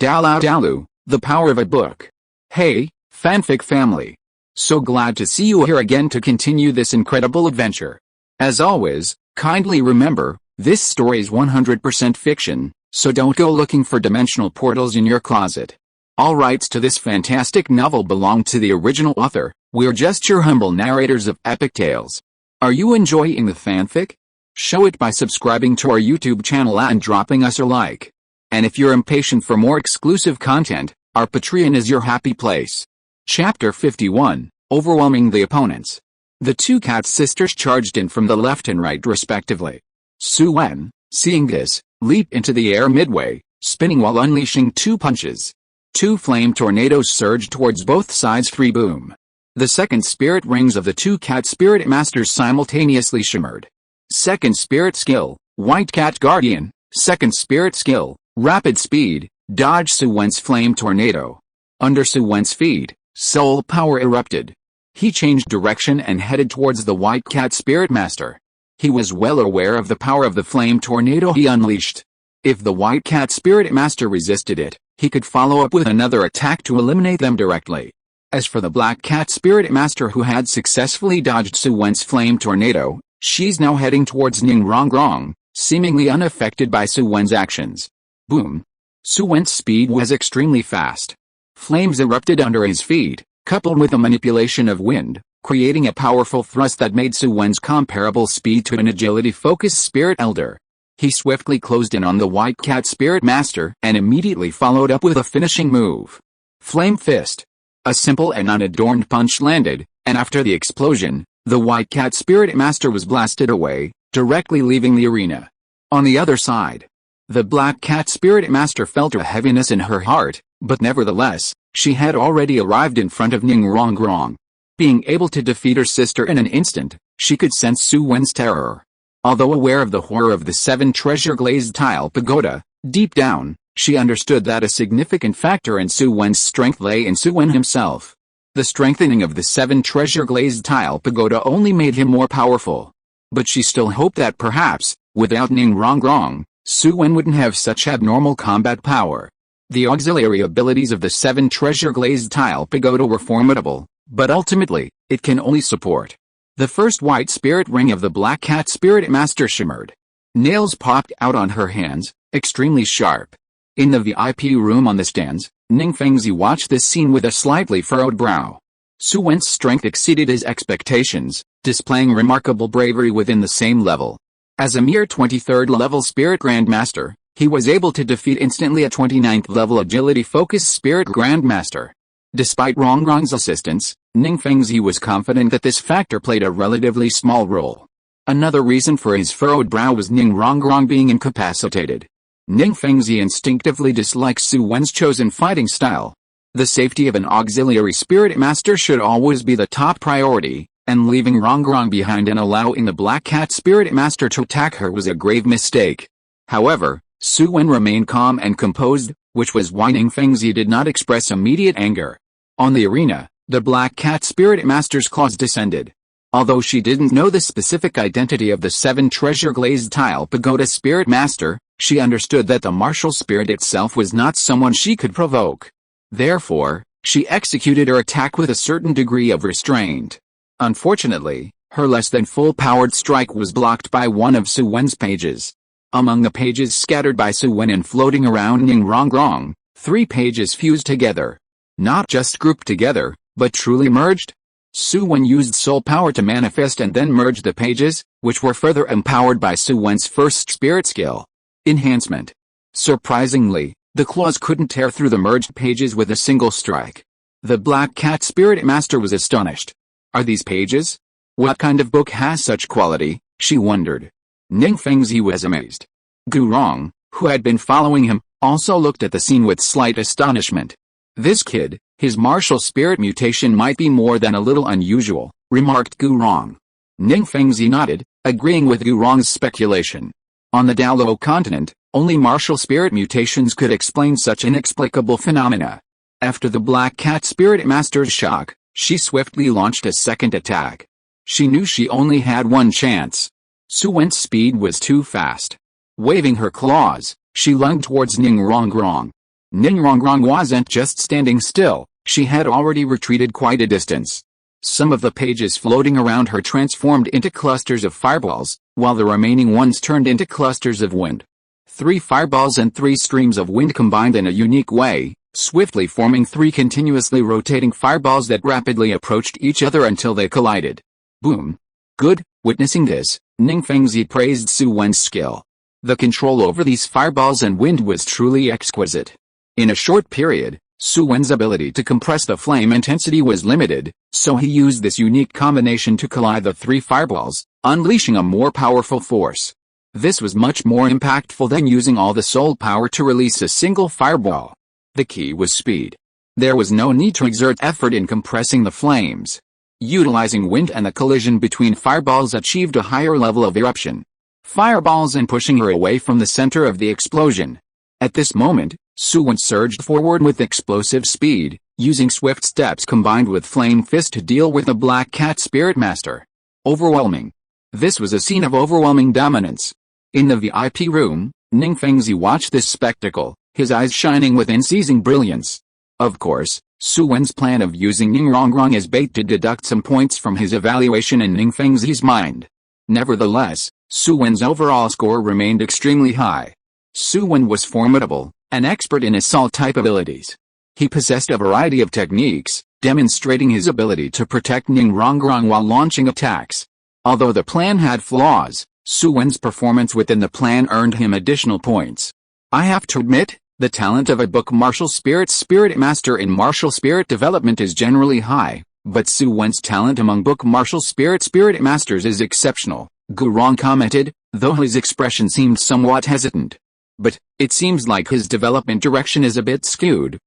Doulou Dalu, the power of a book. Hey, fanfic family. So glad to see you here again to continue this incredible adventure. As always, kindly remember, this story is 100% fiction, so don't go looking for dimensional portals in your closet. All rights to this fantastic novel belong to the original author. We're just your humble narrators of epic tales. Are you enjoying the fanfic? Show it by subscribing to our YouTube channel and dropping us a like. And if you're impatient for more exclusive content, our Patreon is your happy place. Chapter 51, Overwhelming the Opponents. The two cat sisters charged in from the left and right respectively. Su Wen, seeing this, leaped into the air midway, spinning while unleashing two punches. Two flame tornadoes surged towards both sides. Boom. The second spirit rings of the two cat spirit masters simultaneously shimmered. Second spirit skill, White Cat Guardian. Second spirit skill, Rapid Speed, dodge Su Wen's flame tornado. Under Su Wen's feet, soul power erupted. He changed direction and headed towards the White Cat Spirit Master. He was well aware of the power of the flame tornado he unleashed. If the White Cat Spirit Master resisted it, he could follow up with another attack to eliminate them directly. As for the Black Cat Spirit Master who had successfully dodged Su Wen's flame tornado, she's now heading towards Ningrongrong, seemingly unaffected by Su Wen's actions. Boom. Su Wen's speed was extremely fast. Flames erupted under his feet, coupled with a manipulation of wind, creating a powerful thrust that made Su Wen's comparable speed to an agility-focused spirit elder. He swiftly closed in on the White Cat Spirit Master and immediately followed up with a finishing move. Flame Fist. A simple and unadorned punch landed, and after the explosion, the White Cat Spirit Master was blasted away, directly leaving the arena. On the other side, the Black Cat Spirit Master felt a heaviness in her heart, but nevertheless, she had already arrived in front of Ningrongrong. Being able to defeat her sister in an instant, she could sense Su Wen's terror. Although aware of the horror of the 7 treasure-glazed tile pagoda, deep down, she understood that a significant factor in Su Wen's strength lay in Su Wen himself. The strengthening of the 7 treasure-glazed tile pagoda only made him more powerful. But she still hoped that perhaps, without Ningrongrong, Su Wen wouldn't have such abnormal combat power. The auxiliary abilities of the 7 treasure-glazed tile pagoda were formidable, but ultimately, it can only support. The first white spirit ring of the Black Cat Spirit Master shimmered. Nails popped out on her hands, extremely sharp. In the VIP room on the stands, Ning Fengzi watched this scene with a slightly furrowed brow. Su Wen's strength exceeded his expectations, displaying remarkable bravery within the same level. As a mere 23rd level Spirit Grandmaster, he was able to defeat instantly a 29th level agility-focused Spirit Grandmaster. Despite Rongrong's assistance, Ning Fengzi was confident that this factor played a relatively small role. Another reason for his furrowed brow was Ningrongrong being incapacitated. Ning Fengzi instinctively disliked Su Wen's chosen fighting style. The safety of an auxiliary Spirit Master should always be the top priority, and leaving Rongrong behind and allowing the Black Cat Spirit Master to attack her was a grave mistake. However, Su Wen remained calm and composed, which was why Ning Fengzi did not express immediate anger. On the arena, the Black Cat Spirit Master's claws descended. Although she didn't know the specific identity of the 7 treasure-glazed tile pagoda Spirit Master, she understood that the martial spirit itself was not someone she could provoke. Therefore, she executed her attack with a certain degree of restraint. Unfortunately, her less than full-powered strike was blocked by one of Su Wen's pages. Among the pages scattered by Su Wen and floating around Ningrongrong, 3 pages fused together. Not just grouped together, but truly merged. Su Wen used soul power to manifest and then merge the pages, which were further empowered by Su Wen's first spirit skill. Enhancement. Surprisingly, the claws couldn't tear through the merged pages with a single strike. The Black Cat Spirit Master was astonished. Are these pages? What kind of book has such quality? She wondered. Ning Fengzi was amazed. Gurong, who had been following him, also looked at the scene with slight astonishment. This kid, his martial spirit mutation might be more than a little unusual, remarked Gurong. Ning Fengzi nodded, agreeing with Gurong's speculation. On the Douluo continent, only martial spirit mutations could explain such inexplicable phenomena. After the Black Cat Spirit Master's shock, she swiftly launched a second attack. She knew she only had one chance. Su Wen's speed was too fast. Waving her claws, she lunged towards Ningrongrong. Ningrongrong wasn't just standing still, she had already retreated quite a distance. Some of the pages floating around her transformed into clusters of fireballs, while the remaining ones turned into clusters of wind. 3 fireballs and 3 streams of wind combined in a unique way, swiftly forming 3 continuously rotating fireballs that rapidly approached each other until they collided. Boom. Good. Witnessing this, Ningfengzi praised Su Wen's skill. The control over these fireballs and wind was truly exquisite. In a short period, Su Wen's ability to compress the flame intensity was limited, so he used this unique combination to collide the 3 fireballs, unleashing a more powerful force. This was much more impactful than using all the soul power to release a single fireball. The key was speed. There was no need to exert effort in compressing the flames. Utilizing wind and the collision between fireballs achieved a higher level of eruption. Fireballs and pushing her away from the center of the explosion. At this moment, Su Wen surged forward with explosive speed, using swift steps combined with Flame Fist to deal with the Black Cat Spirit Master. Overwhelming. This was a scene of overwhelming dominance. In the VIP room, Ningfengzi watched this spectacle, his eyes shining with unceasing brilliance. Of course, Su Wen's plan of using Ningrongrong as bait to deduct some points from his evaluation in Ningfengzi's mind. Nevertheless, Su Wen's overall score remained extremely high. Su Wen was formidable, an expert in assault-type abilities. He possessed a variety of techniques, demonstrating his ability to protect Ningrongrong while launching attacks. Although the plan had flaws, Su Wen's performance within the plan earned him additional points. I have to admit, the talent of a book martial spirit master in martial spirit development is generally high, but Su Wen's talent among book martial spirit masters is exceptional, Gurong commented, though his expression seemed somewhat hesitant. But, it seems like his development direction is a bit skewed.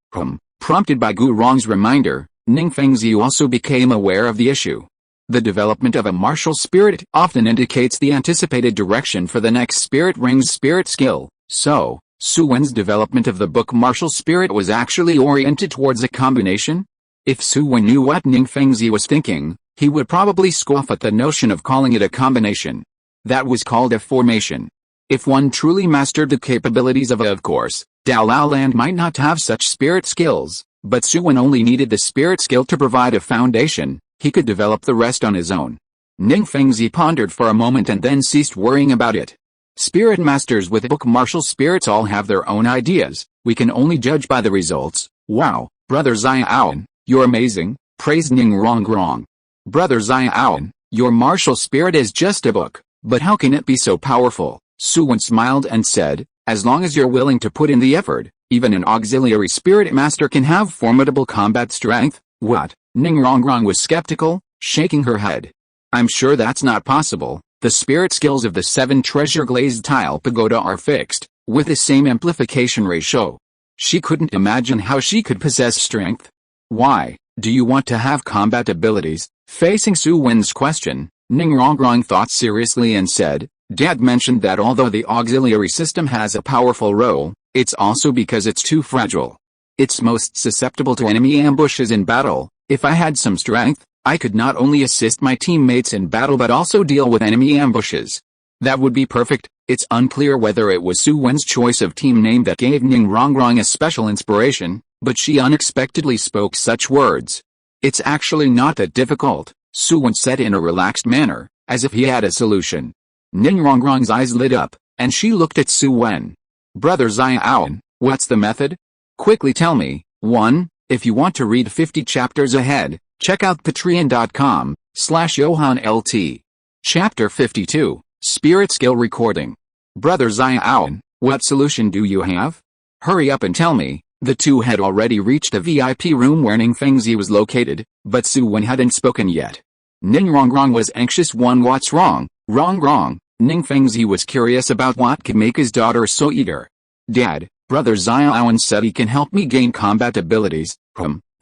Prompted by Gurong's reminder, Ningfengzi also became aware of the issue. The development of a martial spirit often indicates the anticipated direction for the next spirit ring's spirit skill, so, Su Wen's development of the book martial spirit was actually oriented towards a combination? If Su Wen knew what Ningfengzi was thinking, he would probably scoff at the notion of calling it a combination. That was called a formation. If one truly mastered the capabilities of course, Doulou Land might not have such spirit skills, but Su Wen only needed the spirit skill to provide a foundation. He could develop the rest on his own. Ningfengzi pondered for a moment and then ceased worrying about it. Spirit masters with book martial spirits all have their own ideas, we can only judge by the results. Wow, Brother Xiaoan, you're amazing, praised Ningrongrong. Brother Xiaoan, your martial spirit is just a book, but how can it be so powerful? Su Wen smiled and said, as long as you're willing to put in the effort, even an auxiliary spirit master can have formidable combat strength. What? Ningrongrong was skeptical, shaking her head. I'm sure that's not possible. The spirit skills of the 7 treasure glazed tile pagoda are fixed, with the same amplification ratio. She couldn't imagine how she could possess strength. Why, do you want to have combat abilities? Facing Su Wen's question, Ningrongrong thought seriously and said, Dad mentioned that although the auxiliary system has a powerful role, it's also because it's too fragile. It's most susceptible to enemy ambushes in battle. If I had some strength, I could not only assist my teammates in battle but also deal with enemy ambushes. That would be perfect. It's unclear whether it was Su Wen's choice of team name that gave Ningrongrong a special inspiration, but she unexpectedly spoke such words. It's actually not that difficult, Su Wen said in a relaxed manner, as if he had a solution. Ningrongrong's eyes lit up, and she looked at Su Wen. Brother Xiaoan, what's the method? Quickly tell me. 1. If you want to read 50 chapters ahead, check out patreon.com/JohanLT. Chapter 52, Spirit Skill Recording. Brother Xiaoan, what solution do you have? Hurry up and tell me. The two had already reached the VIP room where Ningfengzi was located, but Su Wen hadn't spoken yet. Ningrongrong was anxious. What's wrong? Wrong. Ningfengzi was curious about what could make his daughter so eager. Dad, Brother Xiaoan said he can help me gain combat abilities.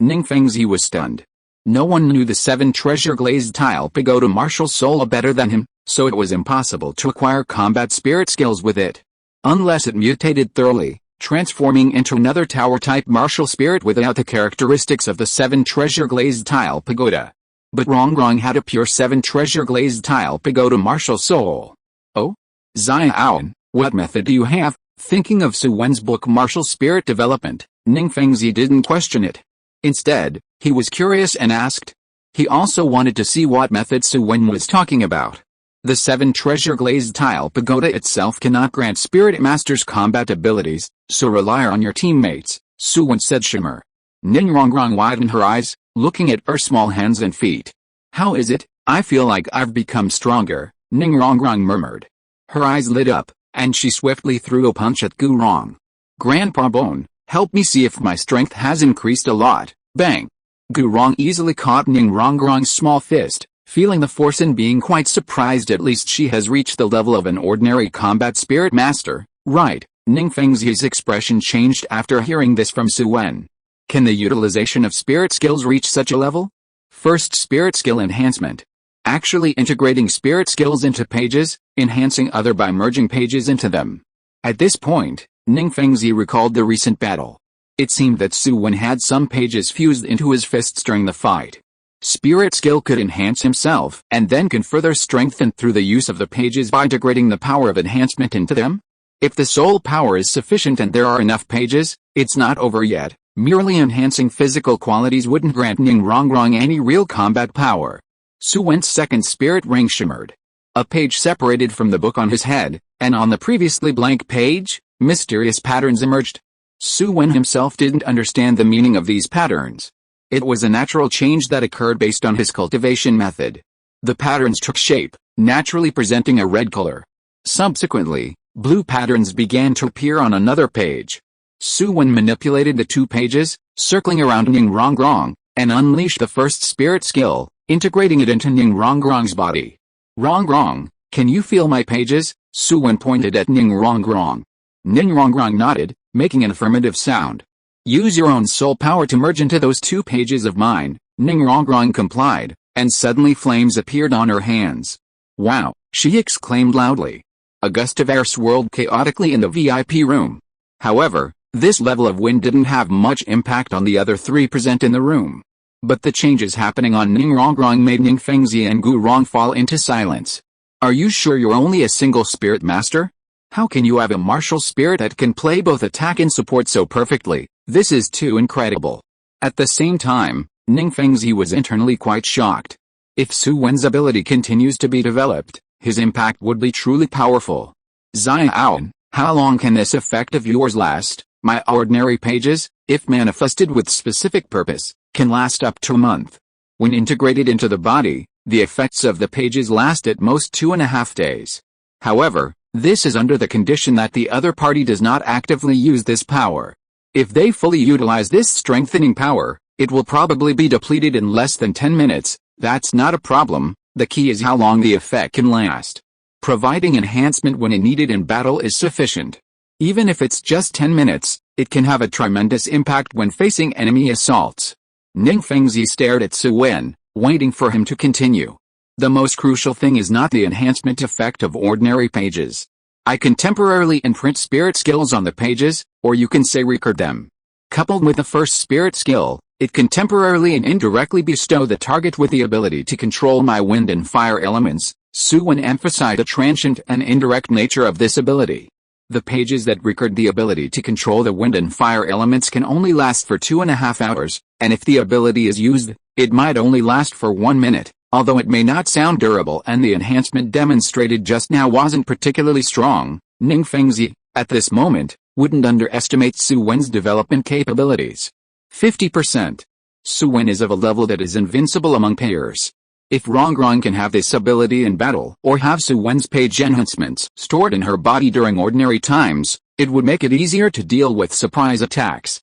Ningfengzi was stunned. No one knew the 7 treasure glazed tile pagoda martial soul better than him, so it was impossible to acquire combat spirit skills with it. Unless it mutated thoroughly, transforming into another tower-type martial spirit without the characteristics of the 7 treasure glazed tile pagoda. But Rongrong had a pure 7 treasure glazed tile pagoda martial soul. Oh? Xiaoan, what method do you have? Thinking of Su Wen's book martial spirit development, Ning Fengzi didn't question it. Instead, he was curious and asked. He also wanted to see what method Su Wen was talking about. The 7 treasure glazed tile pagoda itself cannot grant Spirit Master's combat abilities, so rely on your teammates, Su Wen said. Shimmer. Ning Rongrong widened her eyes, looking at her small hands and feet. How is it? I feel like I've become stronger, Ning Rongrong murmured. Her eyes lit up, and she swiftly threw a punch at Gu Rong. Grandpa Bone, help me see if my strength has increased a lot. Bang! Gu Rong easily caught Ning Rongrong's small fist, feeling the force and being quite surprised. At least she has reached the level of an ordinary combat spirit master, right? Ning Fengzi's expression changed after hearing this from Su Wen. Can the utilization of spirit skills reach such a level? First, spirit skill enhancement. Actually integrating spirit skills into pages, enhancing other by merging pages into them. At this point, Ning Fengzi recalled the recent battle. It seemed that Su Wen had some pages fused into his fists during the fight. Spirit skill could enhance himself and then can further strengthen through the use of the pages by integrating the power of enhancement into them. If the soul power is sufficient and there are enough pages, it's not over yet. Merely enhancing physical qualities wouldn't grant Ning Rongrong any real combat power. Su Wen's second spirit ring shimmered. A page separated from the book on his head, and on the previously blank page, mysterious patterns emerged. Su Wen himself didn't understand the meaning of these patterns. It was a natural change that occurred based on his cultivation method. The patterns took shape, naturally presenting a red color. Subsequently, blue patterns began to appear on another page. Su Wen manipulated the 2 pages, circling around Ning Rongrong, and unleashed the first spirit skill, integrating it into Ning Rongrong's body. Rongrong, can you feel my pages? Su Wen pointed at Ning Rongrong. Ning Rongrong nodded, making an affirmative sound. Use your own soul power to merge into those 2 pages of mine. Ning Rongrong complied, and suddenly flames appeared on her hands. Wow, she exclaimed loudly. A gust of air swirled chaotically in the VIP room. However, this level of wind didn't have much impact on the other 3 present in the room. But the changes happening on Ning Rongrong made Ning Fengzi and Gu Rong fall into silence. Are you sure you're only a single spirit master? How can you have a martial spirit that can play both attack and support so perfectly? This is too incredible. At the same time, Ning Fengzi was internally quite shocked. If Su Wen's ability continues to be developed, his impact would be truly powerful. Xiaoan, how long can this effect of yours last? My ordinary pages, if manifested with specific purpose, can last up to a month. When integrated into the body, the effects of the pages last at most 2.5 days. However, this is under the condition that the other party does not actively use this power. If they fully utilize this strengthening power, it will probably be depleted in less than 10 minutes. That's not a problem, the key is how long the effect can last. Providing enhancement when needed in battle is sufficient. Even if it's just 10 minutes, it can have a tremendous impact when facing enemy assaults. Ning Fengzi stared at Su Wen, waiting for him to continue. The most crucial thing is not the enhancement effect of ordinary pages. I can temporarily imprint spirit skills on the pages, or you can say record them. Coupled with the first spirit skill, it can temporarily and indirectly bestow the target with the ability to control my wind and fire elements. Su Wen emphasized the transient and indirect nature of this ability. The pages that record the ability to control the wind and fire elements can only last for 2.5 hours, and if the ability is used, it might only last for 1 minute, although it may not sound durable and the enhancement demonstrated just now wasn't particularly strong. Ning Fengzi, at this moment, wouldn't underestimate Su Wen's development capabilities. 50%. Su Wen is of a level that is invincible among peers. If Rongrong can have this ability in battle or have Su Wen's page enhancements stored in her body during ordinary times, it would make it easier to deal with surprise attacks.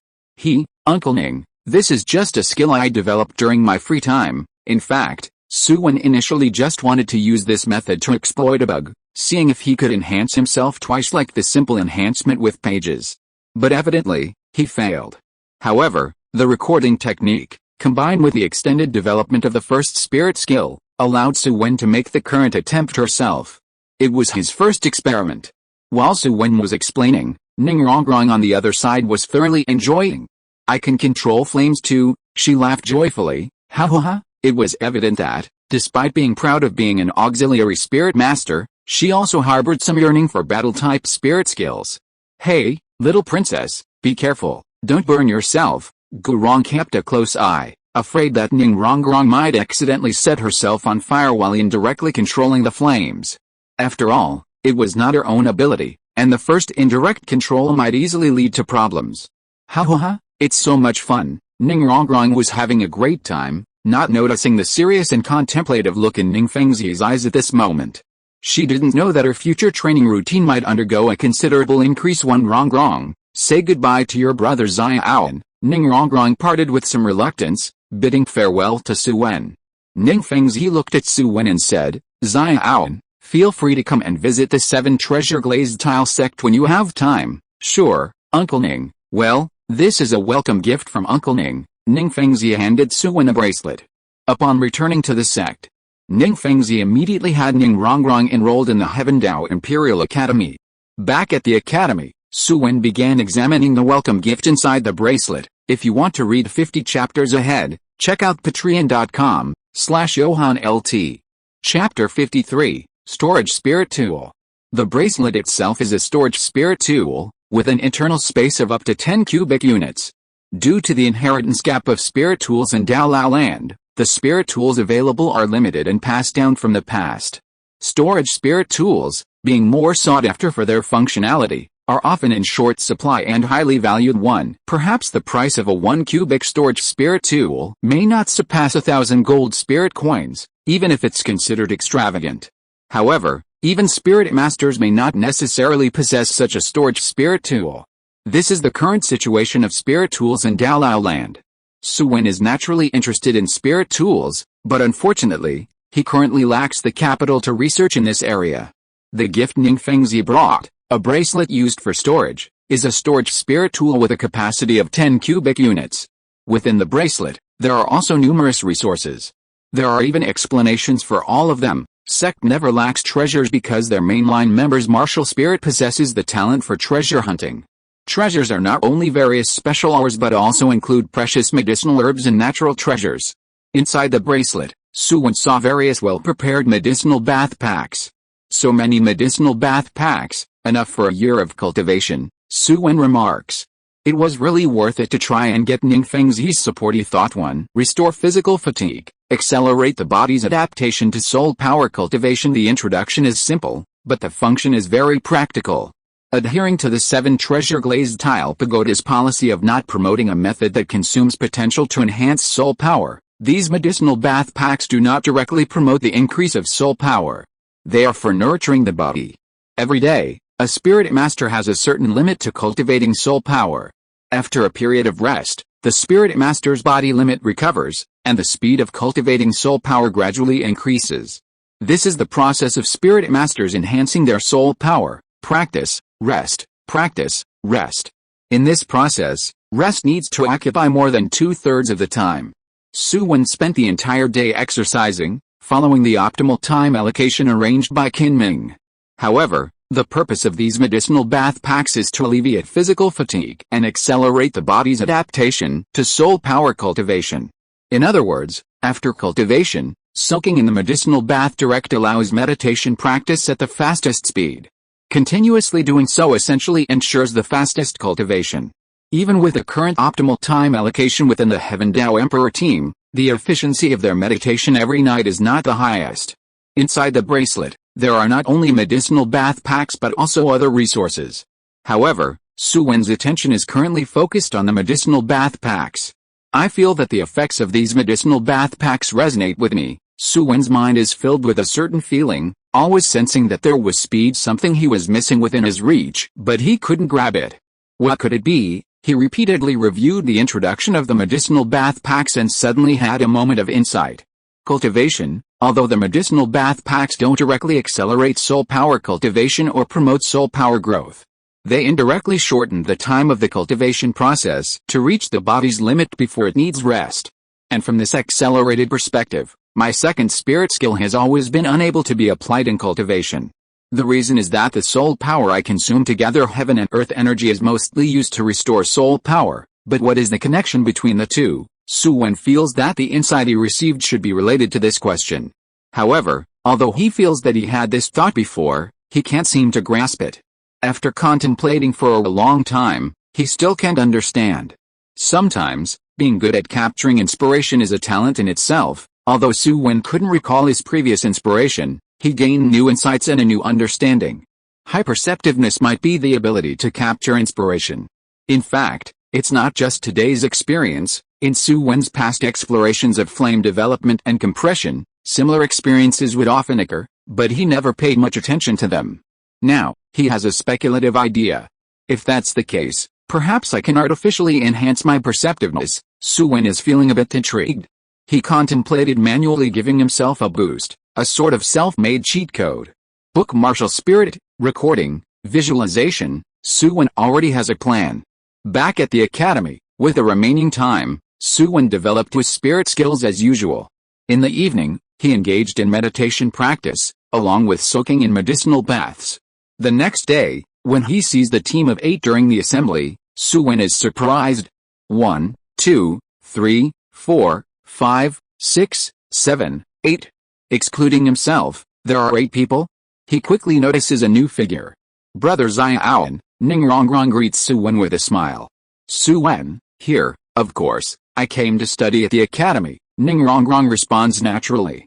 Uncle Ning, this is just a skill I developed during my free time. In fact, Su Wen initially just wanted to use this method to exploit a bug, seeing if he could enhance himself twice like the simple enhancement with pages. But evidently, he failed. However, the recording technique, combined with the extended development of the first spirit skill, allowed Su Wen to make the current attempt herself. It was his first experiment. While Su Wen was explaining, Ning Rongrong on the other side was thoroughly enjoying. I can control flames too, she laughed joyfully. Ha ha ha. It was evident that, despite being proud of being an auxiliary spirit master, she also harbored some yearning for battle-type spirit skills. Hey, little princess, be careful. Don't burn yourself. Gurong kept a close eye, afraid that Ning Rongrong might accidentally set herself on fire while indirectly controlling the flames. After all, it was not her own ability, and the first indirect control might easily lead to problems. Ha ha ha, it's so much fun. Ning Rongrong was having a great time, not noticing the serious and contemplative look in Ning Fengzi's eyes at this moment. She didn't know that her future training routine might undergo a considerable increase. One Rongrong, say goodbye to your brother Xiaoan. Ning Rongrong parted with some reluctance, bidding farewell to Su Wen. Ning Fengzi looked at Su Wen and said, Xiaoan, feel free to come and visit the 7 treasure glazed tile sect when you have time. Sure, Uncle Ning. Well, this is a welcome gift from Uncle Ning. Ning Fengzi handed Su Wen a bracelet. Upon returning to the sect, Ning Fengzi immediately had Ning Rongrong enrolled in the Heaven Dao Imperial Academy. Back at the academy, Su Wen began examining the welcome gift inside the bracelet. If you want to read 50 chapters ahead, check out patreon.com/JohanLT. Chapter 53, Storage Spirit Tool. The bracelet itself is a storage spirit tool, with an internal space of up to 10 cubic units. Due to the inheritance gap of spirit tools in Doulou land, the spirit tools available are limited and passed down from the past. Storage spirit tools, being more sought after for their functionality, are often in short supply and highly valued. Perhaps the price of a 1 cubic storage spirit tool may not surpass 1,000 gold spirit coins, even if it's considered extravagant. However, even spirit masters may not necessarily possess such a storage spirit tool. This is the current situation of spirit tools in Doulou land. Su Wen is naturally interested in spirit tools, but unfortunately, he currently lacks the capital to research in this area. The gift Ning Fengzi brought, a bracelet used for storage, is a storage spirit tool with a capacity of 10 cubic units. Within the bracelet, there are also numerous resources. There are even explanations for all of them. Sect never lacks treasures because their mainline members' martial spirit possesses the talent for treasure hunting. Treasures are not only various special ores but also include precious medicinal herbs and natural treasures. Inside the bracelet, Su Wen saw various well-prepared medicinal bath packs. So many medicinal bath packs, enough for a year of cultivation, Su Wen remarks. It was really worth it to try and get Ning Fengzi's support. He thought. 1. Restore physical fatigue. Accelerate the body's adaptation to soul power cultivation. The introduction is simple, but the function is very practical. Adhering to the 7 treasure glazed tile pagoda's policy of not promoting a method that consumes potential to enhance soul power, these medicinal bath packs do not directly promote the increase of soul power. They are for nurturing the body. Every day, a spirit master has a certain limit to cultivating soul power. After a period of rest, the spirit master's body limit recovers, and the speed of cultivating soul power gradually increases. This is the process of spirit masters enhancing their soul power. Practice, rest, practice, rest. In this process, rest needs to occupy more than 2/3 of the time. Su Wen spent the entire day exercising, following the optimal time allocation arranged by Qin Ming. However, the purpose of these medicinal bath packs is to alleviate physical fatigue and accelerate the body's adaptation to soul power cultivation. In other words, after cultivation, soaking in the medicinal bath direct allows meditation practice at the fastest speed. Continuously doing so essentially ensures the fastest cultivation. Even with the current optimal time allocation within the Heaven Dao Emperor team, the efficiency of their meditation every night is not the highest. Inside the bracelet, there are not only medicinal bath packs but also other resources. However, Su Wen's attention is currently focused on the medicinal bath packs. I feel that the effects of these medicinal bath packs resonate with me. Su Wen's mind is filled with a certain feeling, always sensing that there was speed, something he was missing within his reach, but he couldn't grab it. What could it be? He repeatedly reviewed the introduction of the medicinal bath packs and suddenly had a moment of insight. Cultivation. Although the medicinal bath packs don't directly accelerate soul power cultivation or promote soul power growth, they indirectly shorten the time of the cultivation process to reach the body's limit before it needs rest. And from this accelerated perspective, my second spirit skill has always been unable to be applied in cultivation. The reason is that the soul power I consume to gather heaven and earth energy is mostly used to restore soul power, but what is the connection between the two? Su Wen feels that the insight he received should be related to this question. However, although he feels that he had this thought before, he can't seem to grasp it. After contemplating for a long time, He still can't understand. Sometimes, being good at capturing inspiration is a talent in itself. Although Su Wen couldn't recall his previous inspiration, he gained new insights and a new understanding. Hyperceptiveness might be the ability to capture inspiration. In fact, it's not just today's experience. In Su Wen's past explorations of flame development and compression, similar experiences would often occur, but he never paid much attention to them. Now, he has a speculative idea. If that's the case, perhaps I can artificially enhance my perceptiveness. Su Wen is feeling a bit intrigued. He contemplated manually giving himself a boost, a sort of self-made cheat code. Book martial spirit, recording, visualization. Su Wen already has a plan. Back at the academy, with the remaining time, Su Wen developed his spirit skills as usual. In the evening, he engaged in meditation practice, along with soaking in medicinal baths. The next day, when he sees the team of 8 during the assembly, Su Wen is surprised. 1, 2, 3, 4, 5, 6, 7, 8. Excluding himself, there are 8 people? He quickly notices a new figure. Brother Xiaoan, Ning Rongrong greets Su Wen with a smile. Su Wen, here, of course, I came to study at the academy, Ning Rongrong responds naturally.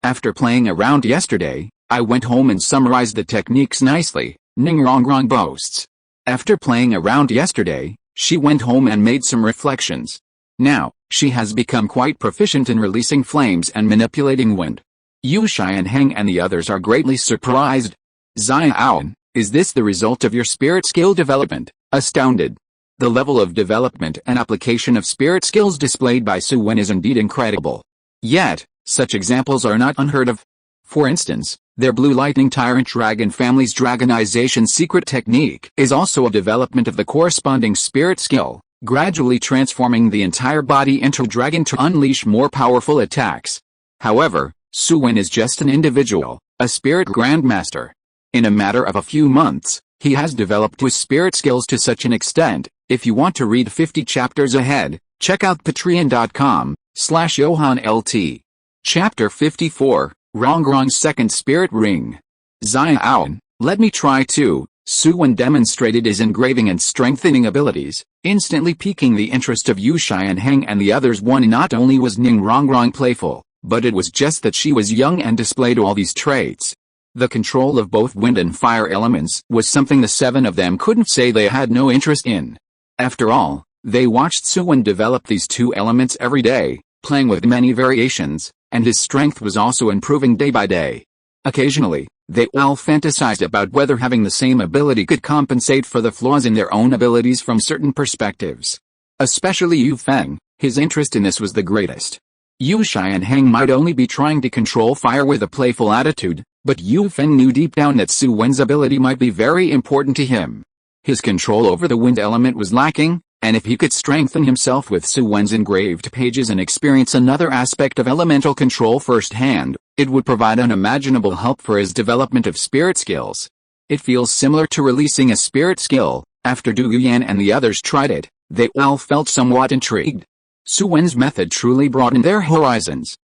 After playing around yesterday, I went home and summarized the techniques nicely, Ning Rongrong boasts. After playing around yesterday, she went home and made some reflections. Now, she has become quite proficient in releasing flames and manipulating wind. Yu Xianheng and the others are greatly surprised. Xiaoan, is this the result of your spirit skill development? Astounded. The level of development and application of spirit skills displayed by Su Wen is indeed incredible. Yet, such examples are not unheard of. For instance, their Blue Lightning Tyrant Dragon family's Dragonization secret technique is also a development of the corresponding spirit skill, gradually transforming the entire body into a dragon to unleash more powerful attacks. However, Su Wen is just an individual, a spirit grandmaster. In a matter of a few months, he has developed his spirit skills to such an extent. If you want to read 50 chapters ahead, check out patreon.com/JohanLT. Chapter 54, Rongrong's Second Spirit Ring. Xiaoan, let me try too. Su Wen demonstrated his engraving and strengthening abilities, instantly piquing the interest of Yu Xianheng and the others. Not only was Ning Rongrong playful, but it was just that she was young and displayed all these traits. The control of both wind and fire elements was something the 7 of them couldn't say they had no interest in. After all, they watched Su Wen develop these 2 elements every day, playing with many variations, and his strength was also improving day by day. Occasionally, they all fantasized about whether having the same ability could compensate for the flaws in their own abilities from certain perspectives. Especially Yu Feng, his interest in this was the greatest. Yu Xianheng might only be trying to control fire with a playful attitude, but Yu Feng knew deep down that Su Wen's ability might be very important to him. His control over the wind element was lacking, and if he could strengthen himself with Su Wen's engraved pages and experience another aspect of elemental control firsthand, it would provide unimaginable help for his development of spirit skills. It feels similar to releasing a spirit skill. After Du Yuan and the others tried it, they all felt somewhat intrigued. Su Wen's method truly broadened their horizons.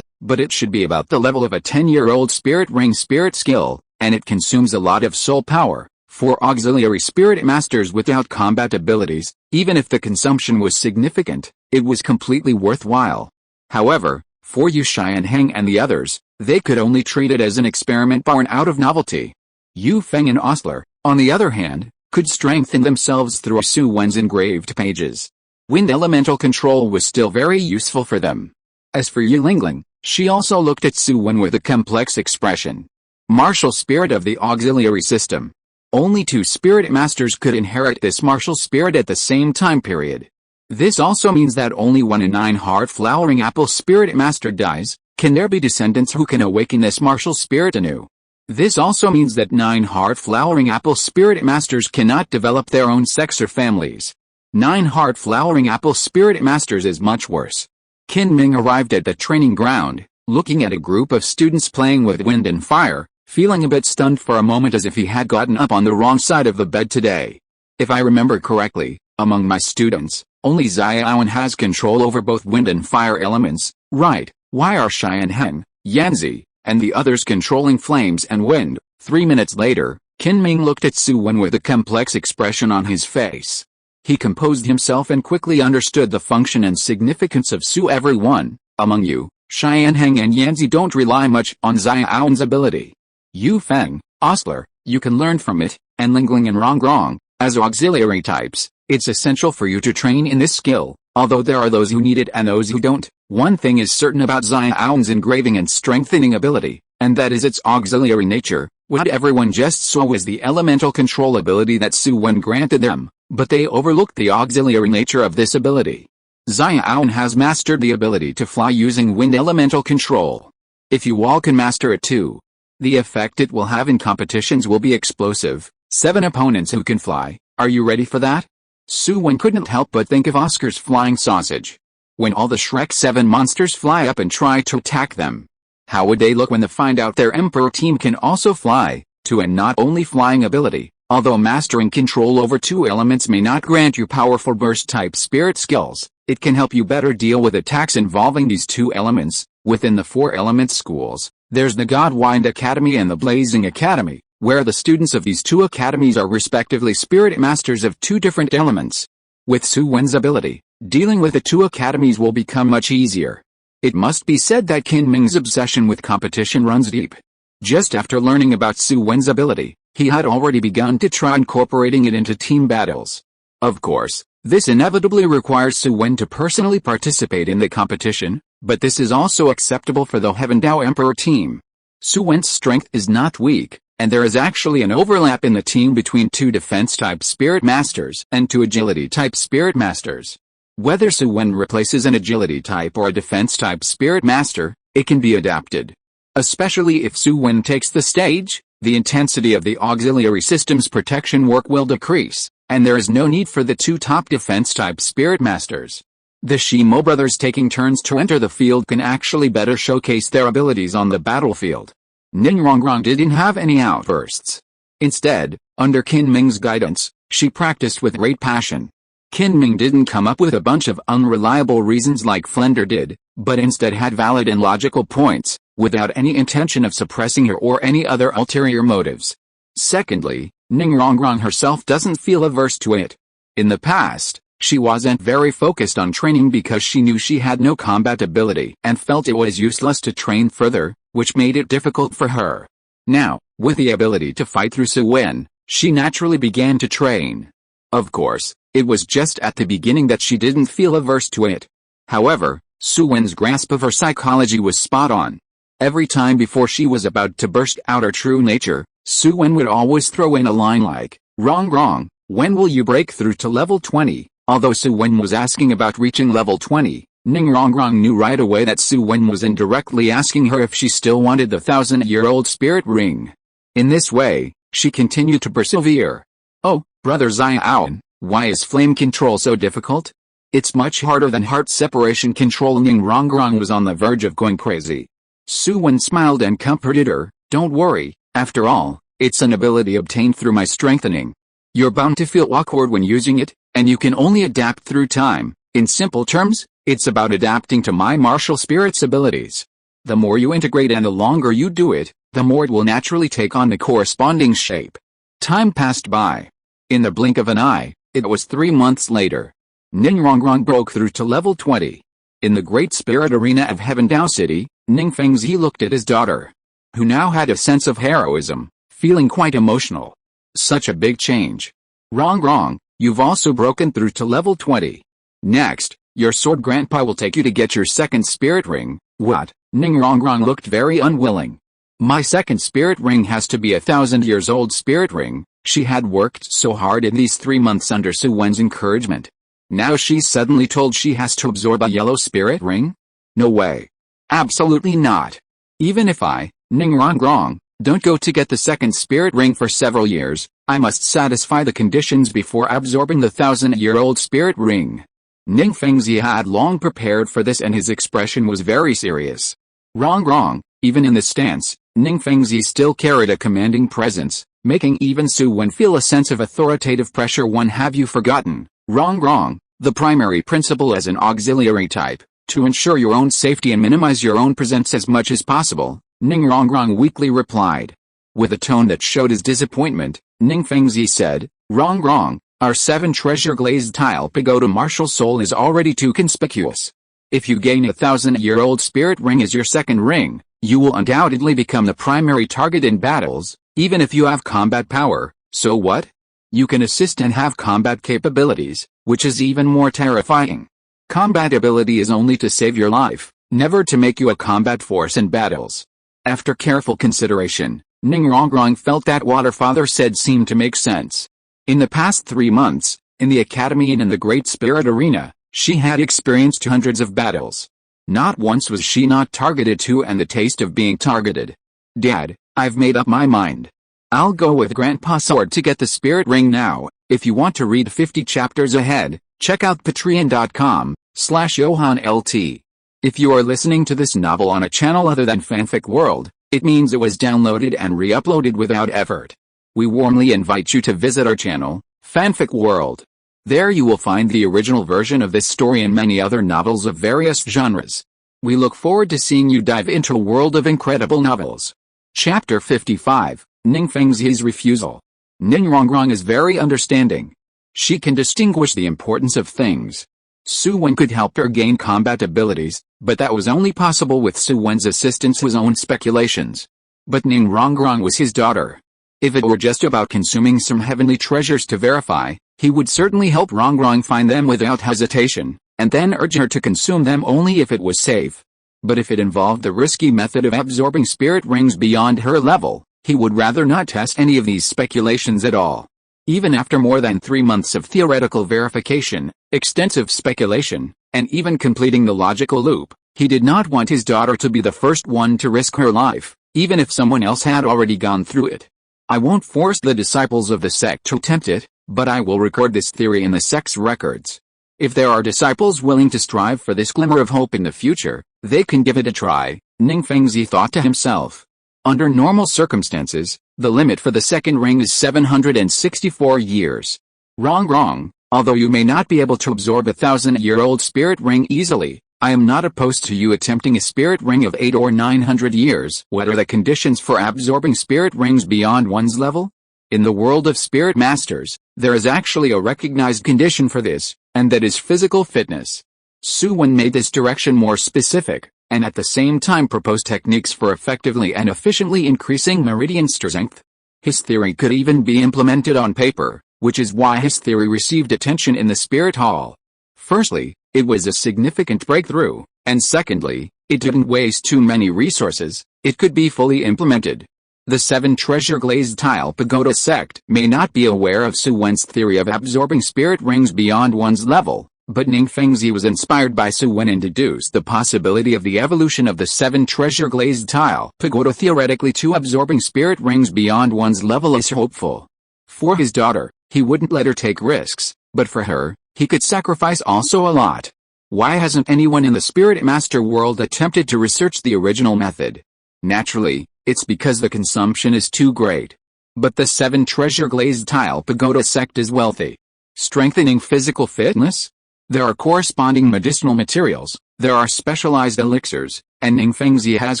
But it should be about the level of a 10-year-old spirit ring spirit skill, and it consumes a lot of soul power. For auxiliary spirit masters without combat abilities, even if the consumption was significant, it was completely worthwhile. However, for Yu Xianheng and the others, they could only treat it as an experiment born out of novelty. Yu Feng and Osler, on the other hand, could strengthen themselves through Su Wen's engraved pages. Wind elemental control was still very useful for them. As for Yu Lingling, she also looked at Su Wen with a complex expression. Martial spirit of the auxiliary system. Only 2 spirit masters could inherit this martial spirit at the same time period. This also means that only 1 in 9 heart-flowering apple spirit master dies. Can there be descendants who can awaken this martial spirit anew? This also means that 9 heart-flowering apple spirit masters cannot develop their own sects or families. 9 heart-flowering apple spirit masters is much worse. Qin Ming arrived at the training ground, looking at a group of students playing with wind and fire, feeling a bit stunned for a moment as if he had gotten up on the wrong side of the bed today. If I remember correctly, among my students, only Xiaoan has control over both wind and fire elements, right? Why are Xianheng, Yanzi, and the others controlling flames and wind? 3 minutes later, Kinming looked at Su Wen with a complex expression on his face. He composed himself and quickly understood the function and significance of Su. Everyone, among you, Xianheng and Yanzi don't rely much on Xiaowen's ability. Yu Feng, Ostler, you can learn from it, and Lingling and Rongrong, as auxiliary types, it's essential for you to train in this skill, although there are those who need it and those who don't. One thing is certain about Xiaowen's engraving and strengthening ability, and that is its auxiliary nature. What everyone just saw was the elemental control ability that Su Wen granted them, but they overlooked the auxiliary nature of this ability. Xiaowen has mastered the ability to fly using wind elemental control. If you all can master it too, the effect it will have in competitions will be explosive. 7 opponents who can fly, are you ready for that? Su Wen couldn't help but think of Oscar's flying sausage. When all the Shrek 7 monsters fly up and try to attack them, how would they look when they find out their Emperor team can also fly, to and not only flying ability? Although mastering control over 2 elements may not grant you powerful burst-type spirit skills, it can help you better deal with attacks involving these 2 elements. Within the 4 element schools, there's the Nuoding Academy and the Blazing Academy, where the students of these 2 academies are respectively spirit masters of 2 different elements. With Su Wen's ability, dealing with the 2 academies will become much easier. It must be said that Kinming's obsession with competition runs deep. Just after learning about Su Wen's ability, he had already begun to try incorporating it into team battles. Of course, this inevitably requires Su Wen to personally participate in the competition, but this is also acceptable for the Heaven Dao Emperor team. Su Wen's strength is not weak, and there is actually an overlap in the team between 2 defense-type spirit masters and 2 agility-type spirit masters. Whether Su Wen replaces an agility-type or a defense-type spirit master, it can be adapted. Especially if Su Wen takes the stage, the intensity of the auxiliary system's protection work will decrease, and there is no need for the 2 top defense-type spirit masters. The Shimo brothers taking turns to enter the field can actually better showcase their abilities on the battlefield. Ningrongrong didn't have any outbursts. Instead, under Kinming's guidance, she practiced with great passion. Kinming didn't come up with a bunch of unreliable reasons like Flender did, but instead had valid and logical points, without any intention of suppressing her or any other ulterior motives. Secondly, Ningrongrong herself doesn't feel averse to it. In the past, she wasn't very focused on training because she knew she had no combat ability and felt it was useless to train further, which made it difficult for her. Now, with the ability to fight through Su Wen, she naturally began to train. Of course, it was just at the beginning that she didn't feel averse to it. However, Su Wen's grasp of her psychology was spot on. Every time before she was about to burst out her true nature, Su Wen would always throw in a line like, "Wrong, when will you break through to level 20? Although Su Wen was asking about reaching level 20, Ningrongrong knew right away that Su Wen was indirectly asking her if she still wanted the 1,000-year-old spirit ring. In this way, she continued to persevere. "Oh, Brother Xiaowen, why is flame control so difficult? It's much harder than heart separation control." Ningrongrong was on the verge of going crazy. Su Wen smiled and comforted her, "Don't worry, after all, it's an ability obtained through my strengthening. You're bound to feel awkward when using it, and you can only adapt through time. In simple terms, it's about adapting to my martial spirit's abilities. The more you integrate and the longer you do it, the more it will naturally take on the corresponding shape." Time passed by. In the blink of an eye, it was 3 months later. Ningrongrong broke through to level 20. In the Great Spirit Arena of Heaven Dao City, Ningfengzi looked at his daughter, who now had a sense of heroism, feeling quite emotional. Such a big change. "Wrong, you've also broken through to level 20. Next, your sword grandpa will take you to get your second spirit ring." "What?" Ningrongrong looked very unwilling. "My second spirit ring has to be 1,000 years old spirit ring." She had worked so hard in these 3 months under Su Wen's encouragement. Now she's suddenly told she has to absorb a yellow spirit ring? No way. Absolutely not. Even if I, Ningrongrong, don't go to get the second spirit ring for several years, I must satisfy the conditions before absorbing the 1,000-year-old spirit ring. Ningfengzi had long prepared for this and his expression was very serious. Wrong. Even in this stance, Ningfengzi still carried a commanding presence, making even Su Wen feel a sense of authoritative pressure. Have you forgotten, Wrong, the primary principle as an auxiliary type, to ensure your own safety and minimize your own presence as much as possible? Ningrongrong weakly replied. With a tone that showed his disappointment, Ning Fengzi said, Wrong. Our 7 treasure glazed tile pagoda martial soul is already too conspicuous. If you gain a 1,000-year-old spirit ring as your second ring, you will undoubtedly become the primary target in battles, even if you have combat power. So what? You can assist and have combat capabilities, which is even more terrifying. Combat ability is only to save your life, never to make you a combat force in battles. After careful consideration, Ning Rongrong felt that what her father said seemed to make sense. In the past 3 months, in the academy and in the Great Spirit Arena, she had experienced hundreds of battles. Not once was she not targeted to and the taste of being targeted. Dad, I've made up my mind. I'll go with Grandpa's sword to get the spirit ring now. If you want to read 50 chapters ahead, check out patreon.com/JohanLT. If you are listening to this novel on a channel other than Fanfic World, it means it was downloaded and re-uploaded without effort. We warmly invite you to visit our channel, Fanfic World. There you will find the original version of this story and many other novels of various genres. We look forward to seeing you dive into a world of incredible novels. Chapter 55, Ning Fengzi's Refusal. Ning Rongrong is very understanding. She can distinguish the importance of things. Su Wen could help her gain combat abilities, but that was only possible with Su Wen's assistance to his own speculations. But Ning Rongrong was his daughter. If it were just about consuming some heavenly treasures to verify, he would certainly help Rongrong find them without hesitation, and then urge her to consume them only if it was safe. But if it involved the risky method of absorbing spirit rings beyond her level, he would rather not test any of these speculations at all. Even after more than 3 months of theoretical verification, extensive speculation, and even completing the logical loop, he did not want his daughter to be the first one to risk her life, even if someone else had already gone through it. I won't force the disciples of the sect to attempt it, but I will record this theory in the sect's records. If there are disciples willing to strive for this glimmer of hope in the future, they can give it a try, Ning Fengzi thought to himself. Under normal circumstances, the limit for the second ring is 764 years. Wrong. Although you may not be able to absorb a 1,000-year-old spirit ring easily, I am not opposed to you attempting a spirit ring of 800 or 900 years. What are the conditions for absorbing spirit rings beyond one's level? In the world of spirit masters, there is actually a recognized condition for this, and that is physical fitness. Su Wen made this direction more specific, and at the same time proposed techniques for effectively and efficiently increasing meridian strength. His theory could even be implemented on paper, which is why his theory received attention in the Spirit Hall. Firstly, it was a significant breakthrough, and secondly, it didn't waste too many resources. It could be fully implemented. The 7 treasure glazed tile pagoda sect may not be aware of Su Wen's theory of absorbing spirit rings beyond one's level, but Ning Fengzi was inspired by Su Wen and deduced the possibility of the evolution of the 7 treasure glazed tile pagoda theoretically to absorbing spirit rings beyond one's level is hopeful. For his daughter, he wouldn't let her take risks, but for her, he could sacrifice also a lot. Why hasn't anyone in the Spirit Master world attempted to research the original method? Naturally, it's because the consumption is too great. But the 7 treasure glazed tile pagoda sect is wealthy. Strengthening physical fitness? There are corresponding medicinal materials, there are specialized elixirs, and Ning Fengzi has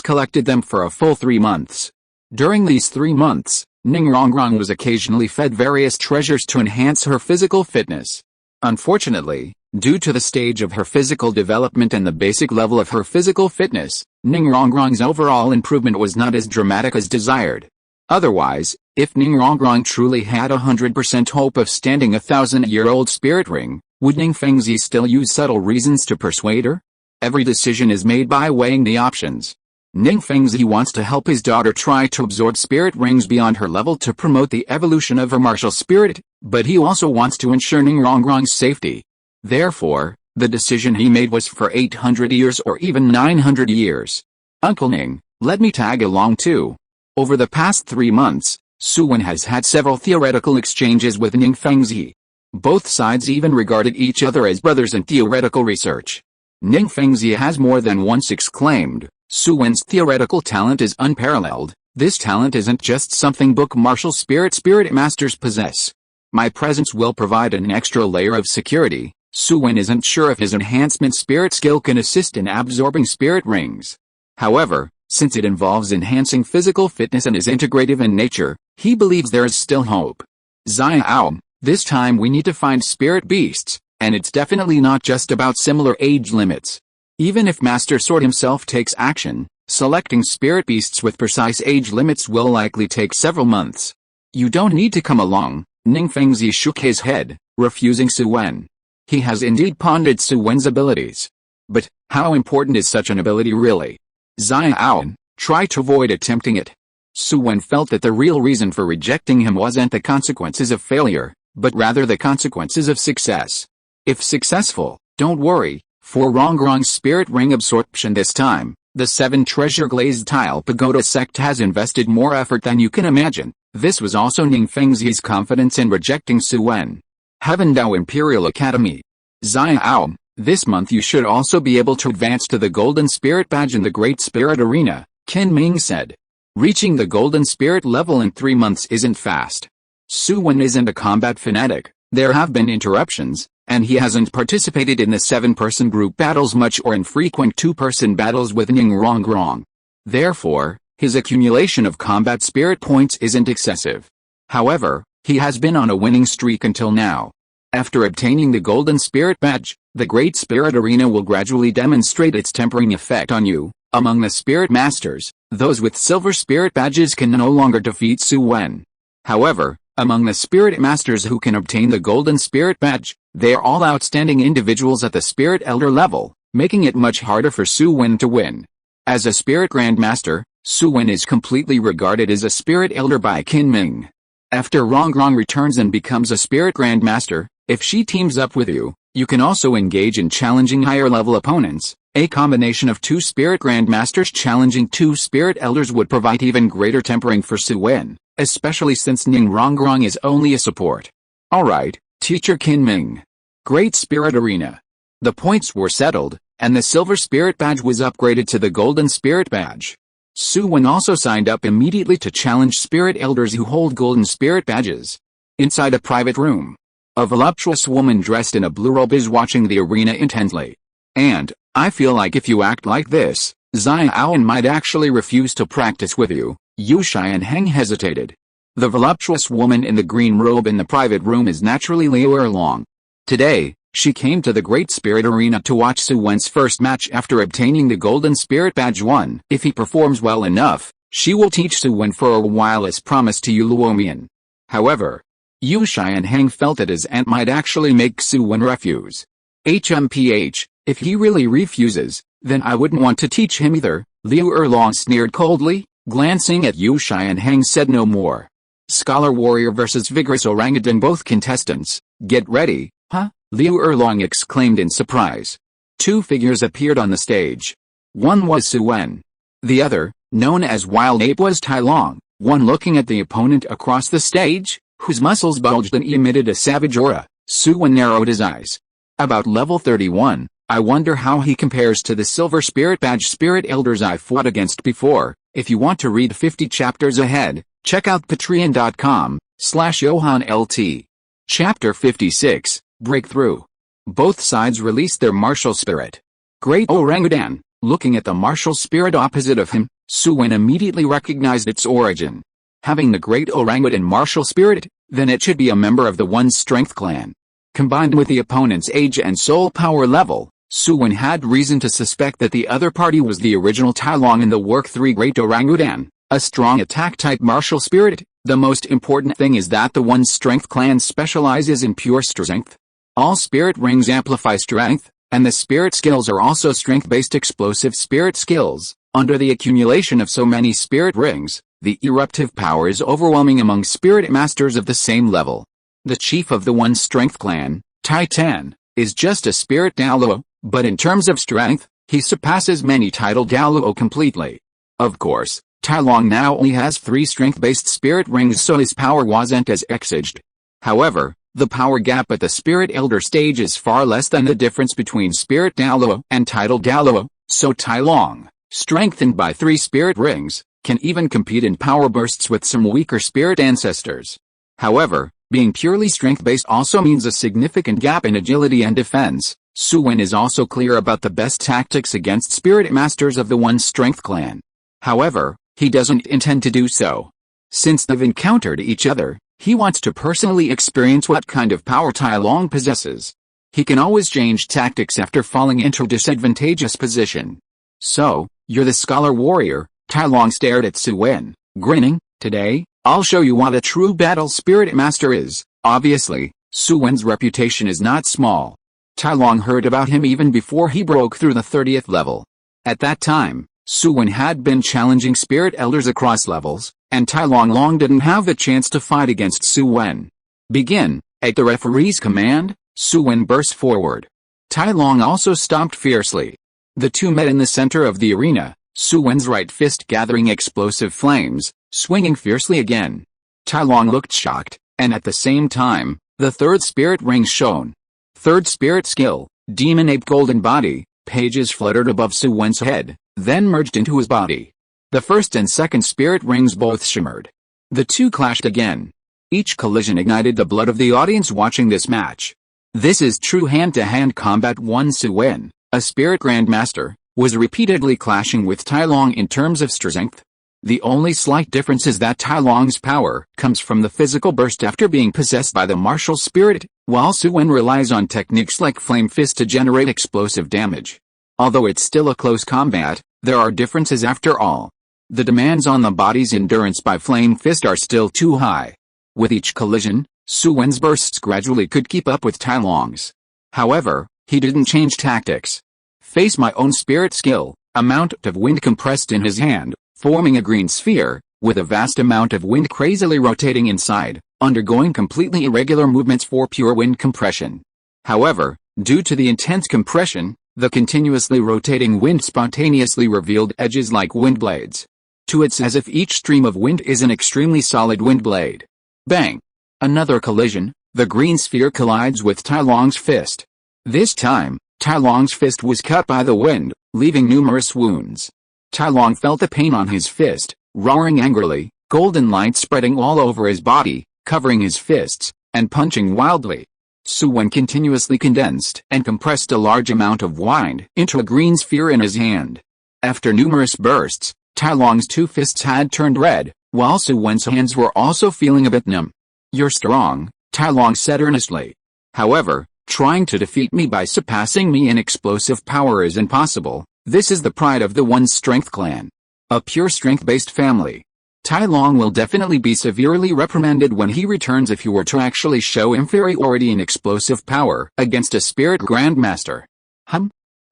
collected them for a full 3 months. During these 3 months, Ning Rongrong was occasionally fed various treasures to enhance her physical fitness. Unfortunately, due to the stage of her physical development and the basic level of her physical fitness, Ning Rongrong's overall improvement was not as dramatic as desired. Otherwise, if Ning Rongrong truly had 100% hope of standing a 1,000-year-old spirit ring, would Ning Fengzi still use subtle reasons to persuade her? Every decision is made by weighing the options. Ning Fengzi wants to help his daughter try to absorb spirit rings beyond her level to promote the evolution of her martial spirit, but he also wants to ensure Ning Rongrong's safety. Therefore, the decision he made was for 800 years or even 900 years. Uncle Ning, let me tag along too. Over the past 3 months, Su Wen has had several theoretical exchanges with Ning Fengzi. Both sides even regarded each other as brothers in theoretical research. Ning Fengzi has more than once exclaimed, Su Wen's theoretical talent is unparalleled. This talent isn't just something book martial spirit masters possess. My presence will provide an extra layer of security. Su Wen isn't sure if his enhancement spirit skill can assist in absorbing spirit rings. However, Since it involves enhancing physical fitness and is integrative in nature, he believes there is still hope. Xiao, this time we need to find spirit beasts, and it's definitely not just about similar age limits. Even if Master Sword himself takes action, selecting spirit beasts with precise age limits will likely take several months. You don't need to come along. Ning Fengzi shook his head, refusing Su Wen. He has indeed pondered Su Wen's abilities. But, how important is such an ability really? Xiao, try to avoid attempting it. Su Wen felt that the real reason for rejecting him wasn't the consequences of failure, but rather the consequences of success. If successful, don't worry, for Rongrong's spirit ring absorption this time, the 7 treasure glazed tile pagoda sect has invested more effort than you can imagine. This was also Ning Fengzi's confidence in rejecting Su Wen. Heaven Dao Imperial Academy. Xiao, this month you should also be able to advance to the Golden Spirit Badge in the Great Spirit Arena, Qin Ming said. Reaching the Golden Spirit level in 3 months isn't fast. Su Wen isn't a combat fanatic, there have been interruptions, and he hasn't participated in the 7-person group battles much or in frequent 2-person battles with Ning Rongrong. Therefore, his accumulation of combat spirit points isn't excessive. However, he has been on a winning streak until now. After obtaining the Golden Spirit Badge, the Great Spirit Arena will gradually demonstrate its tempering effect on you. Among the Spirit Masters, those with Silver Spirit Badges can no longer defeat Su Wen. However, among the Spirit Masters who can obtain the Golden Spirit Badge, they are all outstanding individuals at the Spirit Elder level, making it much harder for Su Wen to win. As a Spirit Grandmaster, Su Wen is completely regarded as a Spirit Elder by Qin Ming. After Rongrong returns and becomes a Spirit Grandmaster, if she teams up with you, you can also engage in challenging higher-level opponents. A combination of 2 Spirit Grandmasters challenging 2 Spirit Elders would provide even greater tempering for Su Wen, especially since Ning Rongrong is only a support. Alright, Teacher Qin Ming. Great Spirit Arena. The points were settled, and the Silver Spirit Badge was upgraded to the Golden Spirit Badge. Su Wen also signed up immediately to challenge Spirit Elders who hold Golden Spirit Badges. Inside a private room, a voluptuous woman dressed in a blue robe is watching the arena intently. And, I feel like if you act like this, Xiao might actually refuse to practice with you. Yu Xianheng hesitated. The voluptuous woman in the green robe in the private room is naturally Liu Erlong. Today, she came to the Great Spirit Arena to watch Su Wen's first match after obtaining the Golden Spirit Badge 1. If he performs well enough, she will teach Su Wen for a while as promised to Yu Luomian. However, Yu Xianheng felt that his aunt might actually make Su Wen refuse. HMPH, if he really refuses, then I wouldn't want to teach him either, Liu Erlong sneered coldly, glancing at Yu Xianheng said no more. Scholar Warrior versus Vigorous Orangutan. Both contestants, get ready, huh? Liu Erlong exclaimed in surprise. 2 figures appeared on the stage. One was Su Wen. The other, known as Wild Ape, was Tai Long, one looking at the opponent across the stage, whose muscles bulged and emitted a savage aura. Su Wen narrowed his eyes. About level 31, I wonder how he compares to the Silver Spirit Badge Spirit Elders I fought against before. If you want to read 50 chapters ahead, check out patreon.com/JohanLT. Chapter 56, Breakthrough. Both sides released their martial spirit. Great Orangutan, looking at the martial spirit opposite of him, Su Wen immediately recognized its origin. Having the Great Orangutan martial spirit, then it should be a member of the One Strength clan. Combined with the opponent's age and soul power level, Su Wen had reason to suspect that the other party was the original Tai Long in the Work 3 Great Orangutan, a strong attack-type martial spirit. The most important thing is that the One Strength clan specializes in pure strength. All spirit rings amplify strength, and the spirit skills are also strength-based explosive spirit skills. Under the accumulation of so many spirit rings, the eruptive power is overwhelming among spirit masters of the same level. The chief of the One Strength clan, Titan, is just a spirit Douluo, but in terms of strength, he surpasses many titled Douluo completely. Of course, Tai Long now only has 3 strength-based spirit rings, so his power wasn't as exaged. However, the power gap at the Spirit Elder stage is far less than the difference between Spirit Douluo and titled Douluo, so Tai Long, strengthened by 3 spirit rings, can even compete in power bursts with some weaker spirit ancestors. However, being purely strength-based also means a significant gap in agility and defense. Su Wen is also clear about the best tactics against spirit masters of the One Strength clan. However, he doesn't intend to do so. Since they've encountered each other, he wants to personally experience what kind of power Tai Long possesses. He can always change tactics after falling into a disadvantageous position. So, you're the scholar warrior, Tai Long stared at Su Wen, grinning. Today, I'll show you what a true battle spirit master is. Obviously, Su Wen's reputation is not small. Tai Long heard about him even before he broke through the 30th level. At that time, Su Wen had been challenging spirit elders across levels, and Tai Long didn't have the chance to fight against Su Wen. Begin. At the referee's command, Su Wen burst forward. Tai Long also stomped fiercely. The two met in the center of the arena, Su Wen's right fist gathering explosive flames, swinging fiercely again. Tai Long looked shocked, and at the same time, the third spirit ring shone. Third spirit skill, Demon Ape Golden Body, pages fluttered above Su Wen's head, then merged into his body. The first and second spirit rings both shimmered. The two clashed again. Each collision ignited the blood of the audience watching this match. This is true hand-to-hand combat. Su Wen, a spirit grandmaster, was repeatedly clashing with Tai Long in terms of strength. The only slight difference is that Tai Long's power comes from the physical burst after being possessed by the martial spirit, while Su Wen relies on techniques like Flame Fist to generate explosive damage. Although it's still a close combat, there are differences after all. The demands on the body's endurance by Flame Fist are still too high. With each collision, Su Wen's bursts gradually could keep up with Tai Long's. However, he didn't change tactics. Face my own spirit skill, amount of wind compressed in his hand, forming a green sphere, with a vast amount of wind crazily rotating inside, undergoing completely irregular movements for pure wind compression. However, due to the intense compression, the continuously rotating wind spontaneously revealed edges like wind blades. It's as if each stream of wind is an extremely solid wind blade. Bang! Another collision, the green sphere collides with Tai Long's fist. This time, Tai Long's fist was cut by the wind, leaving numerous wounds. Tai Long felt the pain on his fist, roaring angrily, golden light spreading all over his body, covering his fists, and punching wildly. Su Wen continuously condensed and compressed a large amount of wind into a green sphere in his hand. After numerous bursts, Tai Long's two fists had turned red, while Su Wen's hands were also feeling a bit numb. You're strong, Tai Long said earnestly. However, trying to defeat me by surpassing me in explosive power is impossible. This is the pride of the One Strength clan. A pure strength-based family. Tai Long will definitely be severely reprimanded when he returns if you were to actually show inferiority in explosive power against a spirit grandmaster.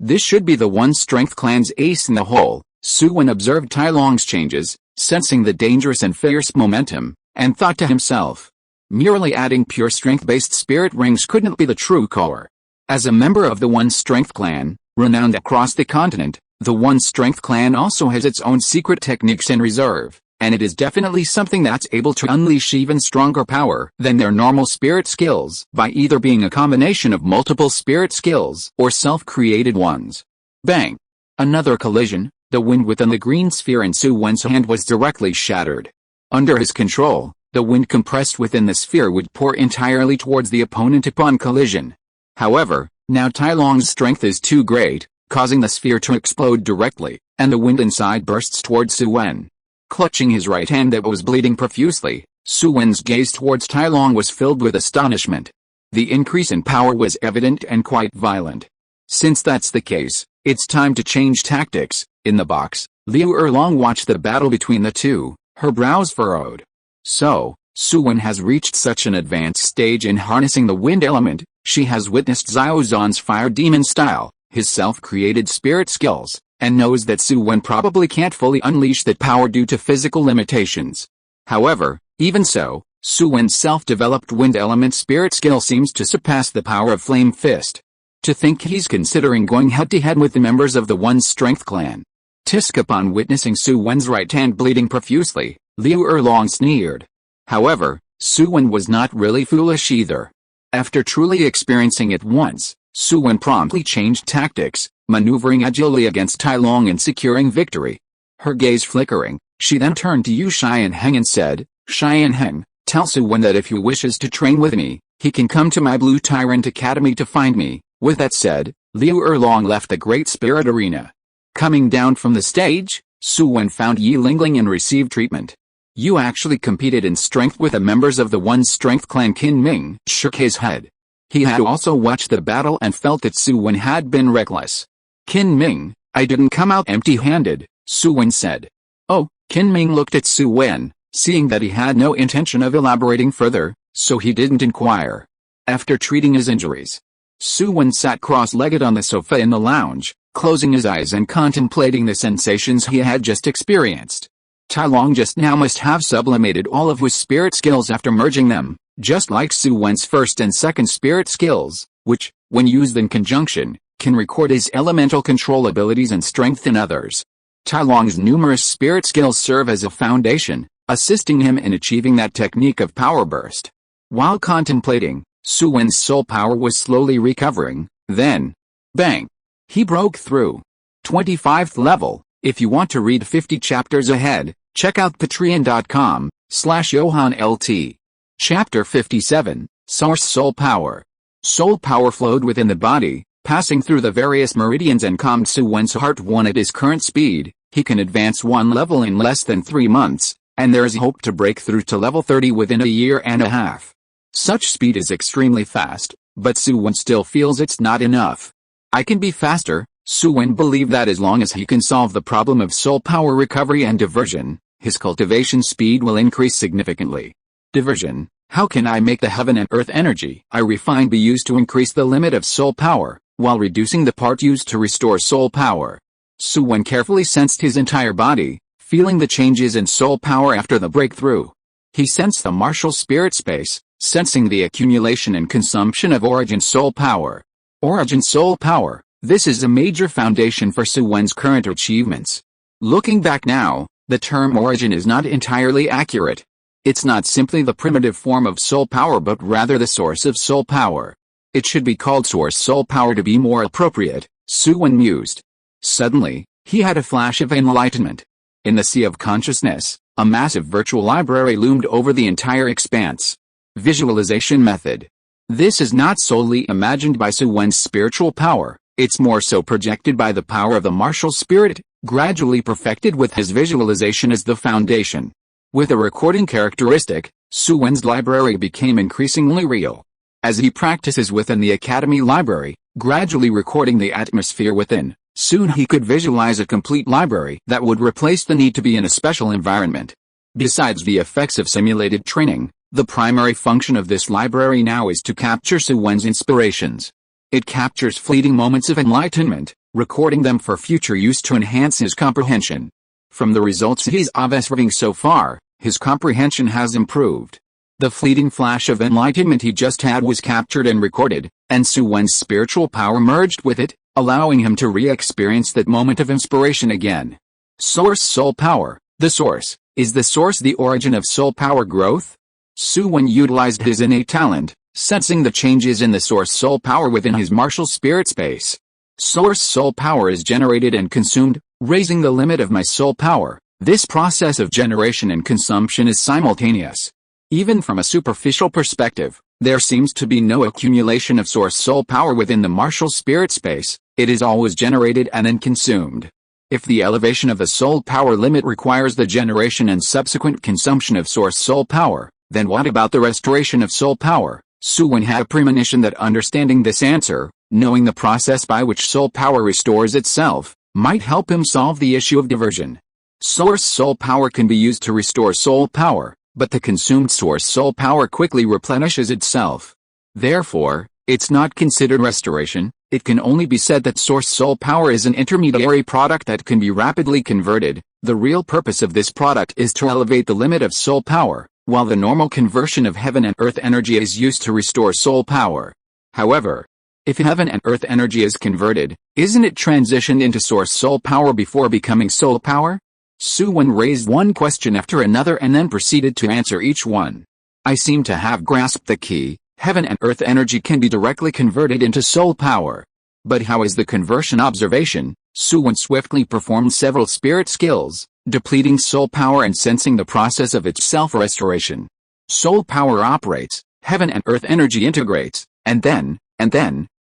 This should be the One Strength clan's ace in the hole. Su Wen observed Tai Long's changes, sensing the dangerous and fierce momentum, and thought to himself, merely adding pure strength-based spirit rings couldn't be the true core. As a member of the One Strength clan, renowned across the continent, the One Strength clan also has its own secret techniques in reserve, and it is definitely something that's able to unleash even stronger power than their normal spirit skills by either being a combination of multiple spirit skills or self-created ones. Bang! Another collision, the wind within the green sphere in Su Wen's hand was directly shattered. Under his control, the wind compressed within the sphere would pour entirely towards the opponent upon collision. However, now Tai Long's strength is too great, causing the sphere to explode directly, and the wind inside bursts towards Su Wen. Clutching his right hand that was bleeding profusely, Su Wen's gaze towards Tai Long was filled with astonishment. The increase in power was evident and quite violent. Since that's the case, it's time to change tactics. In the box, Liu Erlong watched the battle between the two, her brows furrowed. So, Su Wen has reached such an advanced stage in harnessing the wind element. She has witnessed Xiao Zhan's fire demon style, his self-created spirit skills, and knows that Su Wen probably can't fully unleash that power due to physical limitations. However, even so, Su Wen's self-developed wind element spirit skill seems to surpass the power of Flame Fist. To think he's considering going head-to-head with the members of the One Strength clan. Tisk upon witnessing Su Wen's right hand bleeding profusely, Liu Erlong sneered. However, Su Wen was not really foolish either. After truly experiencing it once, Su Wen promptly changed tactics, maneuvering agilely against Tai Long and securing victory. Her gaze flickering, she then turned to Yu Xianheng and said, Xianheng, tell Su Wen that if he wishes to train with me, he can come to my Blue Tyrant Academy to find me. With that said, Liu Erlong left the Great Spirit Arena. Coming down from the stage, Su Wen found Yi Lingling and received treatment. You actually competed in strength with the members of the One Strength clan. Qin Ming shook his head. He had also watched the battle and felt that Su Wen had been reckless. Qin Ming, I didn't come out empty-handed, Su Wen said. Oh, Qin Ming looked at Su Wen, seeing that he had no intention of elaborating further, so he didn't inquire. After treating his injuries, Su Wen sat cross-legged on the sofa in the lounge, closing his eyes and contemplating the sensations he had just experienced. Tai Long just now must have sublimated all of his spirit skills after merging them, just like Su Wen's first and second spirit skills, which, when used in conjunction, can record his elemental control abilities and strengthen others. Tai Long's numerous spirit skills serve as a foundation, assisting him in achieving that technique of power burst. While contemplating, Su Wen's soul power was slowly recovering, then, bang! He broke through. 25th level. If you want to read 50 chapters ahead, check out patreon.com/JohanLT. Chapter 57, Source Soul Power. Soul power flowed within the body, passing through the various meridians and calmed Su Wen's heart. One at his current speed, he can advance one level in less than 3 months, and there is hope to break through to level 30 within a year and a half. Such speed is extremely fast, but Su Wen still feels it's not enough. I can be faster. Su Wen believed that as long as he can solve the problem of soul power recovery and diversion, his cultivation speed will increase significantly. Diversion: how can I make the heaven and earth energy I refine be used to increase the limit of soul power, while reducing the part used to restore soul power? Su Wen carefully sensed his entire body, feeling the changes in soul power after the breakthrough. He sensed the martial spirit space, sensing the accumulation and consumption of origin soul power. Origin soul power. This is a major foundation for Su Wen's current achievements. Looking back now, the term origin is not entirely accurate. It's not simply the primitive form of soul power but rather the source of soul power. It should be called source soul power to be more appropriate, Su Wen mused. Suddenly, he had a flash of enlightenment. In the sea of consciousness, a massive virtual library loomed over the entire expanse. Visualization method. This is not solely imagined by Su Wen's spiritual power. It's more so projected by the power of the martial spirit, gradually perfected with his visualization as the foundation. With a recording characteristic, Su Wen's library became increasingly real. As he practices within the Academy library, gradually recording the atmosphere within, soon he could visualize a complete library that would replace the need to be in a special environment. Besides the effects of simulated training, the primary function of this library now is to capture Su Wen's inspirations. It captures fleeting moments of enlightenment, recording them for future use to enhance his comprehension. From the results he's observing so far, his comprehension has improved. The fleeting flash of enlightenment he just had was captured and recorded, and Su Wen's spiritual power merged with it, allowing him to re-experience that moment of inspiration again. Source soul power. The source. Is the source the origin of soul power growth? Su Wen utilized his innate talent, sensing the changes in the source soul power within his martial spirit space. Source soul power is generated and consumed, raising the limit of my soul power. This process of generation and consumption is simultaneous. Even from a superficial perspective, there seems to be no accumulation of source soul power within the martial spirit space. It is always generated and then consumed. If the elevation of the soul power limit requires the generation and subsequent consumption of source soul power, then what about the restoration of soul power? Su Wen had a premonition that understanding this answer, knowing the process by which soul power restores itself, might help him solve the issue of diversion. Source soul power can be used to restore soul power, but the consumed source soul power quickly replenishes itself. Therefore, it's not considered restoration. It can only be said that source soul power is an intermediary product that can be rapidly converted. The real purpose of this product is to elevate the limit of soul power, while the normal conversion of heaven and earth energy is used to restore soul power. However, if heaven and earth energy is converted, isn't it transitioned into source soul power before becoming soul power? Su Wen raised one question after another and then proceeded to answer each one. I seem to have grasped the key. Heaven and earth energy can be directly converted into soul power. But how is the conversion observation? Su Wen swiftly performed several spirit skills, depleting soul power and sensing the process of its self-restoration. Soul power operates, heaven and earth energy integrates, and then,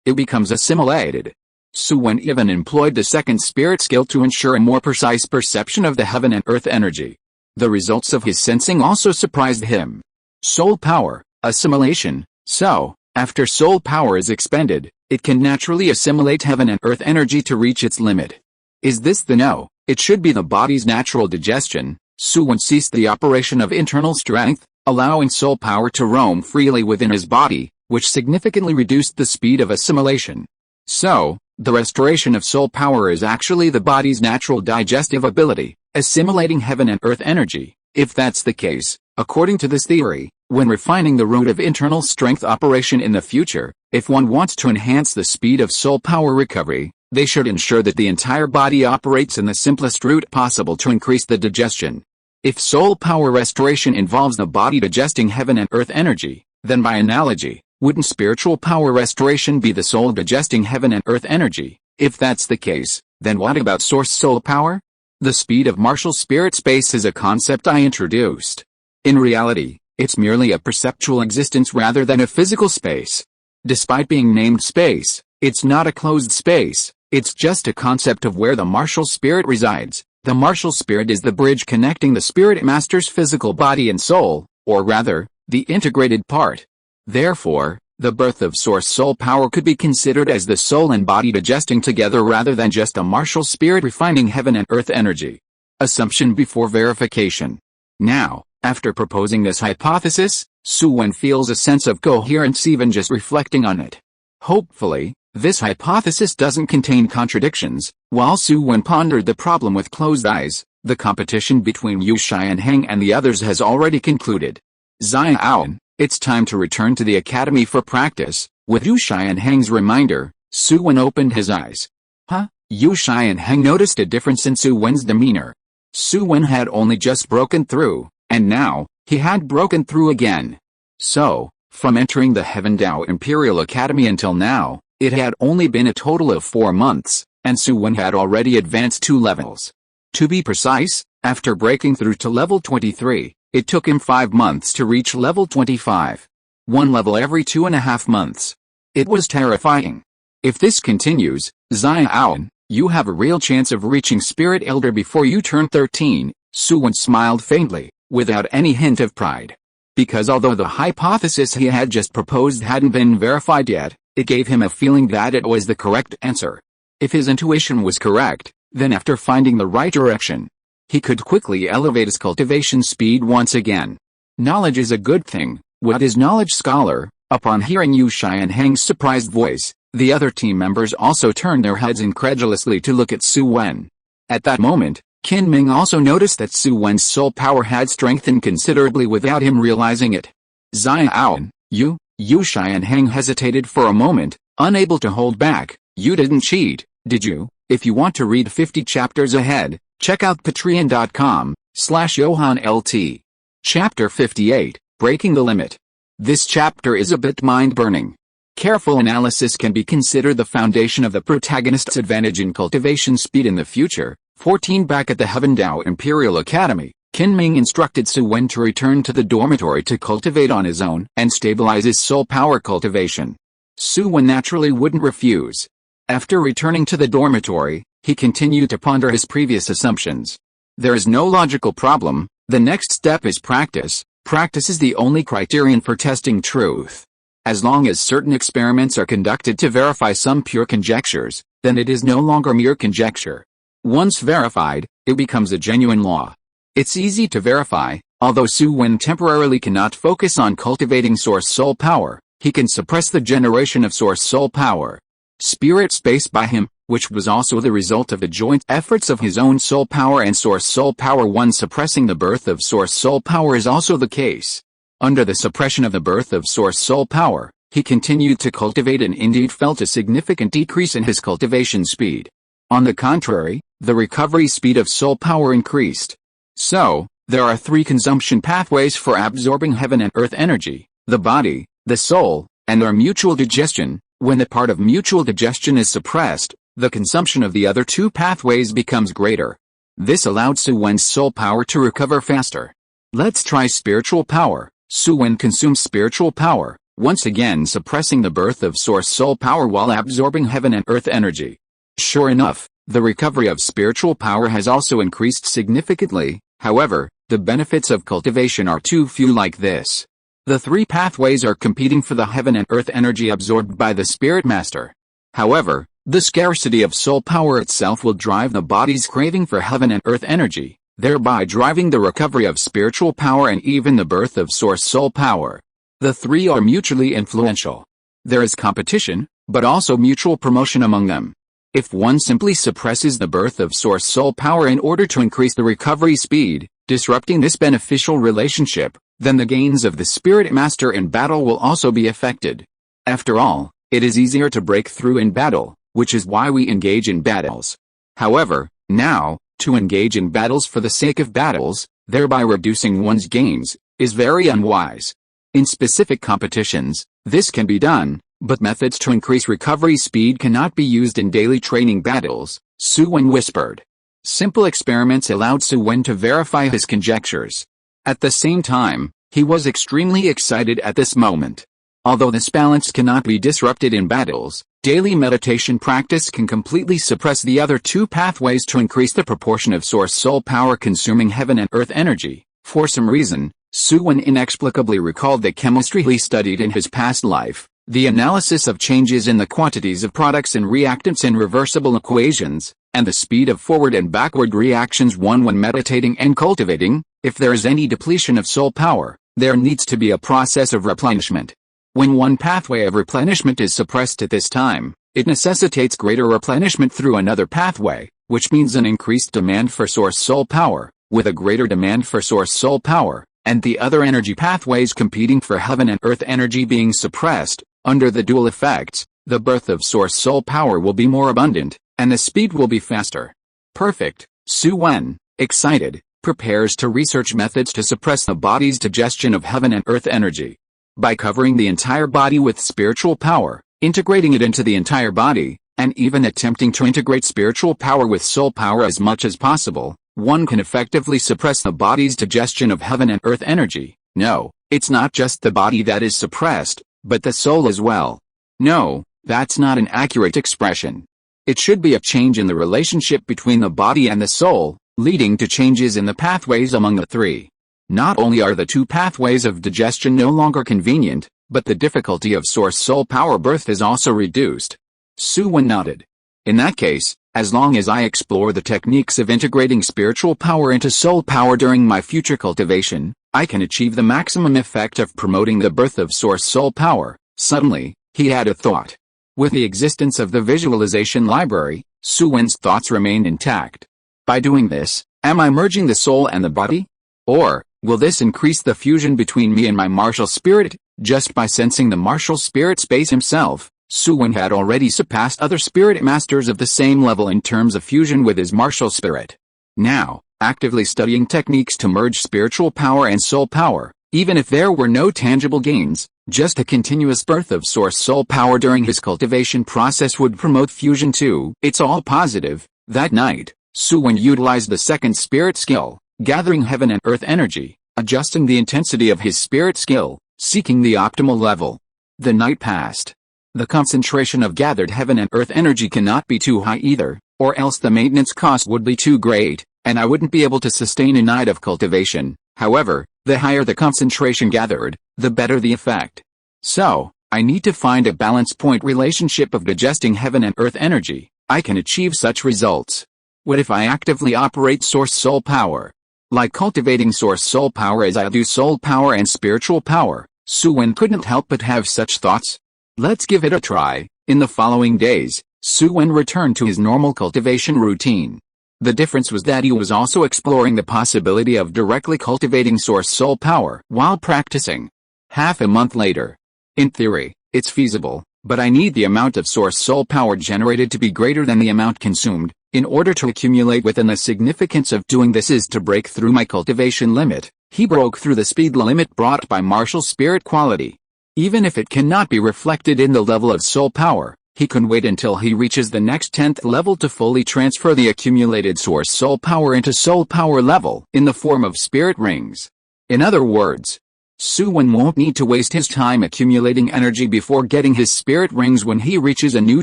it becomes assimilated. Su Wen even employed the second spirit skill to ensure a more precise perception of the heaven and earth energy. The results of his sensing also surprised him. Soul power, assimilation. So, after soul power is expended, it can naturally assimilate heaven and earth energy to reach its limit. Is this the no? It should be the body's natural digestion. Su Wen ceased the operation of internal strength, allowing soul power to roam freely within his body, which significantly reduced the speed of assimilation. So, the restoration of soul power is actually the body's natural digestive ability, assimilating heaven and earth energy. If that's the case, according to this theory, when refining the route of internal strength operation in the future, if one wants to enhance the speed of soul power recovery, they should ensure that the entire body operates in the simplest route possible to increase the digestion. If soul power restoration involves the body digesting heaven and earth energy, then by analogy, wouldn't spiritual power restoration be the soul digesting heaven and earth energy? If that's the case, then what about source soul power? The speed of martial spirit space is a concept I introduced. In reality, it's merely a perceptual existence rather than a physical space. Despite being named space, it's not a closed space, it's just a concept of where the martial spirit resides. The martial spirit is the bridge connecting the spirit master's physical body and soul, or rather, the integrated part. Therefore, the birth of source soul power could be considered as the soul and body digesting together rather than just a martial spirit refining heaven and earth energy. Assumption before verification. Now, after proposing this hypothesis, Su Wen feels a sense of coherence even just reflecting on it. Hopefully, this hypothesis doesn't contain contradictions. While Su Wen pondered the problem with closed eyes, the competition between Yu Xianheng and the others has already concluded. Xiaoan, it's time to return to the academy for practice. With Yu Xianheng's reminder, Su Wen opened his eyes. Huh? Yu Xianheng noticed a difference in Su Wen's demeanor. Su Wen had only just broken through, and now, he had broken through again. So, from entering the Heaven Dao Imperial Academy until now, it had only been a total of 4 months, and Su Wen had already advanced 2 levels. To be precise, after breaking through to level 23, it took him 5 months to reach level 25. 1 level every 2.5 months. It was terrifying. If this continues, Xiaoan, you have a real chance of reaching Spirit Elder before you turn 13, Su Wen smiled faintly, without any hint of pride. Because although the hypothesis he had just proposed hadn't been verified yet, it gave him a feeling that it was the correct answer. If his intuition was correct, then after finding the right direction, he could quickly elevate his cultivation speed once again. Knowledge is a good thing. What is knowledge, scholar? Upon hearing Yu Xianheng's surprised voice, the other team members also turned their heads incredulously to look at Su Wen. At that moment, Qin Ming also noticed that Su Wen's soul power had strengthened considerably without him realizing it. Xiaoan, Yu Xianheng hesitated for a moment, unable to hold back. You didn't cheat, did you? If you want to read 50 chapters ahead, check out patreon.com/JohanLT. Chapter 58, Breaking the Limit. This chapter is a bit mind-burning. Careful analysis can be considered the foundation of the protagonist's advantage in cultivation speed in the future. 14 Back at the Heaven Dao Imperial Academy, Qin Ming instructed Su Wen to return to the dormitory to cultivate on his own and stabilize his soul power cultivation. Su Wen naturally wouldn't refuse. After returning to the dormitory, he continued to ponder his previous assumptions. There is no logical problem. The next step is practice. Practice is the only criterion for testing truth. As long as certain experiments are conducted to verify some pure conjectures, then it is no longer mere conjecture. Once verified, it becomes a genuine law. It's easy to verify. Although Su Wen temporarily cannot focus on cultivating source soul power, he can suppress the generation of source soul power. Spirit space by him, which was also the result of the joint efforts of his own soul power and source soul power. One suppressing the birth of source soul power is also the case. Under the suppression of the birth of source soul power, he continued to cultivate and indeed felt a significant decrease in his cultivation speed. On the contrary, the recovery speed of soul power increased. So, there are 3 consumption pathways for absorbing heaven and earth energy: the body, the soul, and their mutual digestion. When the part of mutual digestion is suppressed, the consumption of the other 2 pathways becomes greater. This allowed Su Wen's soul power to recover faster. Let's try spiritual power. Su Wen consumes spiritual power, once again suppressing the birth of source soul power while absorbing heaven and earth energy. Sure enough, the recovery of spiritual power has also increased significantly. However, the benefits of cultivation are too few like this. The three pathways are competing for the heaven and earth energy absorbed by the Spirit Master. However, the scarcity of soul power itself will drive the body's craving for heaven and earth energy, thereby driving the recovery of spiritual power and even the birth of source soul power. The three are mutually influential. There is competition, but also mutual promotion among them. If one simply suppresses the birth of source soul power in order to increase the recovery speed, disrupting this beneficial relationship, then the gains of the Spirit Master in battle will also be affected. After all, it is easier to break through in battle, which is why we engage in battles. However, now, to engage in battles for the sake of battles, thereby reducing one's gains, is very unwise. In specific competitions, this can be done, but methods to increase recovery speed cannot be used in daily training battles, Su Wen whispered. Simple experiments allowed Su Wen to verify his conjectures. At the same time, he was extremely excited at this moment. Although this balance cannot be disrupted in battles, daily meditation practice can completely suppress the other two pathways to increase the proportion of source soul power consuming heaven and earth energy. For some reason, Su Wen inexplicably recalled the chemistry he studied in his past life, the analysis of changes in the quantities of products and reactants in reversible equations, and the speed of forward and backward reactions when meditating and cultivating. If there is any depletion of soul power, there needs to be a process of replenishment. When one pathway of replenishment is suppressed at this time, it necessitates greater replenishment through another pathway, which means an increased demand for source soul power, with a greater demand for source soul power, and the other energy pathways competing for heaven and earth energy being suppressed. Under the dual effects, the birth of source soul power will be more abundant, and the speed will be faster. Perfect. Su Wen, excited, prepares to research methods to suppress the body's digestion of heaven and earth energy. By covering the entire body with spiritual power, integrating it into the entire body, and even attempting to integrate spiritual power with soul power as much as possible, one can effectively suppress the body's digestion of heaven and earth energy. No, it's not just the body that is suppressed, but the soul as well. No, that's not an accurate expression. It should be a change in the relationship between the body and the soul, leading to changes in the pathways among the three. Not only are the two pathways of digestion no longer convenient, but the difficulty of source soul power birth is also reduced. Su Wen nodded. In that case, as long as I explore the techniques of integrating spiritual power into soul power during my future cultivation, I can achieve the maximum effect of promoting the birth of source soul power. Suddenly, he had a thought. With the existence of the visualization library, Su Wen's thoughts remained intact. By doing this, am I merging the soul and the body? Or, will this increase the fusion between me and my martial spirit? Just by sensing the martial spirit space himself, Su Wen had already surpassed other spirit masters of the same level in terms of fusion with his martial spirit. Now, actively studying techniques to merge spiritual power and soul power, even if there were no tangible gains, just a continuous birth of source soul power during his cultivation process would promote fusion too. It's all positive. That night, Su Wen utilized the second spirit skill, gathering heaven and earth energy, adjusting the intensity of his spirit skill, seeking the optimal level. The night passed. The concentration of gathered heaven and earth energy cannot be too high either, or else the maintenance cost would be too great, and I wouldn't be able to sustain a night of cultivation. However, the higher the concentration gathered, the better the effect. So, I need to find a balance point relationship of digesting heaven and earth energy. I can achieve such results. What if I actively operate source soul power? Like cultivating source soul power as I do soul power and spiritual power, Su Wen couldn't help but have such thoughts. Let's give it a try. In the following days, Su Wen returned to his normal cultivation routine. The difference was that he was also exploring the possibility of directly cultivating source soul power while practicing. Half a month later. In theory, it's feasible, but I need the amount of source soul power generated to be greater than the amount consumed. In order to accumulate within the significance of doing this is to break through my cultivation limit. He broke through the speed limit brought by martial spirit quality. Even if it cannot be reflected in the level of soul power, he can wait until he reaches the next 10th level to fully transfer the accumulated source soul power into soul power level in the form of spirit rings. In other words, Su Wen won't need to waste his time accumulating energy before getting his spirit rings when he reaches a new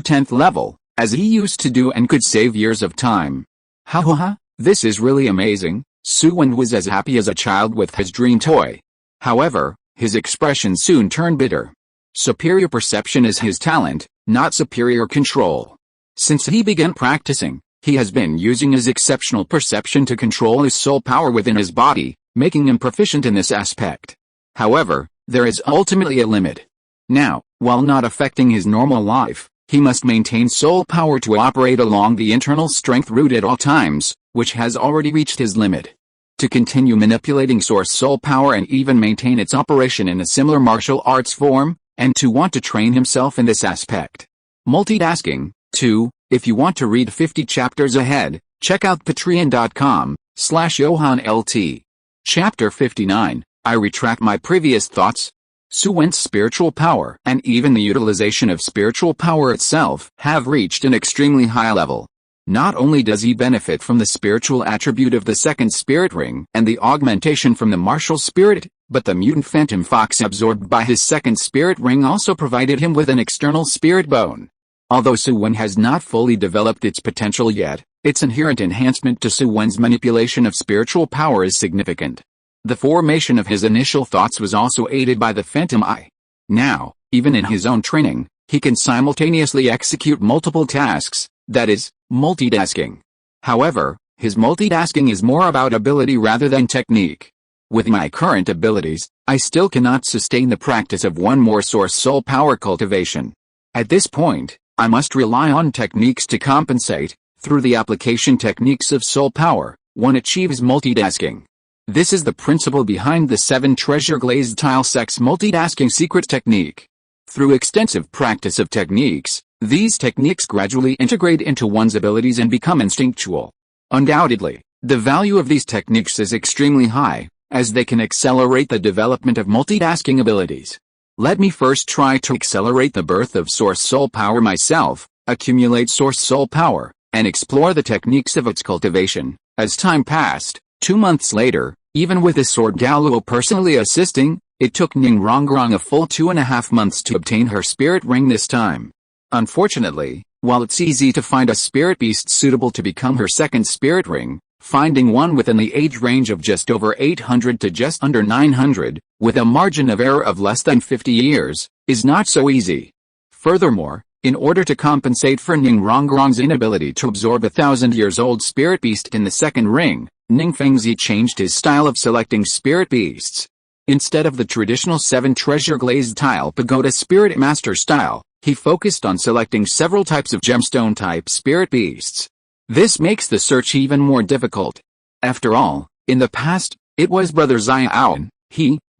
10th level. as he used to do, and could save years of time. Ha ha ha, this is really amazing. Su Wen was as happy as a child with his dream toy. However, his expression soon turned bitter. Superior perception is his talent, not superior control. Since he began practicing, he has been using his exceptional perception to control his soul power within his body, making him proficient in this aspect. However, there is ultimately a limit. Now, while not affecting his normal life, he must maintain soul power to operate along the internal strength route at all times, which has already reached his limit. To continue manipulating source soul power and even maintain its operation in a similar martial arts form, and to want to train himself in this aspect. Multitasking. 2. If you want to read 50 chapters ahead, check out patreon.com/JohanLT. Chapter 59. I retract my previous thoughts. Su Wen's spiritual power and even the utilization of spiritual power itself have reached an extremely high level. Not only does he benefit from the spiritual attribute of the second spirit ring and the augmentation from the martial spirit, but the mutant phantom fox absorbed by his second spirit ring also provided him with an external spirit bone. Although Su Wen has not fully developed its potential yet, its inherent enhancement to Su Wen's manipulation of spiritual power is significant. The formation of his initial thoughts was also aided by the phantom eye. Now, even in his own training, he can simultaneously execute multiple tasks, that is, multitasking. However, his multitasking is more about ability rather than technique. With my current abilities, I still cannot sustain the practice of one more source soul power cultivation. At this point, I must rely on techniques to compensate. Through the application techniques of soul power, one achieves multitasking. This is the principle behind the 7 treasure glazed tile sect's multitasking secret technique. Through extensive practice of techniques, these techniques gradually integrate into one's abilities and become instinctual. Undoubtedly, the value of these techniques is extremely high, as they can accelerate the development of multitasking abilities. Let me first try to accelerate the birth of source soul power myself, accumulate source soul power, and explore the techniques of its cultivation. As time passed, 2 months later, even with his sword Douluo personally assisting, it took Ning Rongrong a full 2.5 months to obtain her spirit ring this time. Unfortunately, while it's easy to find a spirit beast suitable to become her second spirit ring, finding one within the age range of just over 800 to just under 900, with a margin of error of less than 50 years, is not so easy. Furthermore, in order to compensate for Ning Rongrong's inability to absorb a 1,000-years-old spirit beast in the second ring, Ning Fengzi changed his style of selecting spirit beasts. Instead of the traditional 7 treasure glazed tile pagoda spirit master style, he focused on selecting several types of gemstone-type spirit beasts. This makes the search even more difficult. After all, in the past, it was Brother Xiaoan.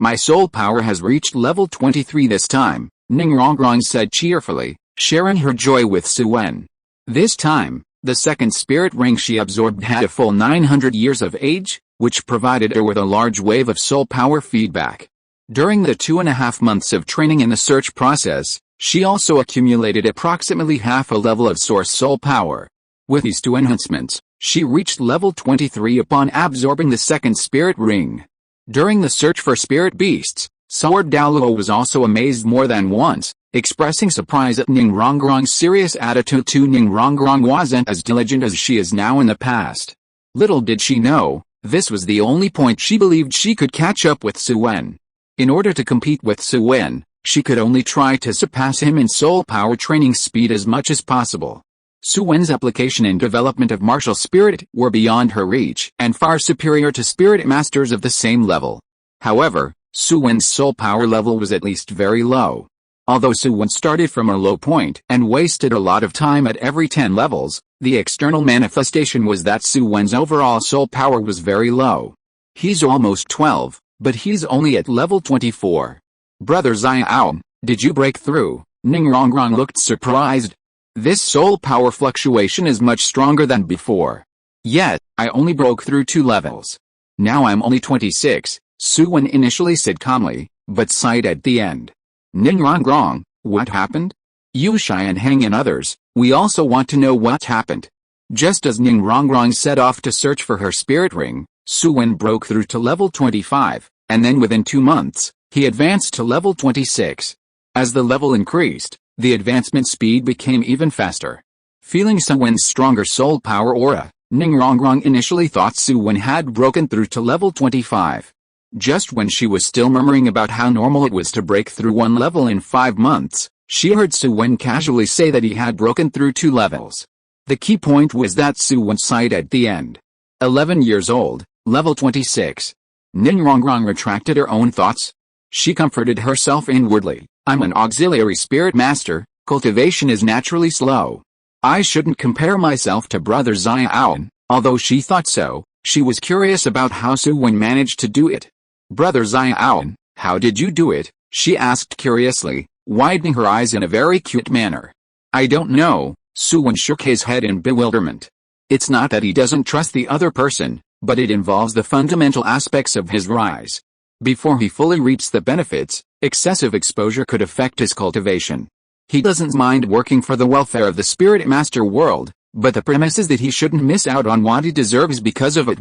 My soul power has reached level 23 this time, Ning Rongrong said cheerfully, sharing her joy with Su Wen. This time, the second spirit ring she absorbed had a full 900 years of age, which provided her with a large wave of soul power feedback. During the 2.5 months of training in the search process, she also accumulated approximately half a level of source soul power. With these 2 enhancements, she reached level 23 upon absorbing the second spirit ring. During the search for spirit beasts, Sword Douluo was also amazed more than once, expressing surprise at Ning Rongrong's serious attitude. Ning Rongrong wasn't as diligent as she is now in the past. Little did she know, this was the only point she believed she could catch up with Su Wen. In order to compete with Su Wen, she could only try to surpass him in soul power training speed as much as possible. Su Wen's application and development of martial spirit were beyond her reach and far superior to spirit masters of the same level. However, Su Wen's soul power level was at least very low. Although Su Wen started from a low point and wasted a lot of time at every 10 levels, the external manifestation was that Su Wen's overall soul power was very low. He's almost 12, but he's only at level 24. Brother Xiao, did you break through? Ning Rongrong looked surprised. This soul power fluctuation is much stronger than before. Yet, I only broke through 2 levels. Now I'm only 26, Su Wen initially said calmly, but sighed at the end. Ning Rongrong, what happened? You Shai and Hang and others, we also want to know what happened. Just as Ning Rongrong set off to search for her spirit ring, Su Wen broke through to level 25, and then within 2 months, he advanced to level 26. As the level increased, the advancement speed became even faster. Feeling Su Wen's stronger soul power aura, Ning Rongrong initially thought Su Wen had broken through to level 25. Just when she was still murmuring about how normal it was to break through one level in 5 months, she heard Su Wen casually say that he had broken through 2 levels. The key point was that Su Wen sighed at the end. 11 years old, level 26. Ning Rongrong retracted her own thoughts. She comforted herself inwardly. I'm an auxiliary spirit master, cultivation is naturally slow. I shouldn't compare myself to brother Xiaoan. Although she thought so, she was curious about how Su Wen managed to do it. Brother Xiaoan, how did you do it? She asked curiously, widening her eyes in a very cute manner. I don't know, Su Wen shook his head in bewilderment. It's not that he doesn't trust the other person, but it involves the fundamental aspects of his rise. Before he fully reaps the benefits, excessive exposure could affect his cultivation. He doesn't mind working for the welfare of the Spirit Master world, but the premise is that he shouldn't miss out on what he deserves because of it.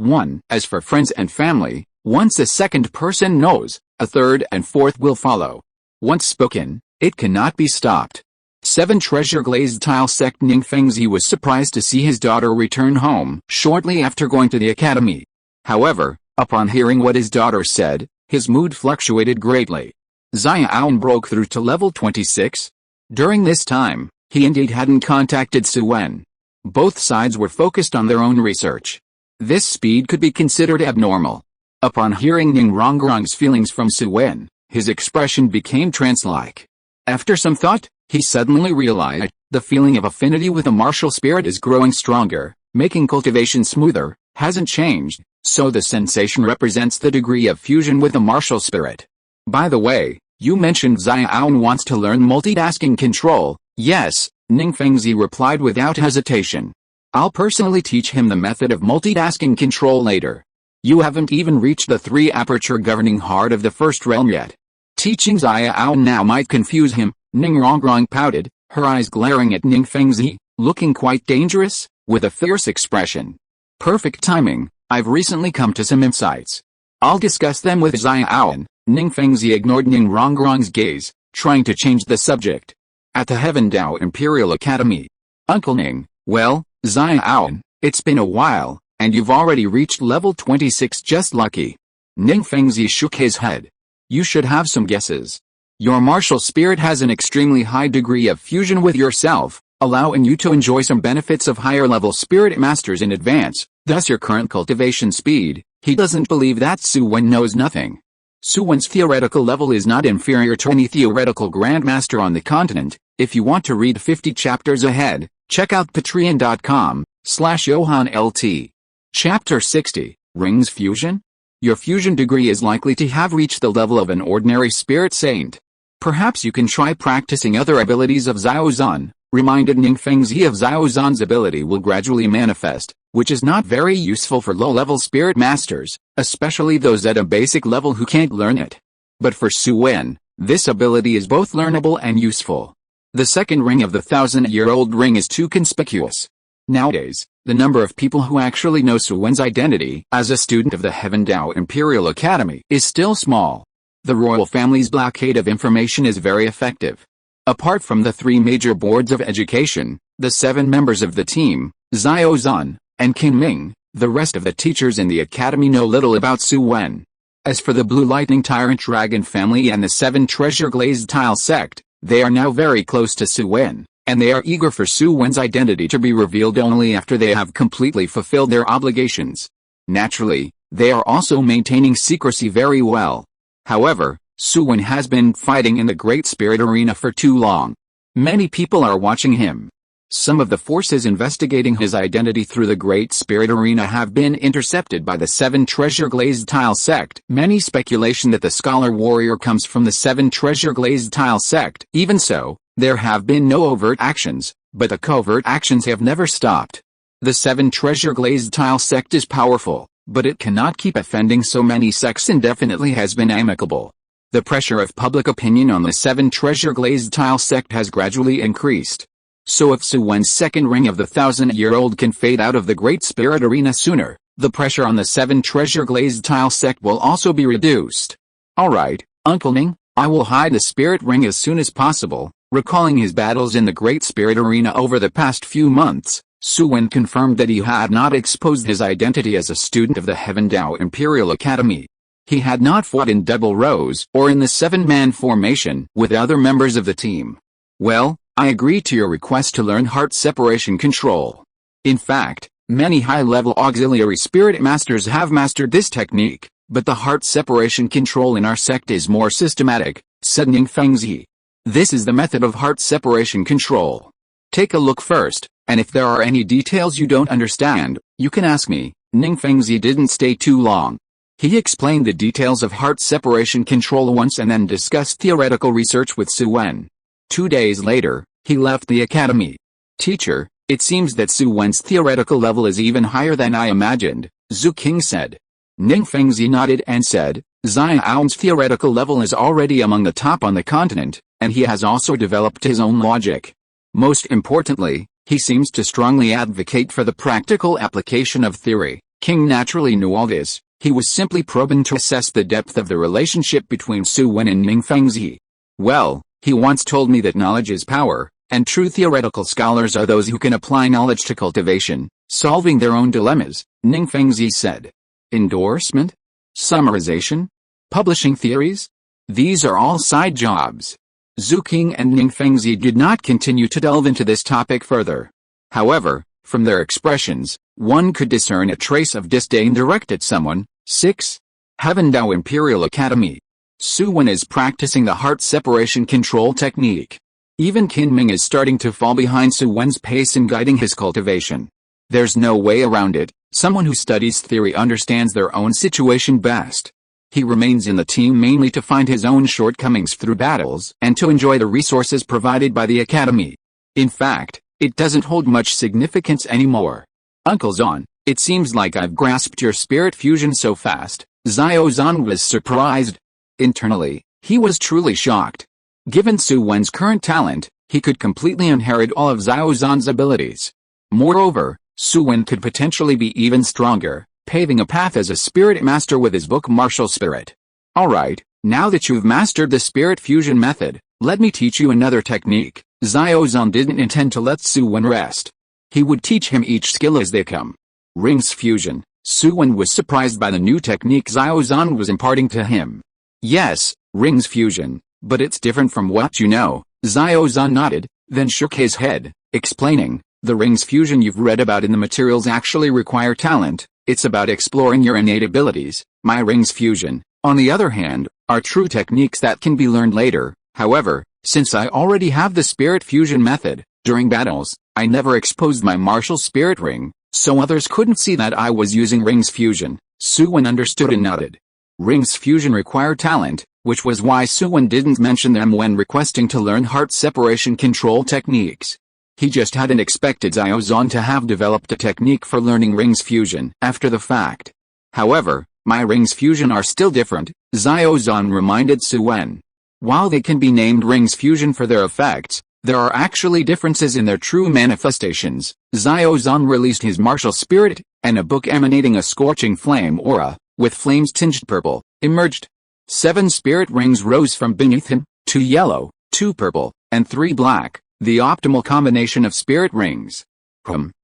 As for friends and family, once a second person knows, a third and fourth will follow. Once spoken, it cannot be stopped. 7 Treasure Glazed Tile Sect. Ning Fengzi was surprised to see his daughter return home shortly after going to the academy. However, upon hearing what his daughter said, his mood fluctuated greatly. Xiaoan broke through to level 26. During this time, he indeed hadn't contacted Su Wen. Both sides were focused on their own research. This speed could be considered abnormal. Upon hearing Ning Rongrong's feelings from Su Wen, his expression became trance-like. After some thought, he suddenly realized, the feeling of affinity with a martial spirit is growing stronger, making cultivation smoother, hasn't changed, so the sensation represents the degree of fusion with a martial spirit. By the way, you mentioned Xiaoan wants to learn multitasking control. Yes, Ning Fengzi replied without hesitation. I'll personally teach him the method of multitasking control later. You haven't even reached the 3 aperture governing heart of the first realm yet. Teaching Xiaoan now might confuse him. Ning Rongrong pouted, her eyes glaring at Ning Fengzi, looking quite dangerous, with a fierce expression. Perfect timing, I've recently come to some insights. I'll discuss them with Xiaoan. Ning Fengzi ignored Ning Rongrong's gaze, trying to change the subject. At the Heaven Dao Imperial Academy. Uncle Ning, well, Xiaoan, it's been a while, and you've already reached level 26, just lucky. Ning Fengzi shook his head. You should have some guesses. Your martial spirit has an extremely high degree of fusion with yourself, allowing you to enjoy some benefits of higher-level spirit masters in advance, thus your current cultivation speed. He doesn't believe that Su Wen knows nothing. Su Wen's theoretical level is not inferior to any theoretical Grandmaster on the continent. If you want to read 50 chapters ahead, check out patreon.com/JohanLT. Chapter 60, Rings Fusion? Your fusion degree is likely to have reached the level of an ordinary spirit saint. Perhaps you can try practicing other abilities of Xiaozan. Reminded Ning Fengzi of Xiaozan's ability will gradually manifest, which is not very useful for low-level spirit masters, especially those at a basic level who can't learn it. But for Su Wen, this ability is both learnable and useful. The second ring of the 1,000-year-old ring is too conspicuous. Nowadays, the number of people who actually know Su Wen's identity as a student of the Heaven Dao Imperial Academy is still small. The royal family's blockade of information is very effective. Apart from the 3 major boards of education, the 7 members of the team, Xiaozan, and Qin Ming, the rest of the teachers in the academy know little about Su Wen. As for the Blue Lightning Tyrant Dragon family and the 7 Treasure Glazed Tile Sect, they are now very close to Su Wen, and they are eager for Su Wen's identity to be revealed only after they have completely fulfilled their obligations. Naturally, they are also maintaining secrecy very well. However, Su Wen has been fighting in the Great Spirit Arena for too long. Many people are watching him. Some of the forces investigating his identity through the Great Spirit Arena have been intercepted by the 7 Treasure Glazed Tile Sect. Many speculation that the Scholar Warrior comes from the 7 Treasure Glazed Tile Sect. Even so, there have been no overt actions, but the covert actions have never stopped. The 7 Treasure Glazed Tile Sect is powerful, but it cannot keep offending so many sects indefinitely. Has been amicable. The pressure of public opinion on the 7 Treasure Glazed Tile Sect has gradually increased. So if Su Wen's second ring of the 1,000-year-old can fade out of the Great Spirit Arena sooner, the pressure on the 7 Treasure Glazed Tile Sect will also be reduced. Alright, Uncle Ning, I will hide the spirit ring as soon as possible. Recalling his battles in the Great Spirit Arena over the past few months, Su Wen confirmed that he had not exposed his identity as a student of the Heaven Dao Imperial Academy. He had not fought in double rows or in the 7-man formation with other members of the team. Well, I agree to your request to learn heart separation control. In fact, many high-level auxiliary spirit masters have mastered this technique, but the heart separation control in our sect is more systematic, said Ningfengzi. This is the method of heart separation control. Take a look first, and if there are any details you don't understand, you can ask me. Ningfengzi didn't stay too long. He explained the details of heart separation control once and then discussed theoretical research with Su Wen. 2 days later, he left the academy. Teacher, it seems that Su Wen's theoretical level is even higher than I imagined, Zhu King said. Ningfengzi nodded and said, Xiao's theoretical level is already among the top on the continent, and he has also developed his own logic. Most importantly, he seems to strongly advocate for the practical application of theory. King naturally knew all this. He was simply probing to assess the depth of the relationship between Su Wen and Ningfengzi. Well, he once told me that knowledge is power, and true theoretical scholars are those who can apply knowledge to cultivation, solving their own dilemmas, Ningfengzi said. Endorsement? Summarization? Publishing theories? These are all side jobs. Zhu King and Ningfengzi did not continue to delve into this topic further. However, from their expressions, one could discern a trace of disdain directed at someone. 6. Heaven Dao Imperial Academy. Su Wen is practicing the heart separation control technique. Even Qin Ming is starting to fall behind Su Wen's pace in guiding his cultivation. There's no way around it. Someone who studies theory understands their own situation best. He remains in the team mainly to find his own shortcomings through battles and to enjoy the resources provided by the academy. In fact, it doesn't hold much significance anymore. Uncle Zan, it seems like I've grasped your spirit fusion so fast. Xiao Zan was surprised. Internally, he was truly shocked. Given Su Wen's current talent, he could completely inherit all of Xiao Zan's abilities. Moreover, Su Wen could potentially be even stronger, paving a path as a spirit master with his book Martial Spirit. Alright, now that you've mastered the spirit fusion method, let me teach you another technique. Xiao Zan didn't intend to let Su Wen rest. He would teach him each skill as they come. Rings fusion. Su Wen was surprised by the new technique Xiao Zan was imparting to him. Yes, rings fusion, but it's different from what you know. Xiao Zan nodded, then shook his head, explaining, the rings fusion you've read about in the materials actually require talent. It's about exploring your innate abilities. My rings fusion, on the other hand, are true techniques that can be learned later. However, since I already have the spirit fusion method, during battles, I never exposed my martial spirit ring, so others couldn't see that I was using rings fusion. Su Wen understood and nodded. Rings fusion require talent, which was why Su Wen didn't mention them when requesting to learn heart separation control techniques. He just hadn't expected Xiao Zan to have developed a technique for learning rings fusion after the fact. However, my rings fusion are still different, Xiao Zan reminded Su Wen. While they can be named rings fusion for their effects, there are actually differences in their true manifestations. Xiao Zan released his martial spirit, and a book emanating a scorching flame aura, with flames tinged purple, emerged. 7 spirit rings rose from beneath him, 2 yellow, 2 purple, and 3 black, the optimal combination of spirit rings.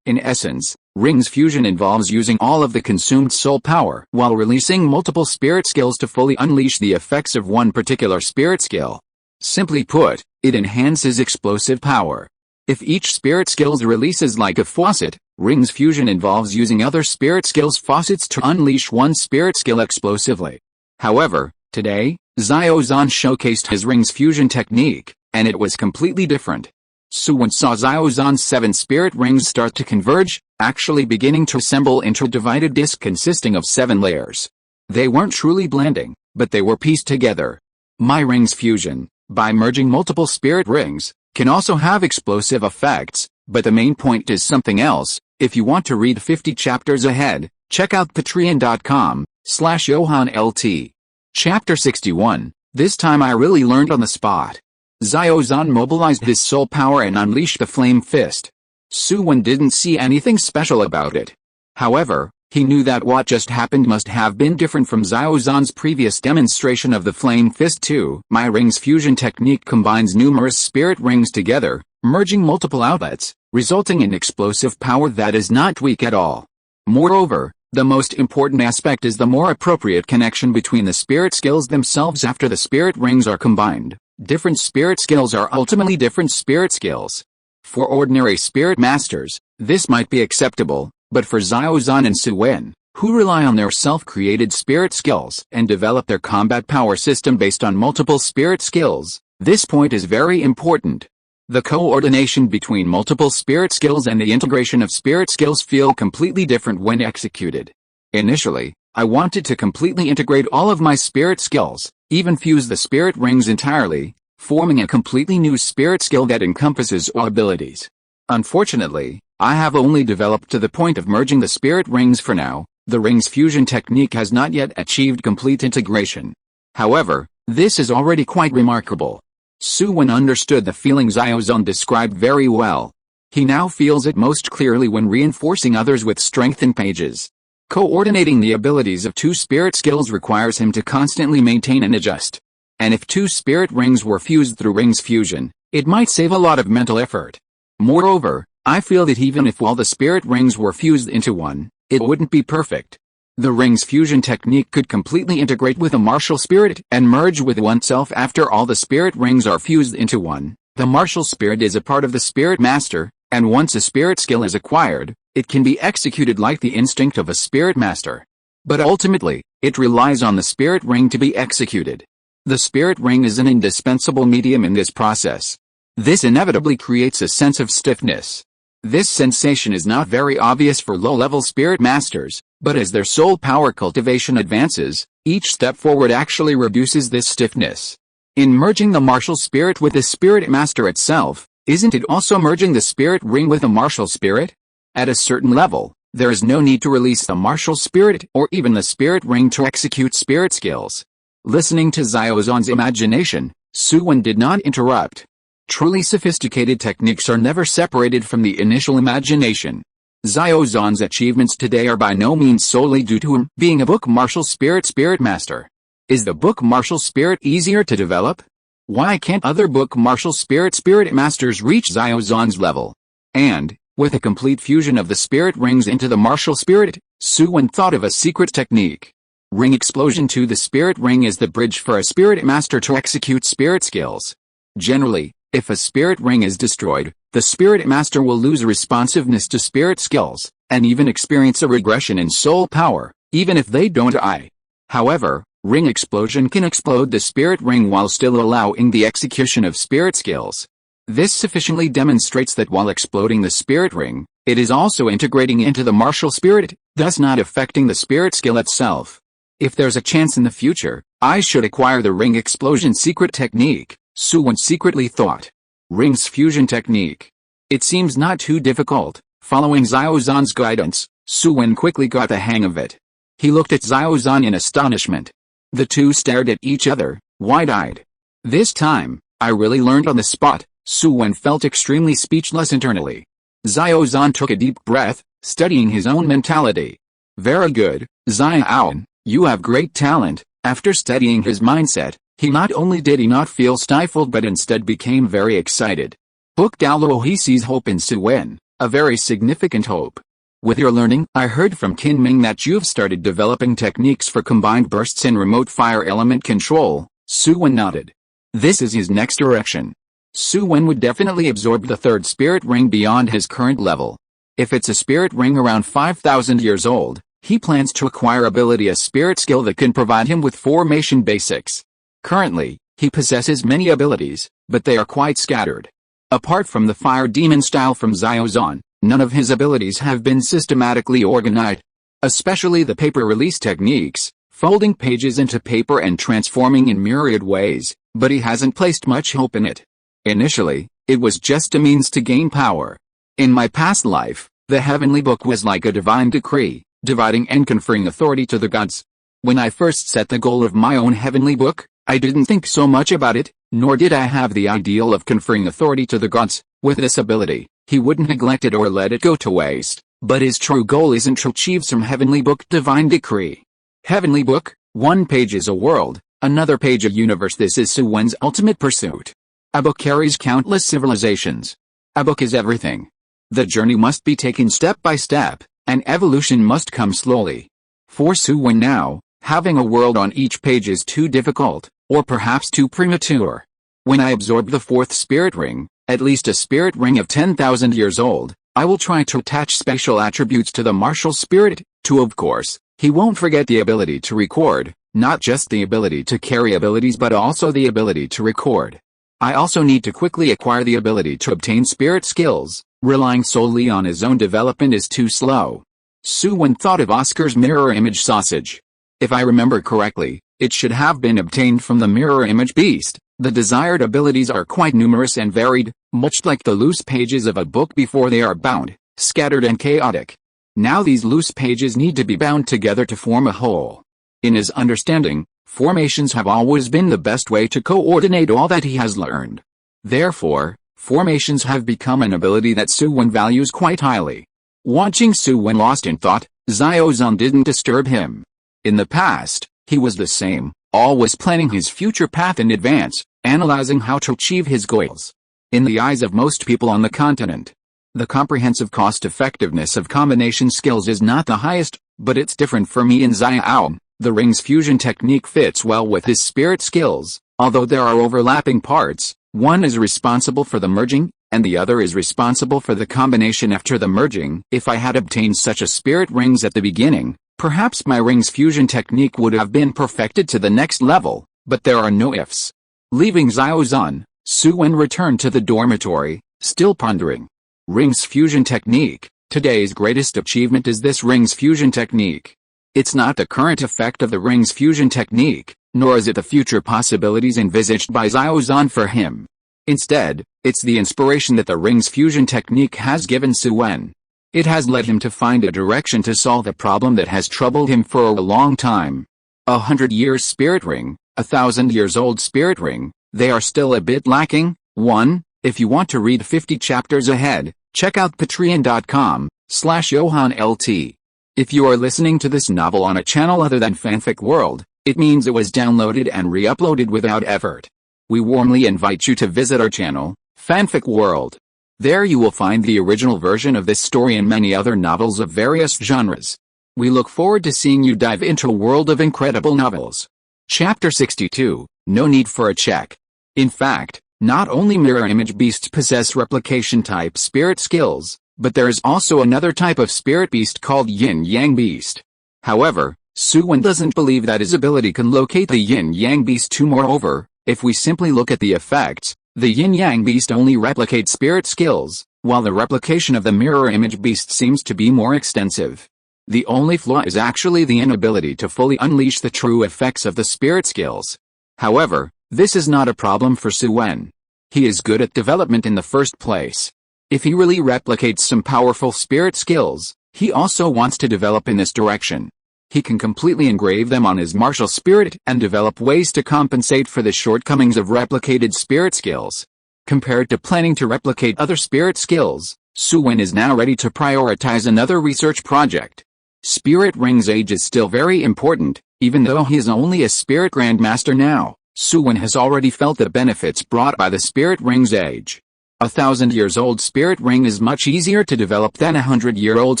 In essence, rings fusion involves using all of the consumed soul power while releasing multiple spirit skills to fully unleash the effects of one particular spirit skill. Simply put, it enhances explosive power. If each spirit skill's release is like a faucet, rings fusion involves using other spirit skills' faucets to unleash one spirit skill explosively. However, today, Xiao Zan showcased his rings fusion technique, and it was completely different. Su Wen saw Xiao Zan's 7 spirit rings start to converge, actually beginning to assemble into a divided disc consisting of 7 layers. They weren't truly blending, but they were pieced together. My rings fusion, by merging multiple spirit rings, can also have explosive effects, but the main point is something else. If you want to read 50 chapters ahead, check out patreon.com/JohanLT. Chapter 61, this time I really learned on the spot. Xiao Zan mobilized his soul power and unleashed the flame fist. Su Wen didn't see anything special about it. However, He knew that what just happened must have been different from Xiaozhan's previous demonstration of the Flame Fist 2. My ring's fusion technique combines numerous spirit rings together, merging multiple outlets, resulting in explosive power that is not weak at all. Moreover, the most important aspect is the more appropriate connection between the spirit skills themselves after the spirit rings are combined. Different spirit skills are ultimately different spirit skills. For ordinary spirit masters, this might be acceptable, but for Xiaozhan and Su Wen, who rely on their self-created spirit skills and develop their combat power system based on multiple spirit skills, this point is very important. The coordination between multiple spirit skills and the integration of spirit skills feel completely different when executed. Initially, I wanted to completely integrate all of my spirit skills, even fuse the spirit rings entirely, forming a completely new spirit skill that encompasses all abilities. Unfortunately, I have only developed to the point of merging the spirit rings for now. The ring's fusion technique has not yet achieved complete integration. However, this is already quite remarkable. Su Wen understood the feeling Xiaozhan described very well. He now feels it most clearly when reinforcing others with strengthened pages. Coordinating the abilities of two spirit skills requires him to constantly maintain and adjust. And if two spirit rings were fused through rings fusion, it might save a lot of mental effort. Moreover, I feel that even if all the spirit rings were fused into one, it wouldn't be perfect. The ring's fusion technique could completely integrate with a martial spirit and merge with oneself after all the spirit rings are fused into one. The martial spirit is a part of the spirit master, and once a spirit skill is acquired, it can be executed like the instinct of a spirit master. But ultimately, it relies on the spirit ring to be executed. The spirit ring is an indispensable medium in this process. This inevitably creates a sense of stiffness. This sensation is not very obvious for low-level spirit masters, but as their soul power cultivation advances, each step forward actually reduces this stiffness. In merging the martial spirit with the spirit master itself, isn't it also merging the spirit ring with a martial spirit? At a certain level, there is no need to release the martial spirit or even the spirit ring to execute spirit skills. Listening to Xiaozhan's imagination, Su Wen did not interrupt. Truly sophisticated techniques are never separated from the initial imagination. Xiaozhan's achievements today are by no means solely due to him being a book martial spirit master. Is the book martial spirit easier to develop? Why can't other book martial spirit masters reach Xiaozhan's level? And, with a complete fusion of the spirit rings into the martial spirit, Su Wen thought of a secret technique. Ring explosion to the spirit ring is the bridge for a spirit master to execute spirit skills. Generally, if a spirit ring is destroyed, the spirit master will lose responsiveness to spirit skills, and even experience a regression in soul power, even if they don't die. However, ring explosion can explode the spirit ring while still allowing the execution of spirit skills. This sufficiently demonstrates that while exploding the spirit ring, it is also integrating into the martial spirit, thus not affecting the spirit skill itself. If there's a chance in the future, I should acquire the ring explosion secret technique, Su Wen secretly thought. Ring's fusion technique. It seems not too difficult. Following Xiaozhan's guidance, Su Wen quickly got the hang of it. He looked at Xiaozhan in astonishment. The two stared at each other, wide-eyed. This time, I really learned on the spot. Su Wen felt extremely speechless internally. Xiaozhan took a deep breath, studying his own mentality. Very good, Xiaozhan, you have great talent. After studying his mindset, he not only did he not feel stifled but instead became very excited. Book Douluo, he sees hope in Su Wen, a very significant hope. With your learning, I heard from Qinming that you've started developing techniques for combined bursts and remote fire element control. Su Wen nodded. This is his next direction. Su Wen would definitely absorb the third spirit ring beyond his current level. If it's a spirit ring around 5,000 years old, he plans to acquire a spirit skill that can provide him with formation basics. Currently, he possesses many abilities, but they are quite scattered. Apart from the fire demon style from Xiaozhan, none of his abilities have been systematically organized. Especially the paper release techniques, folding pages into paper and transforming in myriad ways, but he hasn't placed much hope in it. Initially, it was just a means to gain power. In my past life, the heavenly book was like a divine decree, dividing and conferring authority to the gods. When I first set the goal of my own heavenly book, I didn't think so much about it, nor did I have the ideal of conferring authority to the gods. With this ability, he wouldn't neglect it or let it go to waste. But his true goal isn't to achieve some heavenly book divine decree. Heavenly book, one page is a world, another page a universe. This is Su Wen's ultimate pursuit. A book carries countless civilizations. A book is everything. The journey must be taken step by step, and evolution must come slowly. For Su Wen now, having a world on each page is too difficult, or perhaps too premature. When I absorb the fourth spirit ring, at least a spirit ring of 10,000 years old, I will try to attach special attributes to the martial spirit, of course, he won't forget the ability to record, not just the ability to carry abilities but also the ability to record. I also need to quickly acquire the ability to obtain spirit skills. Relying solely on his own development is too slow. Su Wen thought of Oscar's mirror image sausage. If I remember correctly, it should have been obtained from the mirror image beast. The desired abilities are quite numerous and varied, much like the loose pages of a book before they are bound, scattered and chaotic. Now these loose pages need to be bound together to form a whole. In his understanding, formations have always been the best way to coordinate all that he has learned. Therefore, formations have become an ability that Su Wen values quite highly. Watching Su Wen lost in thought, Xiao Zhan didn't disturb him. In the past, he was the same, always planning his future path in advance, analyzing how to achieve his goals. In the eyes of most people on the continent, the comprehensive cost-effectiveness of combination skills is not the highest, but it's different for me and Xiao. The ring's fusion technique fits well with his spirit skills, although there are overlapping parts. One is responsible for the merging, and the other is responsible for the combination after the merging. If I had obtained such a spirit rings at the beginning, perhaps my ring's fusion technique would have been perfected to the next level, but there are no ifs. Leaving Xiao Zhan, Su Wen returned to the dormitory, still pondering. Ring's fusion technique. Today's greatest achievement is this ring's fusion technique. It's not the current effect of the ring's fusion technique, nor is it the future possibilities envisaged by Xiao Zhan for him. Instead, it's the inspiration that the ring's fusion technique has given Su Wen. It has led him to find a direction to solve a problem that has troubled him for a long time. 100 years spirit ring, 1,000 years old spirit ring, they are still a bit lacking. 1. If you want to read 50 chapters ahead, check out patreon.com/JohanLT. If you are listening to this novel on a channel other than Fanfic World, it means it was downloaded and re-uploaded without effort. We warmly invite you to visit our channel, Fanfic World. There you will find the original version of this story and many other novels of various genres. We look forward to seeing you dive into a world of incredible novels. Chapter 62, No Need for a Check. In fact, not only mirror image beasts possess replication type spirit skills, but there is also another type of spirit beast called yin-yang beast. However, Su Wen doesn't believe that his ability can locate the yin-yang beast too. Moreover, if we simply look at the effects, the yin-yang beast only replicates spirit skills, while the replication of the mirror image beast seems to be more extensive. The only flaw is actually the inability to fully unleash the true effects of the spirit skills. However, this is not a problem for Su Wen. He is good at development in the first place. If he really replicates some powerful spirit skills, he also wants to develop in this direction. He can completely engrave them on his martial spirit and develop ways to compensate for the shortcomings of replicated spirit skills. Compared to planning to replicate other spirit skills, Su Wen is now ready to prioritize another research project. Spirit Ring's age is still very important, even though he is only a Spirit Grandmaster now. Su Wen has already felt the benefits brought by the Spirit Ring's age. 1,000 years old Spirit Ring is much easier to develop than 100-year-old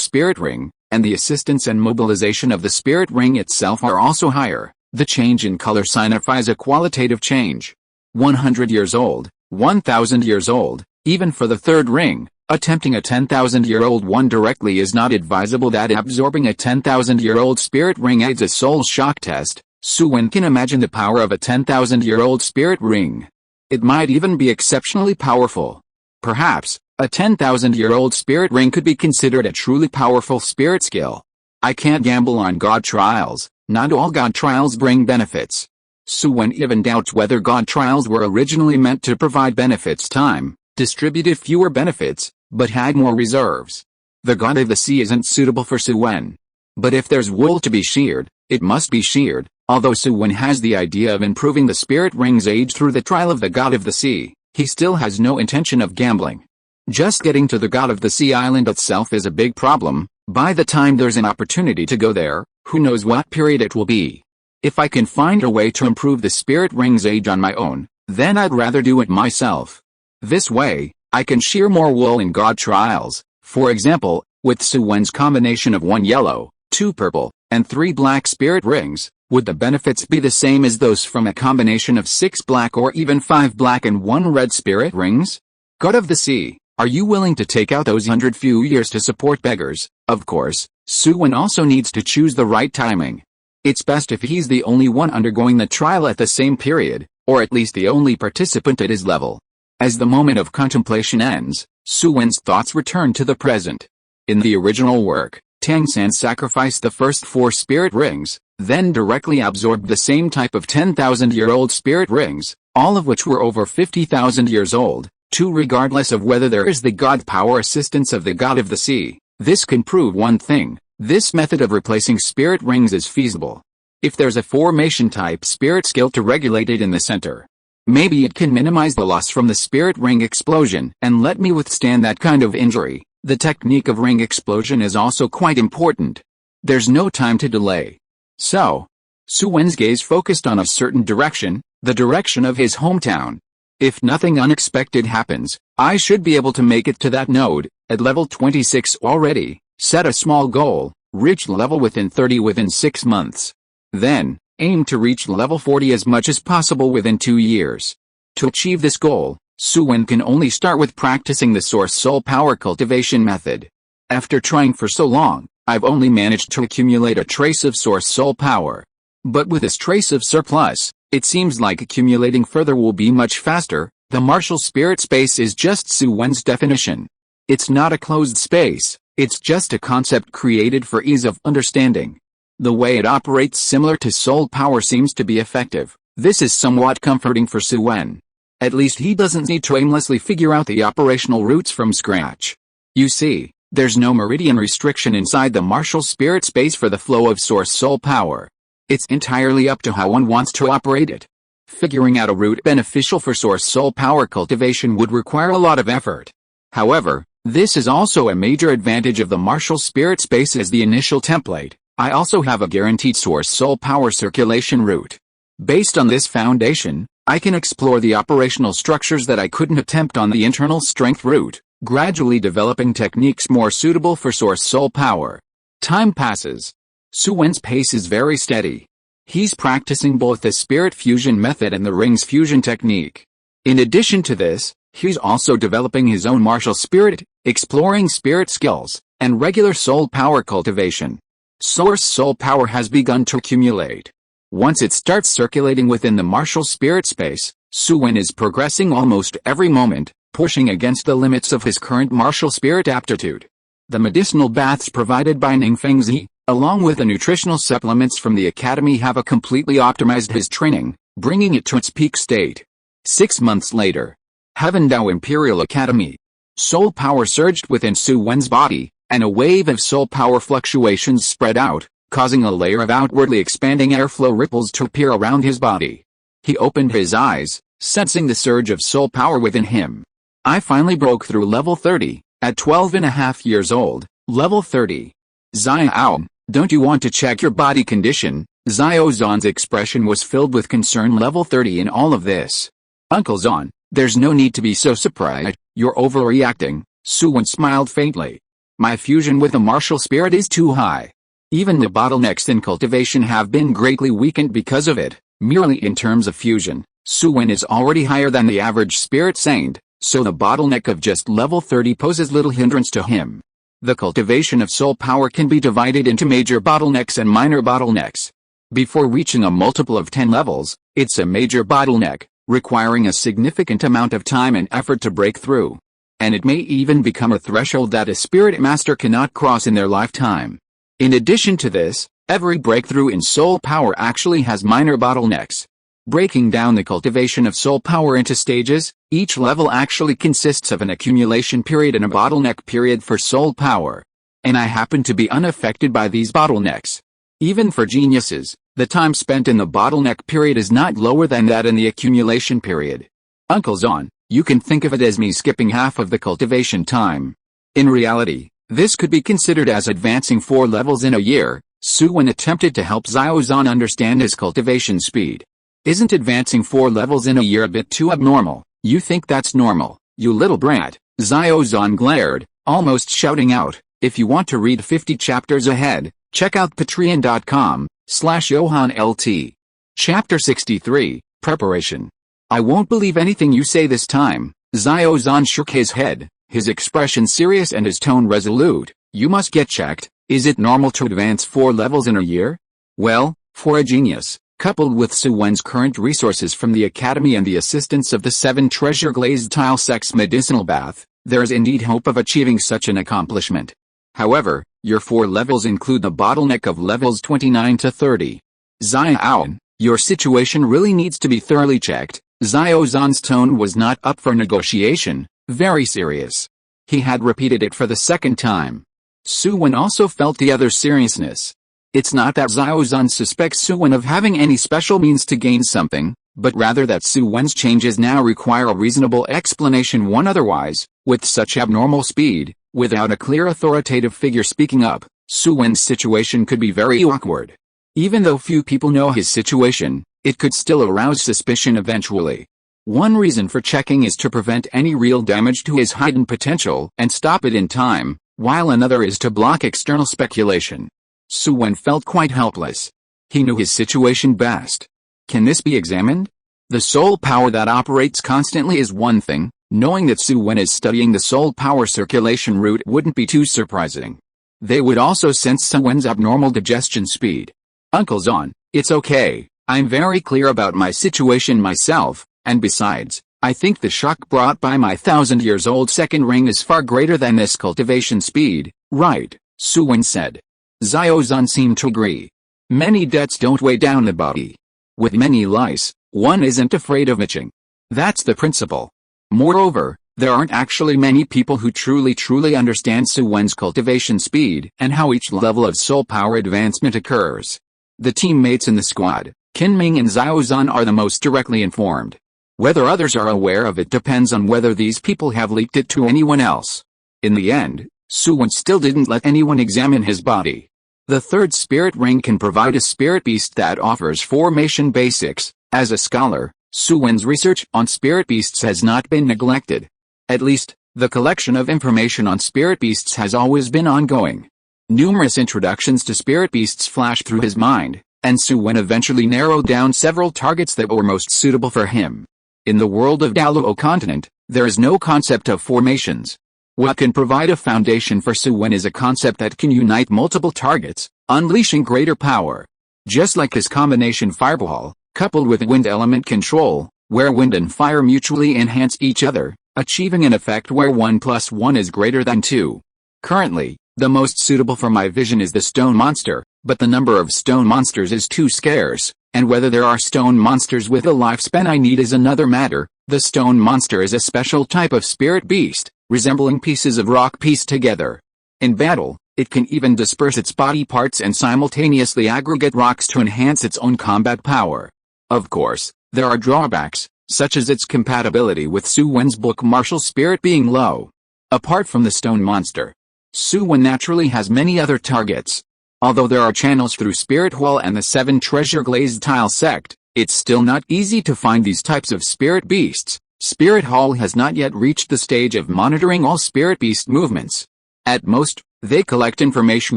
Spirit Ring, and the assistance and mobilization of the Spirit Ring itself are also higher. The change in color signifies a qualitative change. 100 years old, 1,000 years old, even for the third ring, attempting a 10,000-year-old one directly is not advisable. That absorbing a 10,000-year-old Spirit Ring aids a soul shock test. Su Wen can imagine the power of a 10,000-year-old Spirit Ring. It might even be exceptionally powerful. Perhaps, a 10,000-year-old Spirit Ring could be considered a truly powerful spirit skill. I can't gamble on God trials. Not all God trials bring benefits. Su Wen even doubts whether God trials were originally meant to provide benefits. Time distributed fewer benefits, but had more reserves. The God of the Sea isn't suitable for Su Wen. But if there's wool to be sheared, it must be sheared. Although Su Wen has the idea of improving the Spirit Ring's age through the trial of the God of the Sea, he still has no intention of gambling. Just getting to the God of the Sea island itself is a big problem. By the time there's an opportunity to go there, who knows what period it will be. If I can find a way to improve the spirit ring's age on my own, then I'd rather do it myself. This way, I can shear more wool in God trials. For example, with Su Wen's combination of 1 yellow, 2 purple, and 3 black spirit rings, would the benefits be the same as those from a combination of 6 black or even 5 black and 1 red spirit rings? God of the Sea, are you willing to take out those 100 few years to support beggars? Of course, Su Wen also needs to choose the right timing. It's best if he's the only one undergoing the trial at the same period, or at least the only participant at his level. As the moment of contemplation ends, Su Wen's thoughts return to the present. In the original work, Tang San sacrificed the first 4 spirit rings, then directly absorbed the same type of 10,000-year-old spirit rings, all of which were over 50,000 years old, regardless of whether there is the god power assistance of the god of the sea. This can prove one thing: this method of replacing spirit rings is feasible. If there's a formation-type spirit skill to regulate it in the center, maybe it can minimize the loss from the spirit ring explosion and let me withstand that kind of injury. The technique of ring explosion is also quite important. There's no time to delay. So, Su Wen's gaze focused on a certain direction, the direction of his hometown. If nothing unexpected happens, I should be able to make it to that node, at level 26 already. Set a small goal, reach level within 30 within 6 months. Then, aim to reach level 40 as much as possible within 2 years. To achieve this goal, Su Wen can only start with practicing the source soul power cultivation method. After trying for so long, I've only managed to accumulate a trace of source soul power. But with this trace of surplus, it seems like accumulating further will be much faster. The martial spirit space is just Su Wen's definition. It's not a closed space, it's just a concept created for ease of understanding. The way it operates similar to soul power seems to be effective. This is somewhat comforting for Su Wen. At least he doesn't need to aimlessly figure out the operational routes from scratch. You see, there's no meridian restriction inside the martial spirit space for the flow of source soul power. It's entirely up to how one wants to operate it. Figuring out a route beneficial for source soul power cultivation would require a lot of effort. However, this is also a major advantage of the martial spirit space as the initial template. I also have a guaranteed source soul power circulation route. Based on this foundation, I can explore the operational structures that I couldn't attempt on the internal strength route, gradually developing techniques more suitable for source soul power. Time passes. Su Wen's pace is very steady. He's practicing both the spirit fusion method and the rings fusion technique. In addition to this, he's also developing his own martial spirit, exploring spirit skills, and regular soul power cultivation. Source soul power has begun to accumulate. Once it starts circulating within the martial spirit space, Su Wen is progressing almost every moment, pushing against the limits of his current martial spirit aptitude. The medicinal baths provided by Ningfengzi, along with the nutritional supplements from the academy, have completely optimized his training, bringing it to its peak state. 6 months later, Heavendao Imperial Academy. Soul power surged within Su Wen's body, and a wave of soul power fluctuations spread out, causing a layer of outwardly expanding airflow ripples to appear around his body. He opened his eyes, sensing the surge of soul power within him. I finally broke through level 30, at 12.5 years old, level 30. Xiao, don't you want to check your body condition? Xiao Zan's expression was filled with concern. Level 30 in all of this. Uncle Zan, there's no need to be so surprised, you're overreacting. Su Wen smiled faintly. My fusion with the martial spirit is too high. Even the bottlenecks in cultivation have been greatly weakened because of it. Merely in terms of fusion, Su Wen is already higher than the average spirit saint, so the bottleneck of just level 30 poses little hindrance to him. The cultivation of soul power can be divided into major bottlenecks and minor bottlenecks. Before reaching a multiple of 10 levels, it's a major bottleneck, requiring a significant amount of time and effort to break through. And it may even become a threshold that a spirit master cannot cross in their lifetime. In addition to this, every breakthrough in soul power actually has minor bottlenecks. Breaking down the cultivation of soul power into stages, each level actually consists of an accumulation period and a bottleneck period for soul power. And I happen to be unaffected by these bottlenecks. Even for geniuses, the time spent in the bottleneck period is not lower than that in the accumulation period. Uncle Zan, you can think of it as me skipping half of the cultivation time. In reality, This could be considered as advancing 4 levels in a year. Su Wen attempted to help Xiao Zhan understand his cultivation speed. Isn't advancing 4 levels in a year a bit too abnormal? You think that's normal, you little brat? Xiao Zhan glared, almost shouting out. If you want to read 50 chapters ahead, check out patreon.com/JohanLT. Chapter 63, Preparation. I won't believe anything you say this time. Xiao Zhan shook his head, his expression serious and his tone resolute. You must get checked. Is it normal to advance 4 levels in a year? Well, for a genius, coupled with Su Wen's current resources from the Academy and the assistance of the 7 treasure-glazed tile sect's medicinal bath, there is indeed hope of achieving such an accomplishment. However, your 4 levels include the bottleneck of levels 29 to 30. Xiao, your situation really needs to be thoroughly checked. Xiao Zhan's tone was not up for negotiation, very serious. He had repeated it for the 2nd time. Su Wen also felt the other's seriousness. It's not that Xiao Zhan suspects Su Wen of having any special means to gain something, but rather that Su Wen's changes now require a reasonable explanation. One otherwise, with such abnormal speed, without a clear authoritative figure speaking up, Su Wen's situation could be very awkward. Even though few people know his situation, it could still arouse suspicion eventually. One reason for checking is to prevent any real damage to his hidden potential and stop it in time, while another is to block external speculation. Su Wen felt quite helpless. He knew his situation best. Can this be examined? The soul power that operates constantly is one thing. Knowing that Su Wen is studying the soul power circulation route wouldn't be too surprising. They would also sense Su Wen's abnormal digestion speed. Uncle Zhan, it's okay. I'm very clear about my situation myself, and besides, I think the shock brought by my 1,000-years-old second ring is far greater than this cultivation speed, right? Su Wen said. Xiao Zhan seemed to agree. Many debts don't weigh down the body. With many lice, one isn't afraid of itching. That's the principle. Moreover, there aren't actually many people who truly understand Su Wen's cultivation speed and how each level of soul power advancement occurs. The teammates in the squad, Qinming and Xiao Zhan, are the most directly informed. Whether others are aware of it depends on whether these people have leaked it to anyone else. In the end, Su Wen still didn't let anyone examine his body. The 3rd spirit ring can provide a spirit beast that offers formation basics. As a scholar, Su Wen's research on spirit beasts has not been neglected. At least, the collection of information on spirit beasts has always been ongoing. Numerous introductions to spirit beasts flashed through his mind, and Su Wen eventually narrowed down several targets that were most suitable for him. In the world of Douluo continent, there is no concept of formations. What can provide a foundation for Su Wen is a concept that can unite multiple targets, unleashing greater power. Just like his combination fireball, coupled with wind element control, where wind and fire mutually enhance each other, achieving an effect where 1 + 1 is greater than 2. Currently, the most suitable for my vision is the stone monster, but the number of stone monsters is too scarce, and whether there are stone monsters with a lifespan I need is another matter. The stone monster is a special type of spirit beast, resembling pieces of rock pieced together. In battle, it can even disperse its body parts and simultaneously aggregate rocks to enhance its own combat power. Of course, there are drawbacks, such as its compatibility with Su Wen's book martial spirit being low. Apart from the stone monster, Su Wen naturally has many other targets. Although there are channels through Spirit Hall and the 7 treasure-glazed tile sect, it's still not easy to find these types of spirit beasts. Spirit Hall has not yet reached the stage of monitoring all spirit beast movements. At most, they collect information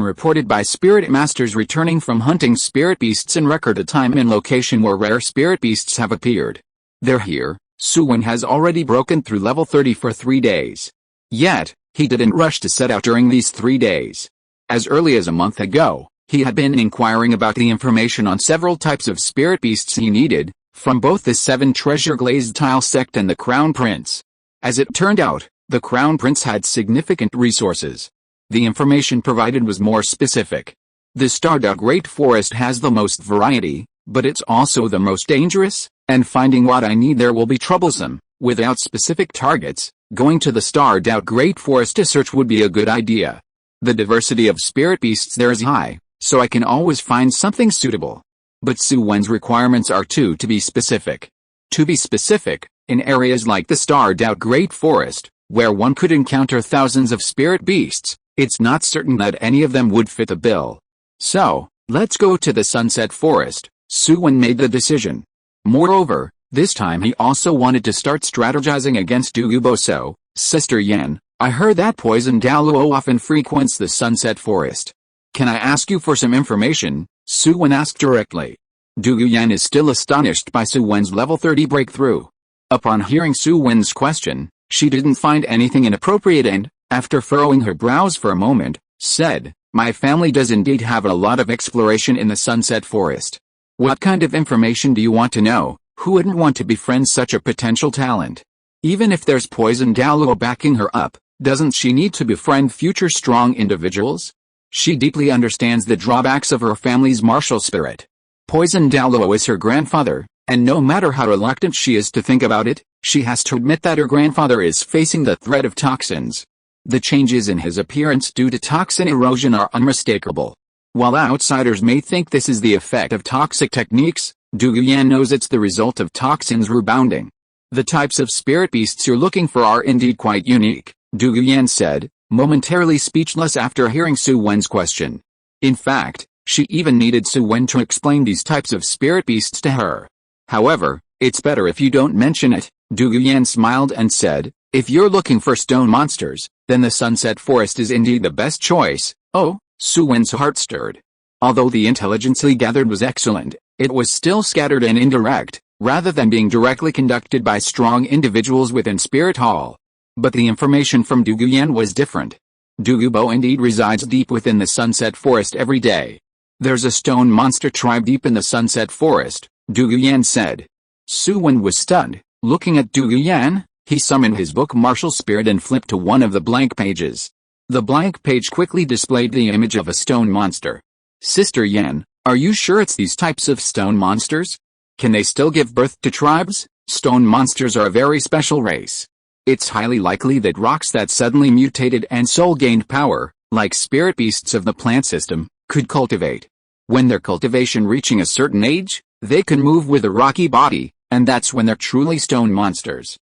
reported by spirit masters returning from hunting spirit beasts and record a time and location where rare spirit beasts have appeared. They're here. Su Wen has already broken through level 30 for 3 days. Yet, he didn't rush to set out during these 3 days. As early as a month ago, he had been inquiring about the information on several types of spirit beasts he needed, from both the 7 treasure-glazed tile sect and the Crown Prince. As it turned out, the Crown Prince had significant resources. The information provided was more specific. The Starlight Great Forest has the most variety, but it's also the most dangerous, and finding what I need there will be troublesome. Without specific targets, going to the Starlight Great Forest to search would be a good idea. The diversity of spirit beasts there is high, so I can always find something suitable. But Su Wen's requirements are to be specific. To be specific, in areas like the Starlight Great Forest, where one could encounter thousands of spirit beasts, It's not certain that any of them would fit the bill. So, let's go to the Sunset Forest. Su Wen made the decision. Moreover, this time he also wanted to start strategizing against Douluo. So, Sister Yan, I heard that poison Douluo often frequents the Sunset Forest. Can I ask you for some information? Su Wen asked directly. Douluo Yan is still astonished by Su Wen's level 30 breakthrough. Upon hearing Su Wen's question, she didn't find anything inappropriate and, after furrowing her brows for a moment, said, "My family does indeed have a lot of exploration in the Sunset Forest. What kind of information do you want to know? Who wouldn't want to befriend such a potential talent? Even if there's poison Douluo backing her up, doesn't she need to befriend future strong individuals? She deeply understands the drawbacks of her family's martial spirit. Poison Douluo is her grandfather, and no matter how reluctant she is to think about it, she has to admit that her grandfather is facing the threat of toxins. The changes in his appearance due to toxin erosion are unmistakable. While outsiders may think this is the effect of toxic techniques, Douluo Yan knows it's the result of toxins rebounding. The types of spirit beasts you're looking for are indeed quite unique, Douluo Yan said, momentarily speechless after hearing Su Wen's question. In fact, she even needed Su Wen to explain these types of spirit beasts to her. However, it's better if you don't mention it, Douluo Yan smiled and said, if you're looking for stone monsters, then the Sunset Forest is indeed the best choice. Oh, Su Wen's heart stirred. Although the intelligence he gathered was excellent, it was still scattered and indirect, rather than being directly conducted by strong individuals within Spirit Hall. But the information from Douluo Yan was different. Douluo indeed resides deep within the Sunset Forest every day. There's a stone monster tribe deep in the Sunset Forest, Douluo Yan said. Su Wen was stunned. Looking at Douluo Yan, he summoned his book Martial Spirit and flipped to one of the blank pages. The blank page quickly displayed the image of a stone monster. Sister Yan, are you sure it's these types of stone monsters? Can they still give birth to tribes? Stone monsters are a very special race. It's highly likely that rocks that suddenly mutated and soul-gained power, like spirit beasts of the plant system, could cultivate. When their cultivation reaching a certain age, they can move with a rocky body, and that's when they're truly stone monsters.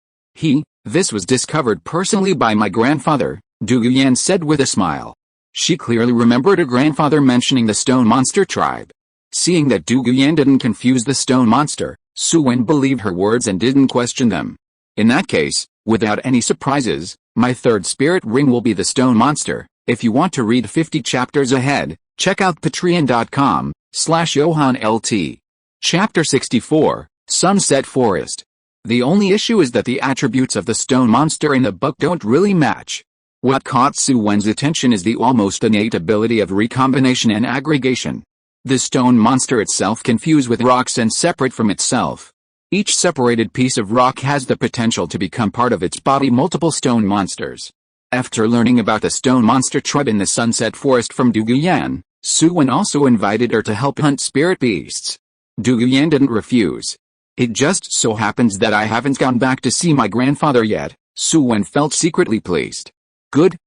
This was discovered personally by my grandfather, Douluo Yan said with a smile. She clearly remembered her grandfather mentioning the stone monster tribe. Seeing that Douluo Yan didn't confuse the stone monster, Su Wen believed her words and didn't question them. In that case, without any surprises, my third spirit ring will be the stone monster. If you want to read 50 chapters ahead, check out patreon.com/JohanLT. Chapter 64, Sunset Forest. The only issue is that the attributes of the stone monster in the book don't really match. What caught Su Wen's attention is the almost innate ability of recombination and aggregation. The stone monster itself can fuse with rocks and separate from itself. Each separated piece of rock has the potential to become part of its body multiple stone monsters. After learning about the stone monster tribe in the Sunset Forest from Douluo Yan, Su Wen also invited her to help hunt spirit beasts. Douluo Yan didn't refuse. It just so happens that I haven't gone back to see my grandfather yet. Su Wen felt secretly pleased. Good.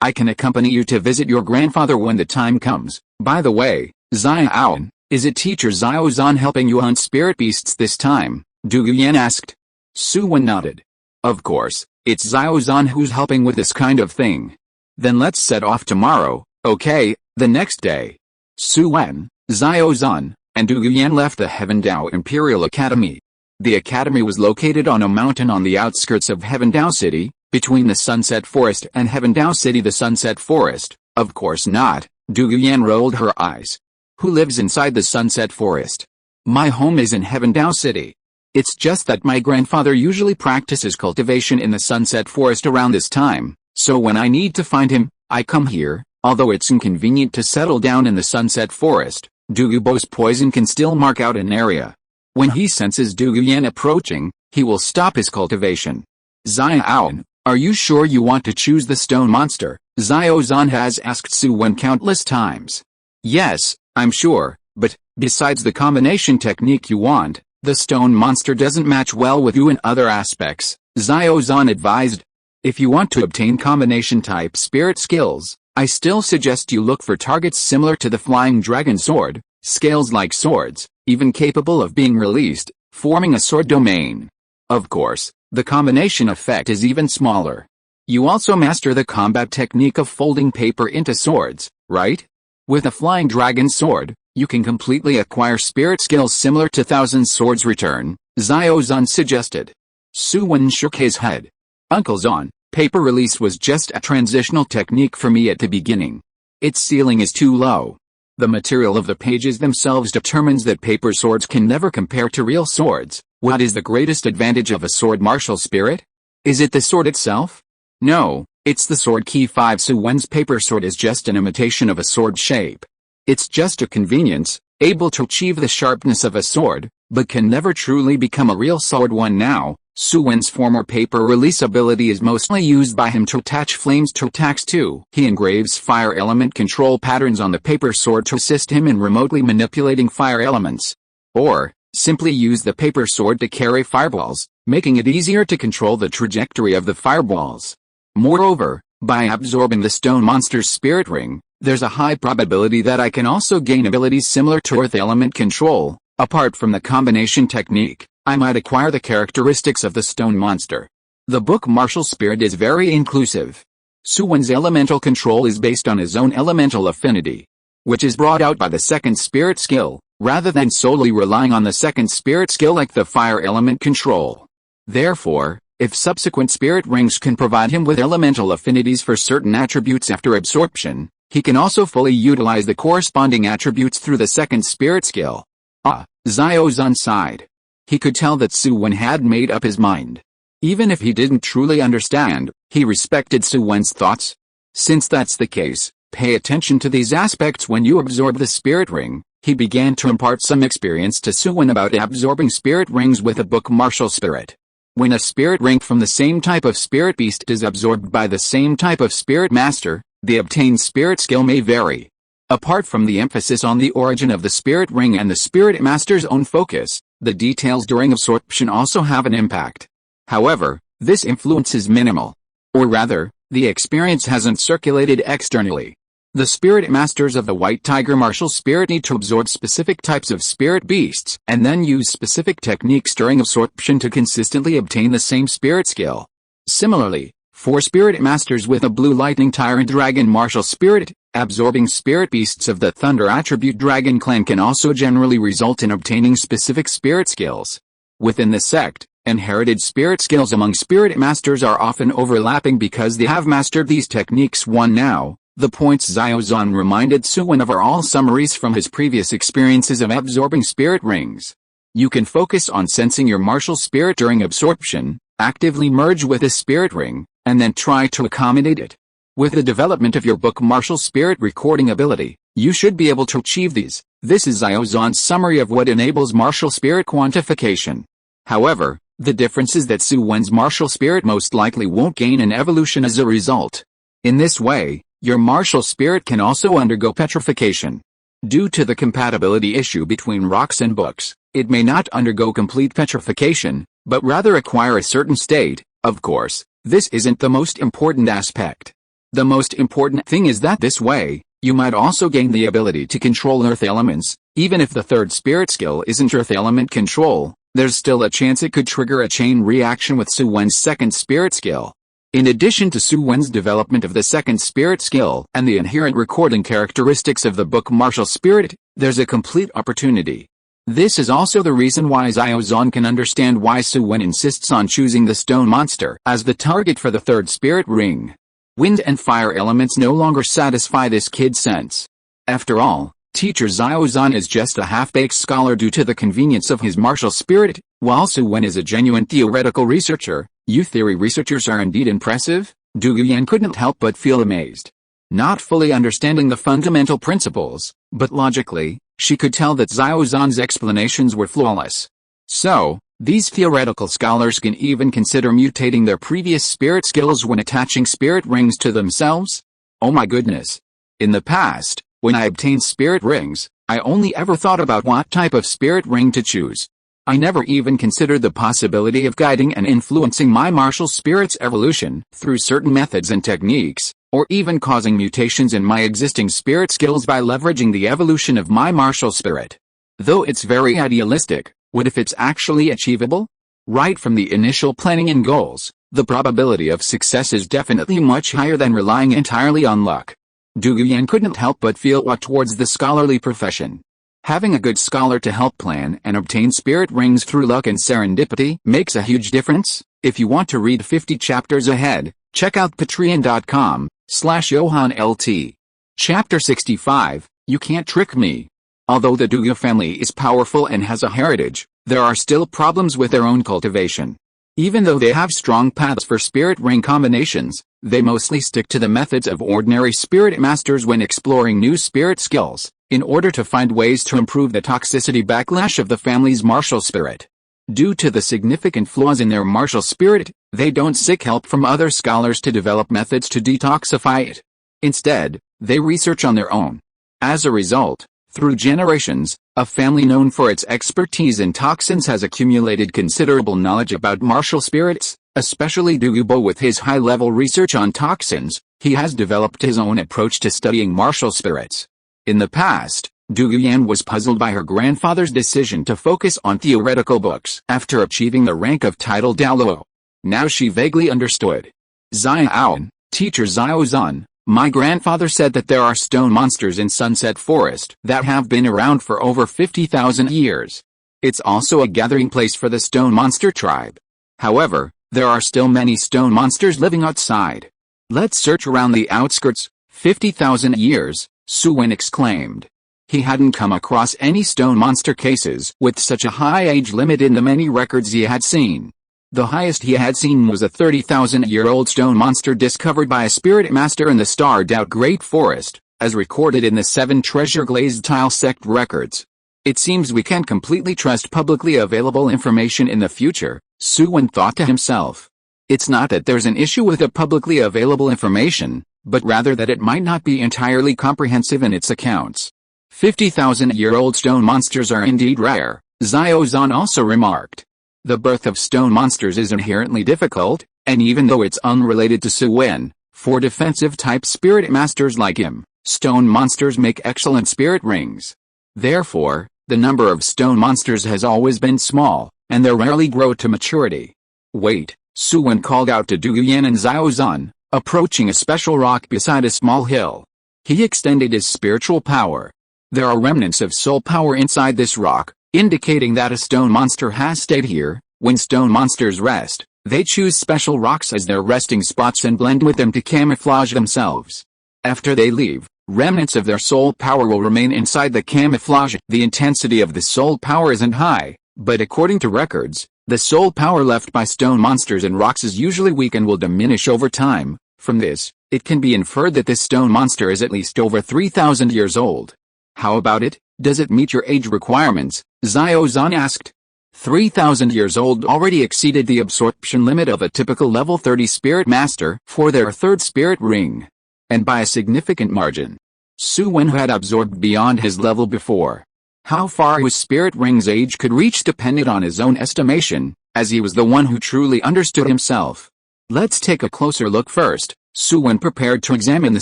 I can accompany you to visit your grandfather when the time comes. By the way, Xiaoan, is it teacher Xiao Zhan helping you hunt spirit beasts this time? Douluo Yan asked. Su Wen nodded. Of course, it's Xiao Zhan who's helping with this kind of thing. Then let's set off tomorrow, okay? The next day. Su Wen, Xiao Zhan, and Douluo Yan left the Heavendao Imperial Academy. The academy was located on a mountain on the outskirts of Heavendao City, between the Sunset Forest and Heavendao City. The Sunset Forest? Of course not, Douluo Yan rolled her eyes. Who lives inside the Sunset Forest? My home is in Heavendao City. It's just that my grandfather usually practices cultivation in the Sunset Forest around this time, so when I need to find him, I come here. Although it's inconvenient to settle down in the Sunset Forest, Douluo's poison can still mark out an area. When he senses Douluo Yan approaching, he will stop his cultivation. Xiaoan, are you sure you want to choose the stone monster? Xiao Zhan has asked Su Wen countless times. Yes, I'm sure, but, besides the combination technique you want, the stone monster doesn't match well with you in other aspects, Xiao Zhan advised. If you want to obtain combination-type spirit skills, I still suggest you look for targets similar to the flying dragon sword, scales-like swords, even capable of being released, forming a sword domain. Of course, the combination effect is even smaller. You also master the combat technique of folding paper into swords, right? With a flying dragon sword, you can completely acquire spirit skills similar to Thousand Swords Return, Xiao Zhan suggested. Su Wen shook his head. Uncle Zhan, paper release was just a transitional technique for me at the beginning. Its ceiling is too low. The material of the pages themselves determines that paper swords can never compare to real swords. What is the greatest advantage of a sword martial spirit? Is it the sword itself? No, it's the sword key 5. Su Wen's paper sword is just an imitation of a sword shape. It's just a convenience, able to achieve the sharpness of a sword, but can never truly become a real sword. One now, Su Wen's former paper release ability is mostly used by him to attach flames to attacks too. He engraves fire element control patterns on the paper sword to assist him in remotely manipulating fire elements. Or, simply use the paper sword to carry fireballs, making it easier to control the trajectory of the fireballs. Moreover, by absorbing the stone monster's spirit ring, there's a high probability that I can also gain abilities similar to earth element control. Apart from the combination technique, I might acquire the characteristics of the stone monster. The book Martial Spirit is very inclusive. Su Wen's elemental control is based on his own elemental affinity, which is brought out by the second spirit skill, rather than solely relying on the second spirit skill like the fire element control. Therefore, if subsequent spirit rings can provide him with elemental affinities for certain attributes after absorption, he can also fully utilize the corresponding attributes through the second spirit skill. Xiao Zhan sighed. He could tell that Su Wen had made up his mind. Even if he didn't truly understand, he respected Su Wen's thoughts. Since that's the case, pay attention to these aspects when you absorb the spirit ring. He began to impart some experience to Su Wen about absorbing spirit rings with a book Martial Spirit. When a spirit ring from the same type of spirit beast is absorbed by the same type of spirit master, the obtained spirit skill may vary. Apart from the emphasis on the origin of the spirit ring and the spirit master's own focus, the details during absorption also have an impact. However, this influence is minimal. Or rather, the experience hasn't circulated externally. The spirit masters of the White Tiger Martial Spirit need to absorb specific types of spirit beasts, and then use specific techniques during absorption to consistently obtain the same spirit skill. Similarly, for spirit masters with a Blue Lightning Tyrant Dragon Martial Spirit, absorbing spirit beasts of the Thunder Attribute Dragon Clan can also generally result in obtaining specific spirit skills. Within the sect, inherited spirit skills among spirit masters are often overlapping because they have mastered these techniques. One now, the points Xiao Zhan reminded Su Wen of are all summaries from his previous experiences of absorbing spirit rings. You can focus on sensing your martial spirit during absorption, actively merge with a spirit ring, and then try to accommodate it. With the development of your book Martial Spirit recording ability, you should be able to achieve these. This is Xiao Zhan's summary of what enables martial spirit quantification. However, the difference is that Su Wen's martial spirit most likely won't gain an evolution as a result. In this way, your martial spirit can also undergo petrification. Due to the compatibility issue between rocks and books, it may not undergo complete petrification, but rather acquire a certain state. Of course, this isn't the most important aspect. The most important thing is that this way, you might also gain the ability to control earth elements. Even if the third spirit skill isn't earth element control, there's still a chance it could trigger a chain reaction with Su Wen's second spirit skill. In addition to Su Wen's development of the second spirit skill and the inherent recording characteristics of the book Martial Spirit, there's a complete opportunity. This is also the reason why Xiao Zhan can understand why Su Wen insists on choosing the stone monster as the target for the third spirit ring. Wind and fire elements no longer satisfy this kid's sense. After all, teacher Xiao Zhan is just a half-baked scholar due to the convenience of his martial spirit, while Su Wen is a genuine theoretical researcher. You theory researchers are indeed impressive. Du Yan couldn't help but feel amazed. Not fully understanding the fundamental principles, but logically, she could tell that Xiao Zhan's explanations were flawless. So, these theoretical scholars can even consider mutating their previous spirit skills when attaching spirit rings to themselves? Oh my goodness. In the past, when I obtained spirit rings, I only ever thought about what type of spirit ring to choose. I never even considered the possibility of guiding and influencing my martial spirit's evolution through certain methods and techniques, or even causing mutations in my existing spirit skills by leveraging the evolution of my martial spirit. Though it's very idealistic, what if it's actually achievable? Right from the initial planning and goals, The probability of success is definitely much higher than relying entirely on luck. Douluo couldn't help but feel towards the scholarly profession. Having a good scholar to help plan and obtain spirit rings through luck and serendipity makes a huge difference. If you want to read 50 chapters ahead, check out patreon.com/JohanLT. Chapter 65, You Can't Trick Me. Although the Douluo family is powerful and has a heritage, there are still problems with their own cultivation. Even though they have strong paths for spirit ring combinations, they mostly stick to the methods of ordinary spirit masters when exploring new spirit skills, in order to find ways to improve the toxicity backlash of the family's martial spirit. Due to the significant flaws in their martial spirit, they don't seek help from other scholars to develop methods to detoxify it. Instead, they research on their own. As a result, through generations, a family known for its expertise in toxins has accumulated considerable knowledge about martial spirits, especially Douluo. With his high-level research on toxins, he has developed his own approach to studying martial spirits. In the past, Douluo was puzzled by her grandfather's decision to focus on theoretical books after achieving the rank of title Douluo. Now she vaguely understood. Xiao, teacher Xiao, my grandfather said that there are stone monsters in Sunset Forest that have been around for over 50,000 years. It's also a gathering place for the stone monster tribe. However, there are still many stone monsters living outside. Let's search around the outskirts. 50,000 years, Su Wen exclaimed. He hadn't come across any stone monster cases with such a high age limit in the many records he had seen. The highest he had seen was a 30,000-year-old stone monster discovered by a spirit master in the starred-out Great Forest, as recorded in the 7 treasure glazed tile sect records. It seems we can't completely trust publicly available information in the future, Su Wen thought to himself. It's not that there's an issue with the publicly available information, but rather that it might not be entirely comprehensive in its accounts. 50,000-year-old stone monsters are indeed rare, Xiao also remarked. The birth of stone monsters is inherently difficult, and even though it's unrelated to Su Wen, for defensive-type spirit masters like him, stone monsters make excellent spirit rings. Therefore, the number of stone monsters has always been small, and they rarely grow to maturity. Wait, Su Wen called out to Douluo and Xiao, approaching a special rock beside a small hill. He extended his spiritual power. There are remnants of soul power inside this rock, indicating that a stone monster has stayed here. When stone monsters rest, they choose special rocks as their resting spots and blend with them to camouflage themselves. After they leave, remnants of their soul power will remain inside the camouflage. The intensity of the soul power isn't high, but according to records, the soul power left by stone monsters and rocks is usually weak and will diminish over time. From this, it can be inferred that this stone monster is at least over 3,000 years old. How about it? Does it meet your age requirements? Xiao asked. 3,000 years old already exceeded the absorption limit of a typical level 30 spirit master for their third spirit ring. And by a significant margin. Su Wen had absorbed beyond his level before. How far his spirit ring's age could reach depended on his own estimation, as he was the one who truly understood himself. Let's take a closer look first. Su Wen prepared to examine the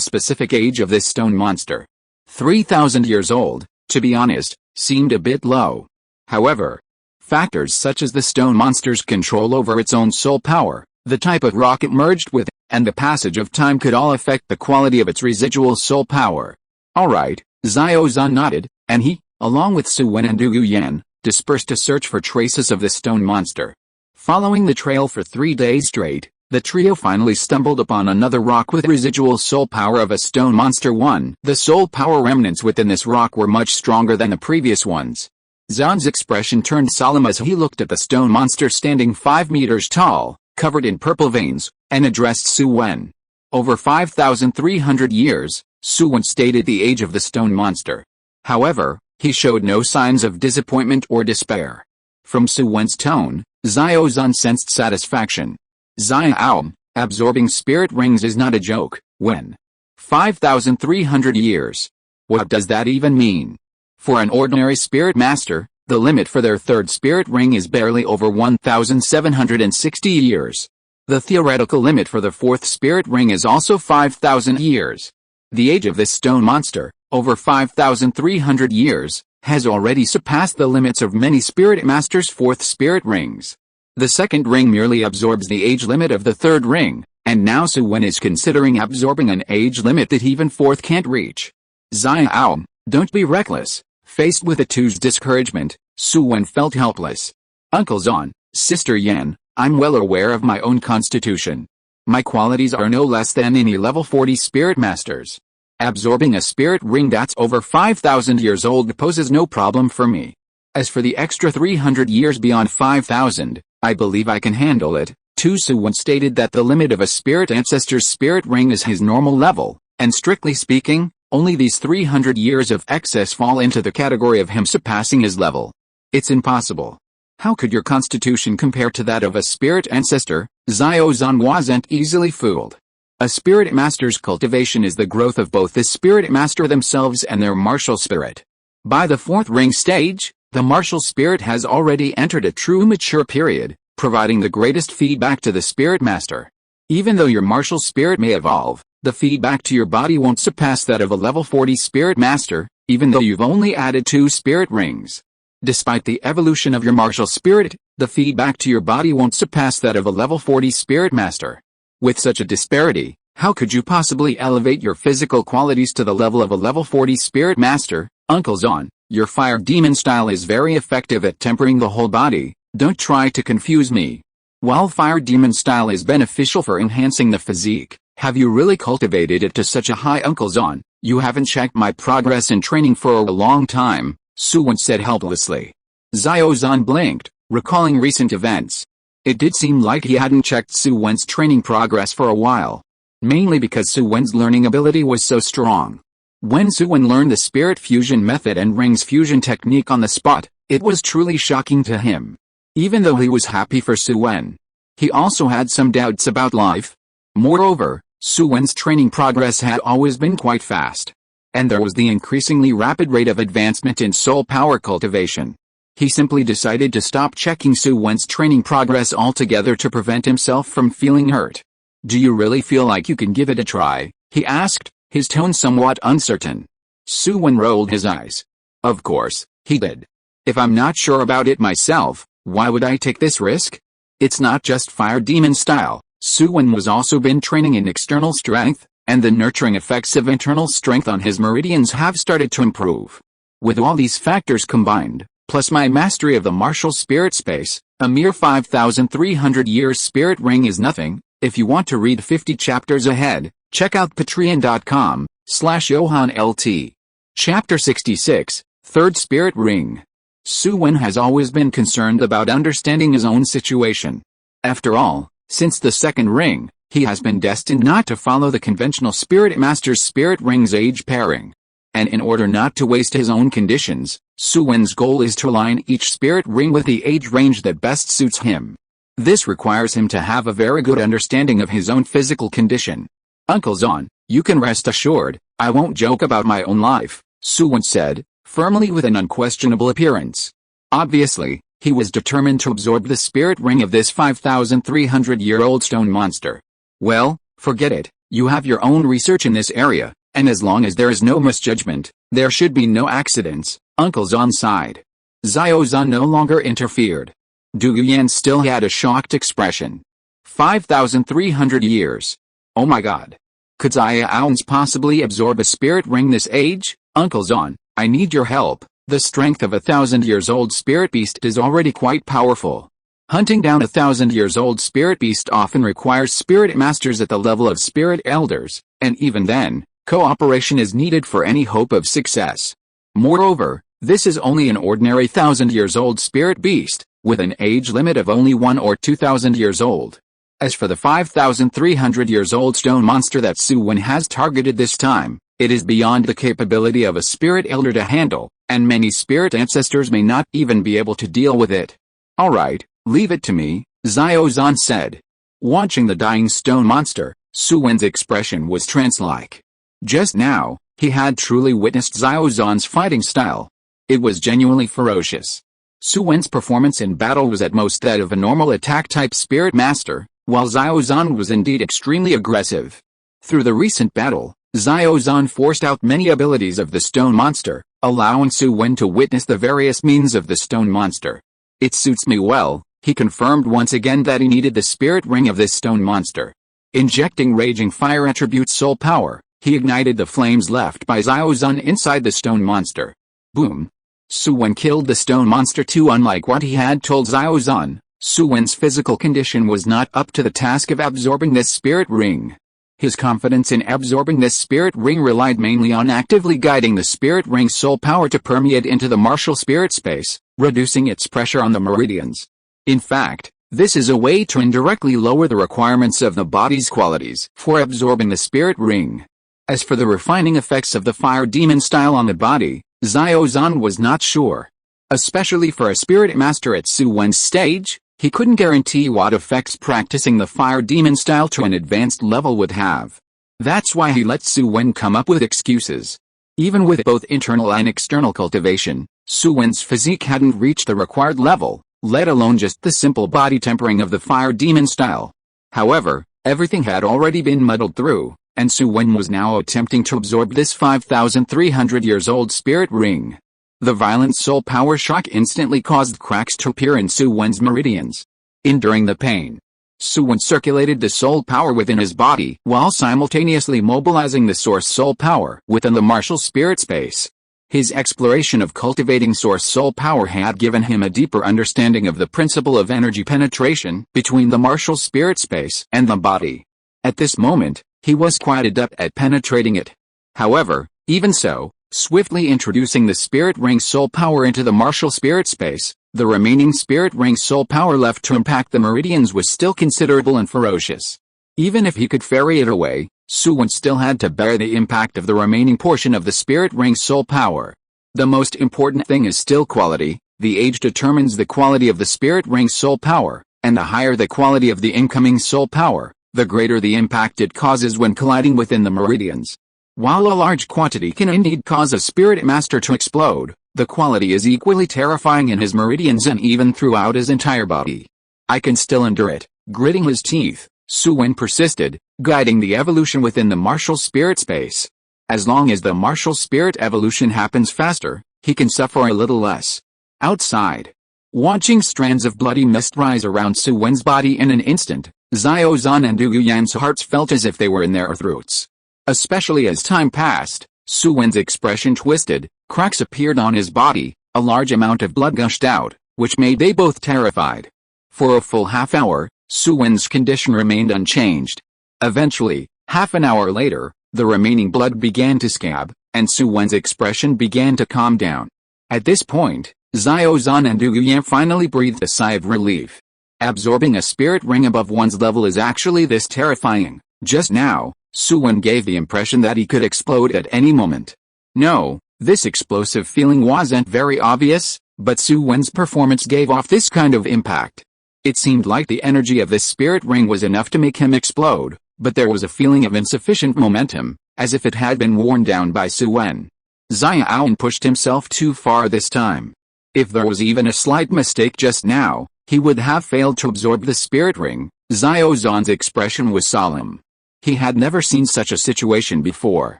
specific age of this stone monster. 3,000 years old, to be honest, seemed a bit low. However, factors such as the stone monster's control over its own soul power, the type of rock it merged with, and the passage of time could all affect the quality of its residual soul power. Alright, Xiao nodded, and he, along with Su Wen and Douluo, dispersed to search for traces of the stone monster. Following the trail for 3 days straight, the trio finally stumbled upon another rock with residual soul power of a stone monster 1. The soul power remnants within this rock were much stronger than the previous ones. Zan's expression turned solemn as he looked at the stone monster standing 5 meters tall, covered in purple veins, and addressed Su Wen. Over 5,300 years, Su Wen stated the age of the stone monster. However, he showed no signs of disappointment or despair. From Su Wen's tone, Xiao sensed satisfaction. Xiao, absorbing spirit rings is not a joke. When? 5,300 years. What does that even mean? For an ordinary spirit master, the limit for their third spirit ring is barely over 1,760 years. The theoretical limit for the fourth spirit ring is also 5,000 years. The age of this stone monster, over 5,300 years, has already surpassed the limits of many spirit masters' fourth spirit rings. The second ring merely absorbs the age limit of the third ring, and now Su Wen is considering absorbing an age limit that even fourth can't reach. Xiao, don't be reckless. Faced with the two's discouragement, Su Wen felt helpless. Uncle Zan, Sister Yan, I'm well aware of my own constitution. My qualities are no less than any level 40 spirit masters. Absorbing a spirit ring that's over 5,000 years old poses no problem for me. As for the extra 300 years beyond 5,000, I believe I can handle it. Su Wen stated that the limit of a spirit ancestor's spirit ring is his normal level, and strictly speaking, only these 300 years of excess fall into the category of him surpassing his level. It's impossible. How could your constitution compare to that of a spirit ancestor? Xiao Zan wasn't easily fooled. A spirit master's cultivation is the growth of both the spirit master themselves and their martial spirit. By the fourth ring stage, the martial spirit has already entered a true mature period, providing the greatest feedback to the spirit master. Even though your martial spirit may evolve, the feedback to your body won't surpass that of a level 40 spirit master, even though you've only added 2 spirit rings. Despite the evolution of your martial spirit, the feedback to your body won't surpass that of a level 40 spirit master. With such a disparity, how could you possibly elevate your physical qualities to the level of a level 40 spirit master? Uncle Zan, your fire demon style is very effective at tempering the whole body. Don't try to confuse me. While fire demon style is beneficial for enhancing the physique, have you really cultivated it to such a high? Uncle Zan, you haven't checked my progress in training for a long time, Su Wen said helplessly. Xiao Zan blinked, recalling recent events. It did seem like he hadn't checked Su Wen's training progress for a while. Mainly because Su Wen's learning ability was so strong. When Su Wen learned the spirit fusion method and rings fusion technique on the spot, it was truly shocking to him. Even though he was happy for Su Wen, he also had some doubts about life. Moreover, Su Wen's training progress had always been quite fast. And there was the increasingly rapid rate of advancement in soul power cultivation. He simply decided to stop checking Su Wen's training progress altogether to prevent himself from feeling hurt. Do you really feel like you can give it a try? He asked, his tone somewhat uncertain. Su Wen rolled his eyes. Of course, he did. If I'm not sure about it myself, why would I take this risk? It's not just fire demon style. Su Wen was also been training in external strength, and the nurturing effects of internal strength on his meridians have started to improve. With all these factors combined, plus my mastery of the martial spirit space, a mere 5,300 years spirit ring is nothing. If you want to read 50 chapters ahead, check out patreon.com/JohanLT. Chapter 66, Third Spirit Ring. Su Wen has always been concerned about understanding his own situation. After all, since the second ring, he has been destined not to follow the conventional spirit master's spirit ring's age pairing. And in order not to waste his own conditions, Su Wen's goal is to align each spirit ring with the age range that best suits him. This requires him to have a very good understanding of his own physical condition. Uncle Zan, you can rest assured, I won't joke about my own life, Su Wen said, firmly with an unquestionable appearance. Obviously, he was determined to absorb the spirit ring of this 5,300-year-old stone monster. Well, forget it, you have your own research in this area, and as long as there is no misjudgment, there should be no accidents, Uncle Zan sighed. Xiao Zan no longer interfered. Du Yan still had a shocked expression. 5,300 years. Oh my god. Could Xiao possibly absorb a spirit ring this age? Uncle Zan, I need your help. The strength of a 1,000-years-old spirit beast is already quite powerful. Hunting down a 1,000-years-old spirit beast often requires spirit masters at the level of spirit elders, and even then, cooperation is needed for any hope of success. Moreover, this is only an ordinary 1,000-years-old spirit beast, with an age limit of only 1 or 2,000 years old. As for the 5,300-years-old stone monster that Su Wen has targeted this time, it is beyond the capability of a spirit elder to handle, and many spirit ancestors may not even be able to deal with it. Alright, leave it to me, Xiao Zan said. Watching the dying stone monster, Su Wen's expression was trance-like. Just now, he had truly witnessed Xiao Zan's fighting style. It was genuinely ferocious. Su Wen's performance in battle was at most that of a normal attack-type spirit master, while Xiao Zan was indeed extremely aggressive. Through the recent battle, Xiao Zan forced out many abilities of the stone monster, allowing Su Wen to witness the various means of the stone monster. It suits me well, He confirmed once again that he needed the spirit ring of this stone monster. Injecting raging fire attribute soul power, he ignited the flames left by Xiao Zun inside the stone monster. Boom! Su Wen killed the stone monster too. Unlike what he had told Xiao Zun, Su Wen's physical condition was not up to the task of absorbing this spirit ring. His confidence in absorbing this spirit ring relied mainly on actively guiding the spirit ring's soul power to permeate into the martial spirit space, reducing its pressure on the meridians. In fact, this is a way to indirectly lower the requirements of the body's qualities for absorbing the spirit ring. As for the refining effects of the fire demon style on the body, Xiao Zun was not sure. Especially for a spirit master at Su Wen's stage, he couldn't guarantee what effects practicing the fire demon style to an advanced level would have. That's why he let Su Wen come up with excuses. Even with both internal and external cultivation, Su Wen's physique hadn't reached the required level, let alone just the simple body tempering of the fire demon style. However, everything had already been muddled through, and Su Wen was now attempting to absorb this 5,300 years old spirit ring. The violent soul power shock instantly caused cracks to appear in Su Wen's meridians. Enduring the pain, Su Wen circulated the soul power within his body while simultaneously mobilizing the source soul power within the martial spirit space. His exploration of cultivating source soul power had given him a deeper understanding of the principle of energy penetration between the martial spirit space and the body. At this moment, he was quite adept at penetrating it. However, even so, swiftly introducing the spirit ring soul power into the martial spirit space, the remaining spirit ring soul power left to impact the meridians was still considerable and ferocious. Even if he could ferry it away, Su Wen still had to bear the impact of the remaining portion of the spirit ring soul power. The most important thing is still quality. The age determines the quality of the spirit ring soul power, and the higher the quality of the incoming soul power, the greater the impact it causes when colliding within the meridians. While a large quantity can indeed cause a spirit master to explode, the quality is equally terrifying in his meridians and even throughout his entire body. I can still endure it. Gritting his teeth, Su Wen persisted, guiding the evolution within the martial spirit space. As long as the martial spirit evolution happens faster, he can suffer a little less. Outside, watching strands of bloody mist rise around Su Wen's body in an instant, Xiao Zun and Du Yuyan's hearts felt as if they were in their throats. Especially as time passed, Su Wen's expression twisted, cracks appeared on his body, a large amount of blood gushed out, which made they both terrified. For a full half hour, Su Wen's condition remained unchanged. Eventually, half an hour later, the remaining blood began to scab, and Su Wen's expression began to calm down. At this point, Xiao Zun and Du Yuyan finally breathed a sigh of relief. Absorbing a spirit ring above one's level is actually this terrifying. Just now, Su Wen gave the impression that he could explode at any moment. No, this explosive feeling wasn't very obvious, but Su Wen's performance gave off this kind of impact. It seemed like the energy of this spirit ring was enough to make him explode, but there was a feeling of insufficient momentum, as if it had been worn down by Su Wen. Xiao pushed himself too far this time. If there was even a slight mistake just now, he would have failed to absorb the spirit ring. Xiao Zun's expression was solemn. He had never seen such a situation before.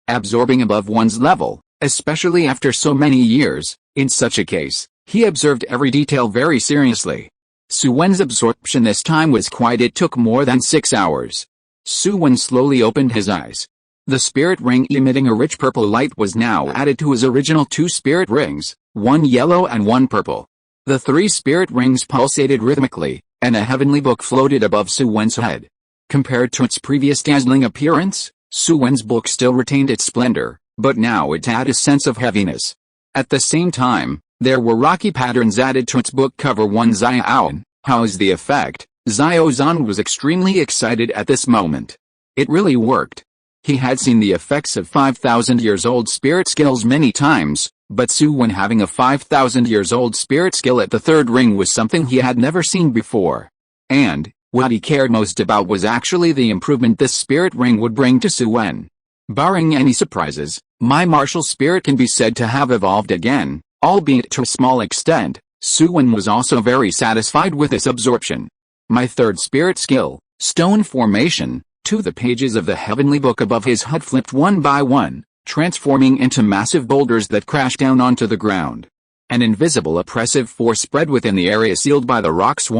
Absorbing above one's level, especially after so many years, in such a case, he observed every detail very seriously. Su Wen's absorption this time was quiet. It took more than 6 hours. Su Wen slowly opened his eyes. The spirit ring emitting a rich purple light was now added to his original 2 spirit rings, one yellow and one purple. The 3 spirit rings pulsated rhythmically, and a heavenly book floated above Su Wen's head. Compared to its previous dazzling appearance, Su Wen's book still retained its splendor, but now it had a sense of heaviness. At the same time, there were rocky patterns added to its book cover. One Xiao, how is the effect? Xiao Zun was extremely excited at this moment. It really worked. He had seen the effects of 5,000 years old spirit skills many times, but Su Wen having a 5,000 years old spirit skill at the 3rd ring was something he had never seen before. And what he cared most about was actually the improvement this spirit ring would bring to Su Wen. Barring any surprises, my martial spirit can be said to have evolved again, albeit to a small extent. Su Wen was also very satisfied with this absorption. My 3rd spirit skill, stone formation. The pages of the heavenly book above his head flipped one by one, transforming into massive boulders that crashed down onto the ground. An invisible oppressive force spread within the area sealed by the rocks.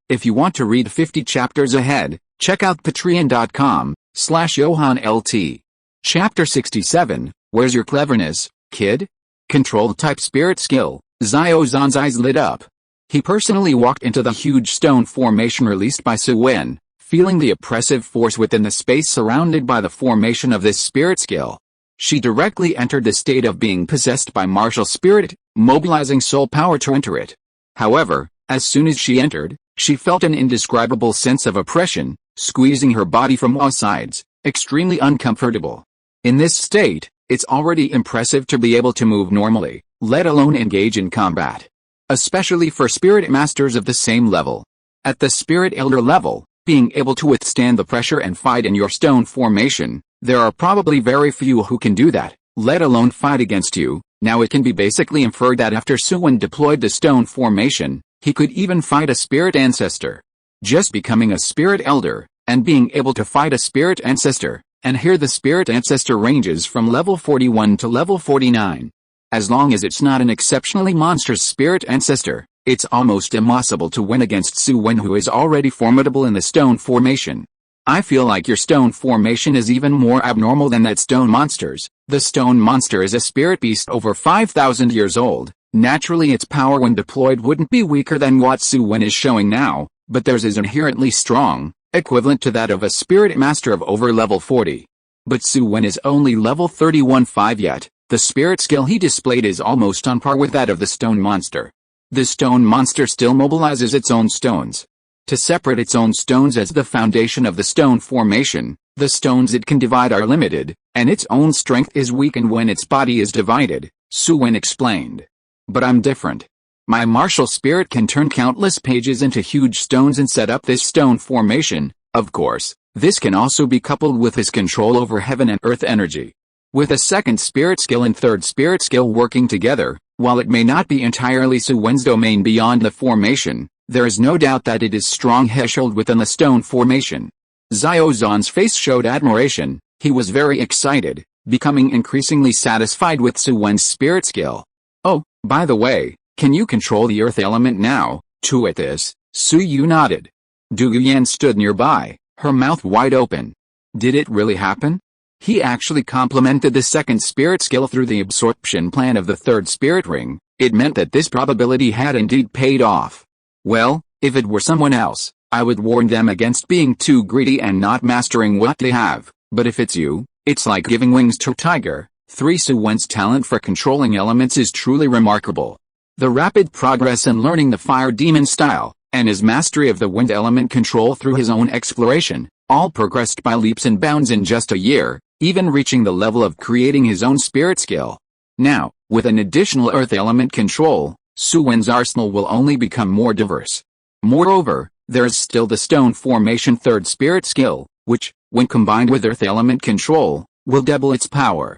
If you want to read 50 chapters ahead, check out patreon.com/JohanLT. Chapter 67, Where's Your Cleverness, Kid? Controlled type spirit skill. Xiaozan's eyes lit up. He personally walked into the huge stone formation released by Su Wen, feeling the oppressive force within the space surrounded by the formation of this spirit skill. She directly entered the state of being possessed by martial spirit, mobilizing soul power to enter it. However, as soon as she entered, she felt an indescribable sense of oppression, squeezing her body from all sides, extremely uncomfortable. In this state, it's already impressive to be able to move normally, let alone engage in combat. Especially for spirit masters of the same level. At the spirit elder level, being able to withstand the pressure and fight in your stone formation, there are probably very few who can do that, let alone fight against you. Now it can be basically inferred that after Su Wen deployed the stone formation, he could even fight a spirit ancestor. Just becoming a spirit elder, and being able to fight a spirit ancestor, and here the spirit ancestor ranges from level 41 to level 49. As long as it's not an exceptionally monstrous spirit ancestor, it's almost impossible to win against Su Wen, who is already formidable in the stone formation. I feel like your stone formation is even more abnormal than that stone monster's. The stone monster is a spirit beast over 5,000 years old. Naturally its power when deployed wouldn't be weaker than what Su Wen is showing now, but theirs is inherently strong, equivalent to that of a spirit master of over level 40. But Su Wen is only level 31-5 yet. The spirit skill he displayed is almost on par with that of the stone monster. The stone monster still mobilizes its own stones. To separate its own stones as the foundation of the stone formation, the stones it can divide are limited, and its own strength is weakened when its body is divided, Su Wen explained. But I'm different. My martial spirit can turn countless pages into huge stones and set up this stone formation. Of course, this can also be coupled with his control over heaven and earth energy. With a second spirit skill and third spirit skill working together, while it may not be entirely Su Wen's domain beyond the formation, there is no doubt that it is strong-held within the stone formation. Xiaozan's face showed admiration. He was very excited, becoming increasingly satisfied with Su Wen's spirit skill. Oh, by the way, can you control the earth element now? To at this, Su Yu nodded. Doulou Yan stood nearby, her mouth wide open. Did it really happen? He actually complemented the second spirit skill through the absorption plan of the third spirit ring. It meant that this probability had indeed paid off. Well, if it were someone else, I would warn them against being too greedy and not mastering what they have, but if it's you, it's like giving wings to a tiger. Su Wen's talent for controlling elements is truly remarkable. The rapid progress in learning the fire demon style, and his mastery of the wind element control through his own exploration, all progressed by leaps and bounds in just a year, even reaching the level of creating his own spirit skill. Now, with an additional earth element control, Su Wen's arsenal will only become more diverse. Moreover, there is still the stone formation third spirit skill, which, when combined with earth element control, will double its power.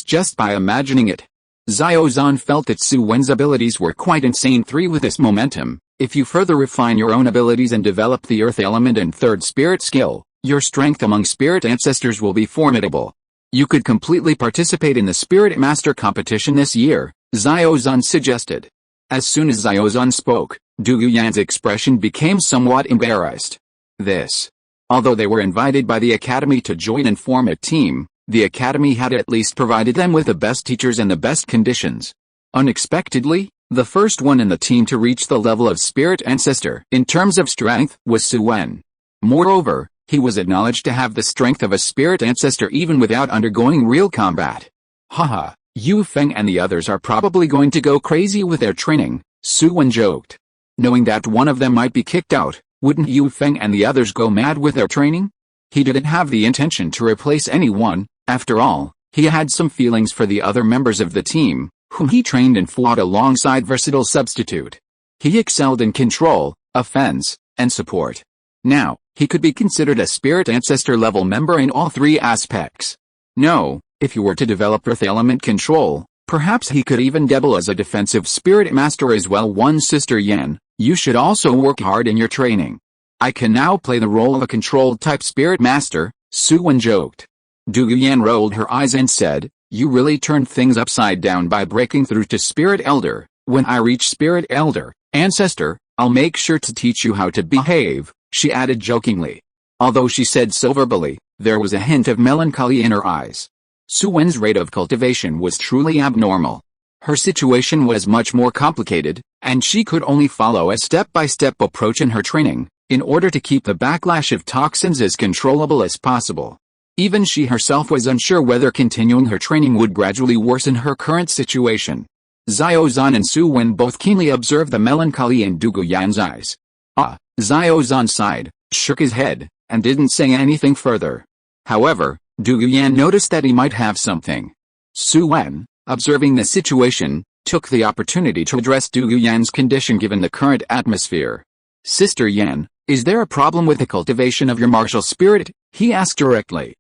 Just by imagining it. Xiaozan felt that Su Wen's abilities were quite insane. 3 With this momentum, if you further refine your own abilities and develop the earth element and third spirit skill, your strength among spirit ancestors will be formidable. You could completely participate in the Spirit Master competition this year, Xiaozan suggested. As soon as Xiaozan spoke, Doulou Yan's expression became somewhat embarrassed. Although they were invited by the Academy to join and form a team, the Academy had at least provided them with the best teachers and the best conditions. Unexpectedly, the first one in the team to reach the level of Spirit Ancestor in terms of strength was Su Wen. Moreover, he was acknowledged to have the strength of a Spirit Ancestor even without undergoing real combat. Haha, Yu Feng and the others are probably going to go crazy with their training, Su Wen joked. Knowing that one of them might be kicked out, wouldn't Yu Feng and the others go mad with their training? He didn't have the intention to replace anyone. After all, he had some feelings for the other members of the team, whom he trained and fought alongside versatile substitute. He excelled in control, offense, and support. Now, he could be considered a Spirit Ancestor level member in all 3 aspects. No, if you were to develop Earth Element control, perhaps he could even double as a defensive Spirit Master as well. One Sister Yan, you should also work hard in your training. I can now play the role of a controlled type Spirit Master, Su Wen joked. Doulou Yan rolled her eyes and said, you really turned things upside down by breaking through to Spirit Elder. When I reach Spirit Elder, Ancestor, I'll make sure to teach you how to behave, she added jokingly. Although she said so verbally, there was a hint of melancholy in her eyes. Su Wen's rate of cultivation was truly abnormal. Her situation was much more complicated, and she could only follow a step-by-step approach in her training, in order to keep the backlash of toxins as controllable as possible. Even she herself was unsure whether continuing her training would gradually worsen her current situation. Xiaozan and Su Wen both keenly observed the melancholy in Doulou Yan's eyes. Xiaozan sighed, shook his head, and didn't say anything further. However, Doulou Yan noticed that he might have something. Su Wen, observing the situation, took the opportunity to address Doulou Yan's condition given the current atmosphere. Sister Yan, is there a problem with the cultivation of your martial spirit? He asked directly.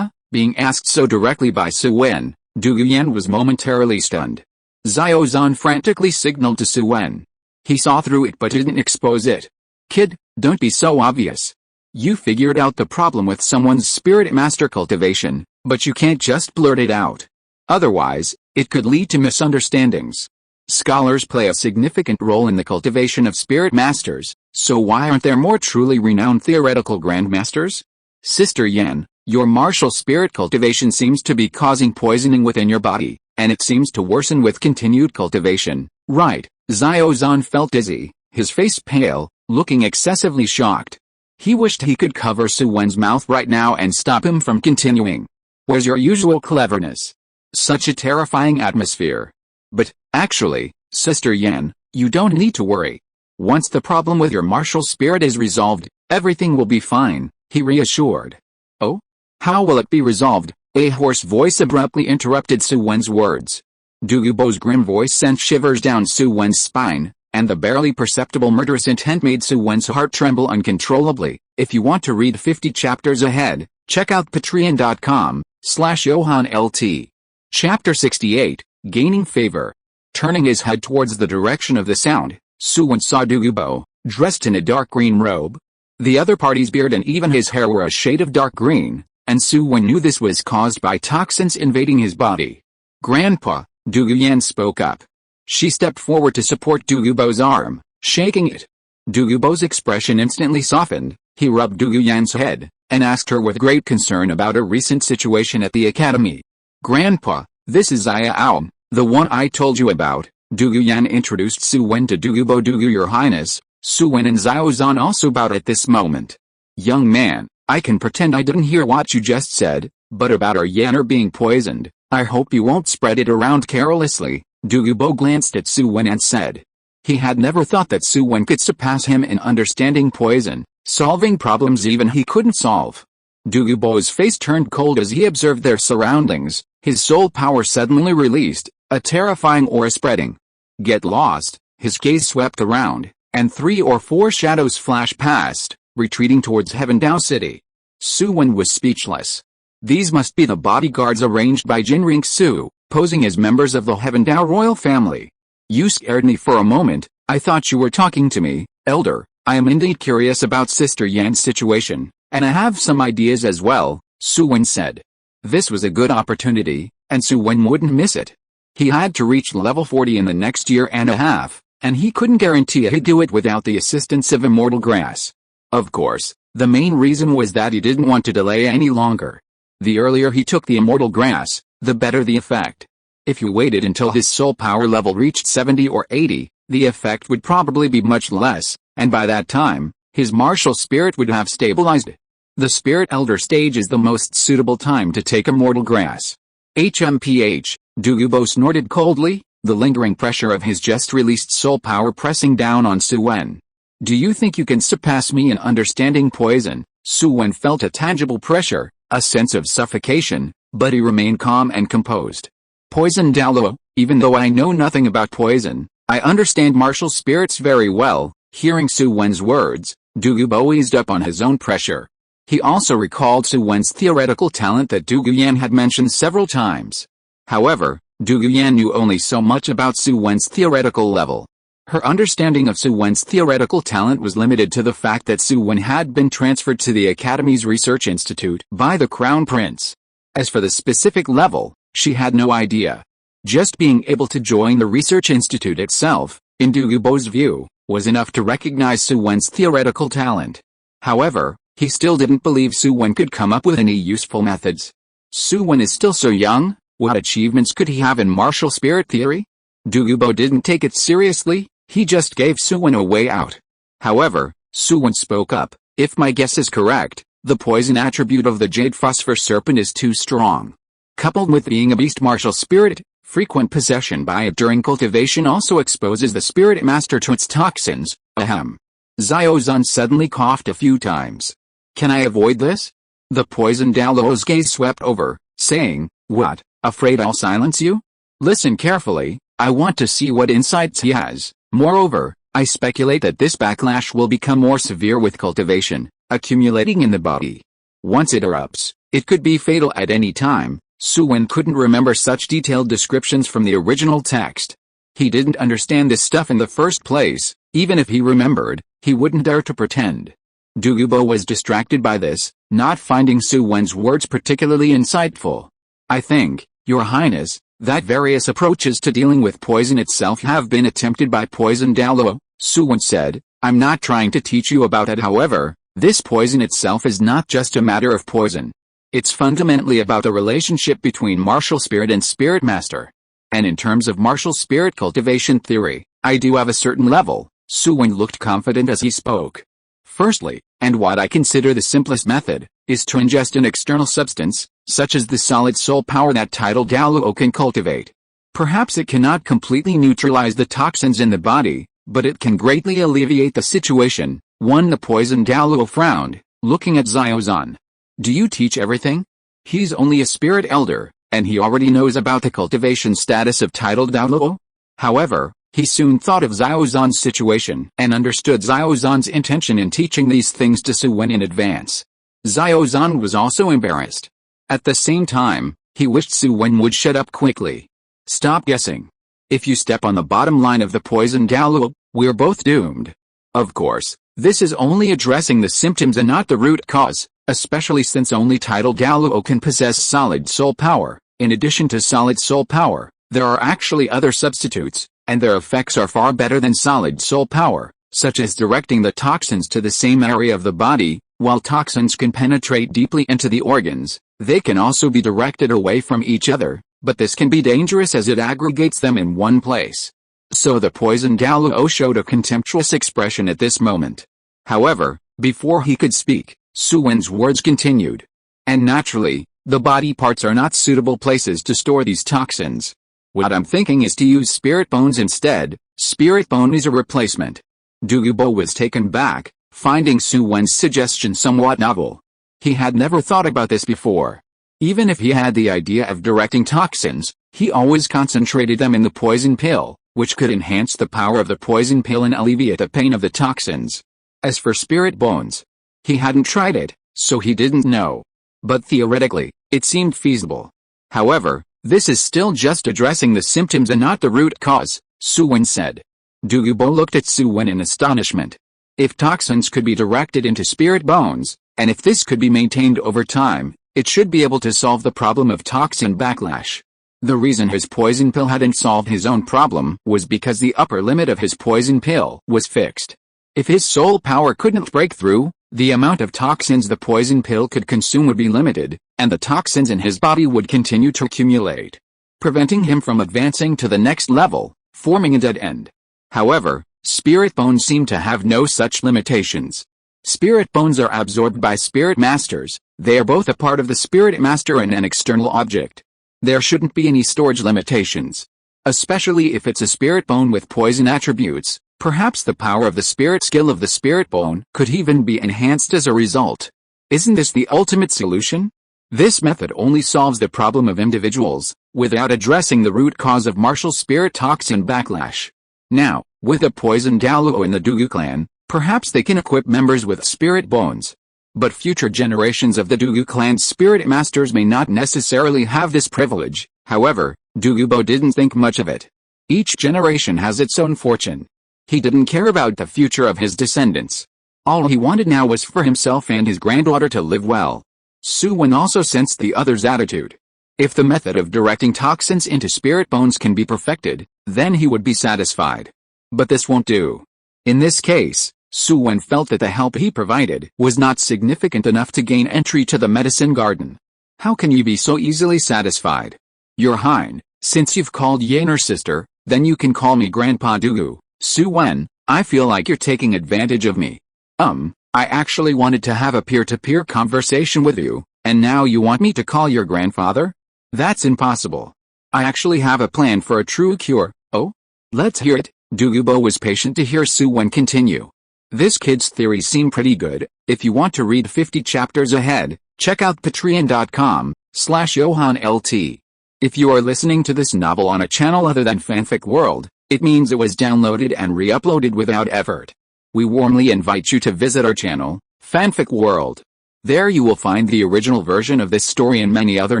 Being asked so directly by Su Wen, Doulou Yan was momentarily stunned. Xiaozan frantically signaled to Su Wen. He saw through it but didn't expose it. Kid, don't be so obvious. You figured out the problem with someone's spirit master cultivation, but you can't just blurt it out. Otherwise, it could lead to misunderstandings. Scholars play a significant role in the cultivation of spirit masters, so why aren't there more truly renowned theoretical grandmasters? Sister Yan, your martial spirit cultivation seems to be causing poisoning within your body, and it seems to worsen with continued cultivation, right? Xiaozan felt dizzy, his face pale, looking excessively shocked. He wished he could cover Su Wen's mouth right now and stop him from continuing. Where's your usual cleverness? Such a terrifying atmosphere. But, actually, Sister Yan, you don't need to worry. Once the problem with your martial spirit is resolved, everything will be fine, he reassured. Oh? How will it be resolved? A hoarse voice abruptly interrupted Su Wen's words. Douluo's grim voice sent shivers down Su Wen's spine, and the barely perceptible murderous intent made Su Wen's heart tremble uncontrollably. If you want to read 50 chapters ahead, check out patreon.com/JohanLT. Chapter 68, Gaining Favor. Turning his head towards the direction of the sound, Su Wen saw Douluo, dressed in a dark green robe. The other party's beard and even his hair were a shade of dark green, and Su Wen knew this was caused by toxins invading his body. Grandpa, Doulou Yan spoke up. She stepped forward to support Douluo's arm, shaking it. Douluo's expression instantly softened. He rubbed Doulou Yan's head, and asked her with great concern about a recent situation at the academy. Grandpa, this is Xiao, the one I told you about. Doulou Yan introduced Su Wen to Douluo. Doulou, your highness. Su Wen and Xiaozan also bowed at this moment. Young man, I can pretend I didn't hear what you just said, but about our Yanner being poisoned, I hope you won't spread it around carelessly. Douluo glanced at Su Wen and said. He had never thought that Su Wen could surpass him in understanding poison, solving problems even he couldn't solve. Douluo's face turned cold as he observed their surroundings, his soul power suddenly released, a terrifying aura spreading. Get lost, his gaze swept around, and 3 or 4 shadows flashed past, retreating towards Heavendao City. Su Wen was speechless. These must be the bodyguards arranged by Jinring Su, posing as members of the Heavendao royal family. You scared me for a moment. I thought you were talking to me, Elder. I am indeed curious about Sister Yan's situation, and I have some ideas as well, Su Wen said. This was a good opportunity, and Su Wen wouldn't miss it. He had to reach level 40 in the next year and a half, and he couldn't guarantee he'd do it without the assistance of immortal grass. Of course, the main reason was that he didn't want to delay any longer. The earlier he took the immortal grass, the better the effect. If you waited until his soul power level reached 70 or 80, the effect would probably be much less, and by that time, his martial spirit would have stabilized. The Spirit Elder stage is the most suitable time to take immortal grass. HMPH, Douluo snorted coldly, the lingering pressure of his just-released soul power pressing down on Su Wen. Do you think you can surpass me in understanding poison? Su Wen felt a tangible pressure, a sense of suffocation, but he remained calm and composed. Poison Douluo, even though I know nothing about poison, I understand martial spirits very well. Hearing Su Wen's words, Douluo eased up on his own pressure. He also recalled Su Wen's theoretical talent that Doulou Yan had mentioned several times. However, Doulou Yan knew only so much about Su Wen's theoretical level. Her understanding of Su Wen's theoretical talent was limited to the fact that Su Wen had been transferred to the Academy's research institute by the Crown Prince. As for the specific level, she had no idea. Just being able to join the research institute itself, in Douluo's view, was enough to recognize Su Wen's theoretical talent. However, he still didn't believe Su Wen could come up with any useful methods. Su Wen is still so young, what achievements could he have in martial spirit theory? Douluo didn't take it seriously, he just gave Su Wen a way out. However, Su Wen spoke up, if my guess is correct, the poison attribute of the jade phosphor serpent is too strong. Coupled with being a beast martial spirit, frequent possession by it during cultivation also exposes the spirit master to its toxins. Ahem. Xiaozan suddenly coughed a few times. Can I avoid this? The poisoned Douluo's gaze swept over, saying, what, afraid I'll silence you? Listen carefully, I want to see what insights he has. Moreover, I speculate that this backlash will become more severe with cultivation, accumulating in the body. Once it erupts, it could be fatal at any time. Su Wen couldn't remember such detailed descriptions from the original text. He didn't understand this stuff in the first place. Even if he remembered, he wouldn't dare to pretend. Douluo was distracted by this, not finding Su Wen's words particularly insightful. I think, Your Highness, that various approaches to dealing with poison itself have been attempted by poison Douluo, Su Wen said. I'm not trying to teach you about it. However, this poison itself is not just a matter of poison. It's fundamentally about a relationship between martial spirit and spirit master. And in terms of martial spirit cultivation theory, I do have a certain level. Su Wen looked confident as he spoke. Firstly, and what I consider the simplest method, is to ingest an external substance, such as the solid soul power that title Douluo can cultivate. Perhaps it cannot completely neutralize the toxins in the body, but it can greatly alleviate the situation. The poisoned Douluo frowned, looking at Xiaozan. Do you teach everything? He's only a spirit elder, and he already knows about the cultivation status of titled Douluo. However, he soon thought of Xiaozan's situation and understood Xiaozan's intention in teaching these things to Su Wen in advance. Xiaozan was also embarrassed. At the same time, he wished Su Wen would shut up quickly. Stop guessing. If you step on the bottom line of the poisoned Douluo, we're both doomed. Of course, this is only addressing the symptoms and not the root cause, especially since only titled Douluo can possess solid soul power. In addition to solid soul power, there are actually other substitutes, and their effects are far better than solid soul power, such as directing the toxins to the same area of the body. While toxins can penetrate deeply into the organs, they can also be directed away from each other, but this can be dangerous as it aggregates them in one place. So the poisoned Douluo showed a contemptuous expression at this moment. However, before he could speak, Su Wen's words continued. And naturally, the body parts are not suitable places to store these toxins. What I'm thinking is to use spirit bones instead. Spirit bone is a replacement. Douluo was taken back, finding Su Wen's suggestion somewhat novel. He had never thought about this before. Even if he had the idea of directing toxins, he always concentrated them in the poison pill, which could enhance the power of the poison pill and alleviate the pain of the toxins. As for spirit bones, he hadn't tried it, so he didn't know. But theoretically, it seemed feasible. However, this is still just addressing the symptoms and not the root cause, Su Wen said. Douluo looked at Su Wen in astonishment. If toxins could be directed into spirit bones, and if this could be maintained over time, it should be able to solve the problem of toxin backlash. The reason his poison pill hadn't solved his own problem was because the upper limit of his poison pill was fixed. If his soul power couldn't break through, the amount of toxins the poison pill could consume would be limited, and the toxins in his body would continue to accumulate, preventing him from advancing to the next level, forming a dead end. However, spirit bones seem to have no such limitations. Spirit bones are absorbed by spirit masters. They are both a part of the spirit master and an external object. There shouldn't be any storage limitations. Especially if it's a spirit bone with poison attributes, perhaps the power of the spirit skill of the spirit bone could even be enhanced as a result. Isn't this the ultimate solution? This method only solves the problem of individuals, without addressing the root cause of martial spirit toxin backlash. Now, with the poisoned Douluo in the Douluo clan, perhaps they can equip members with spirit bones. But future generations of the Douluo clan's spirit masters may not necessarily have this privilege. However, Douluo didn't think much of it. Each generation has its own fortune. He didn't care about the future of his descendants. All he wanted now was for himself and his granddaughter to live well. Su Wen also sensed the other's attitude. If the method of directing toxins into spirit bones can be perfected, then he would be satisfied. But this won't do. In this case, Su Wen felt that the help he provided was not significant enough to gain entry to the medicine garden. How can you be so easily satisfied? Your Hein, since you've called Yan her sister, then you can call me Grandpa Doulou. Su Wen, I feel like you're taking advantage of me. I actually wanted to have a peer-to-peer conversation with you, and now you want me to call your grandfather? That's impossible. I actually have a plan for a true cure. Oh? Let's hear it. Douluo was patient to hear Su Wen continue. This kid's theories seem pretty good. If you want to read 50 chapters ahead, check out patreon.com/JohanLT. If you are listening to this novel on a channel other than Fanfic World, it means it was downloaded and re-uploaded without effort. We warmly invite you to visit our channel, Fanfic World. There you will find the original version of this story and many other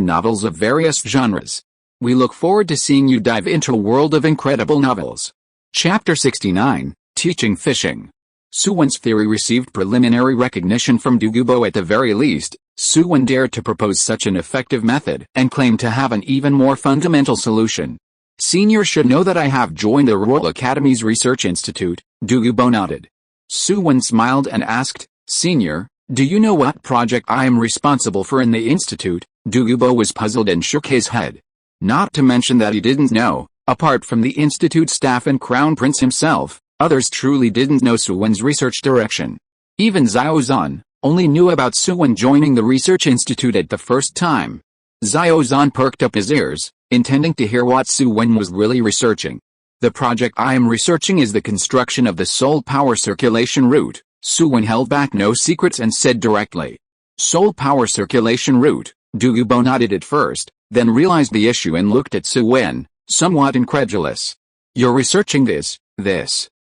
novels of various genres. We look forward to seeing you dive into a world of incredible novels. Chapter 69, Teaching Fishing. Su Wen's theory received preliminary recognition from Douluo. At the very least, Su Wen dared to propose such an effective method and claimed to have an even more fundamental solution. Senior should know that I have joined the Royal Academy's Research Institute. Douluo nodded. Su Wen smiled and asked, Senior, do you know what project I am responsible for in the institute? Douluo was puzzled and shook his head. Not to mention that he didn't know, apart from the institute staff and Crown Prince himself, others truly didn't know Su Wen's research direction. Even Xiao Zhan only knew about Su Wen joining the research institute at the first time. Xiao Zhan perked up his ears, intending to hear what Su Wen was really researching. The project I am researching is the construction of the soul power circulation route. Su Wen held back no secrets and said directly. Soul power circulation route. Douluo nodded at first, then realized the issue and looked at Su Wen, somewhat incredulous. You're researching this?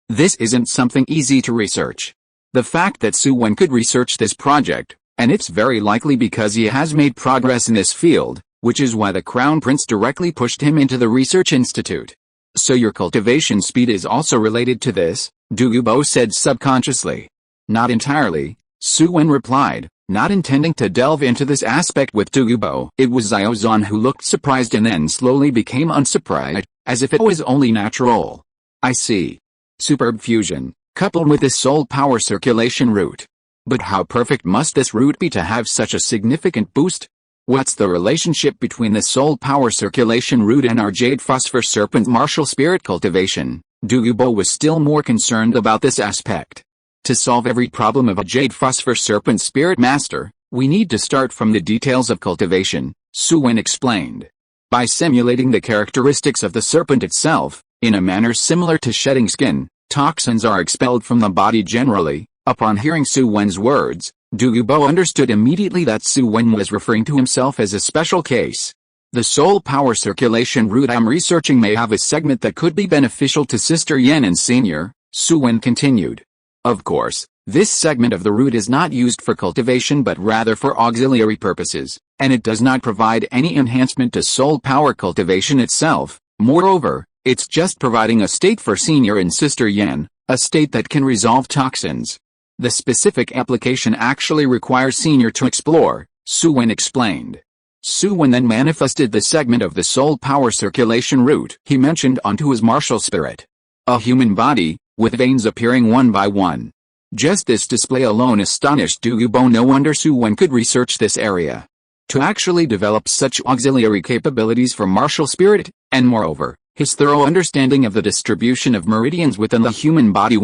This isn't something easy to research. The fact that Su Wen could research this project, and it's very likely because he has made progress in this field, which is why the Crown Prince directly pushed him into the research institute. So your cultivation speed is also related to this? Douluo said subconsciously. Not entirely, Su Wen replied, not intending to delve into this aspect with Douluo. It was Xiao Zhan who looked surprised and then slowly became unsurprised, as if it was only natural. I see. Superb fusion, coupled with this soul power circulation route. But how perfect must this route be to have such a significant boost? What's the relationship between the soul power circulation route and our Jade Phosphor Serpent martial spirit cultivation? Douluo was still more concerned about this aspect. To solve every problem of a Jade Phosphor Serpent Spirit Master, we need to start from the details of cultivation, Su Wen explained. By simulating the characteristics of the serpent itself, in a manner similar to shedding skin, toxins are expelled from the body generally. Upon hearing Su Wen's words, Douluo understood immediately that Su Wen was referring to himself as a special case. The soul power circulation route I'm researching may have a segment that could be beneficial to Sister Yan and Senior, Su Wen continued. Of course, this segment of the route is not used for cultivation but rather for auxiliary purposes, and it does not provide any enhancement to soul power cultivation itself. Moreover, it's just providing a state for Senior and Sister Yan, a state that can resolve toxins. The specific application actually requires Senior to explore, Su Wen explained. Su Wen then manifested the segment of the soul power circulation route he mentioned onto his martial spirit. A human body, with veins appearing one by one. Just this display alone astonished Douluo. No wonder Su Wen could research this area. To actually develop such auxiliary capabilities for martial spirit, and moreover, his thorough understanding of the distribution of meridians within the human body.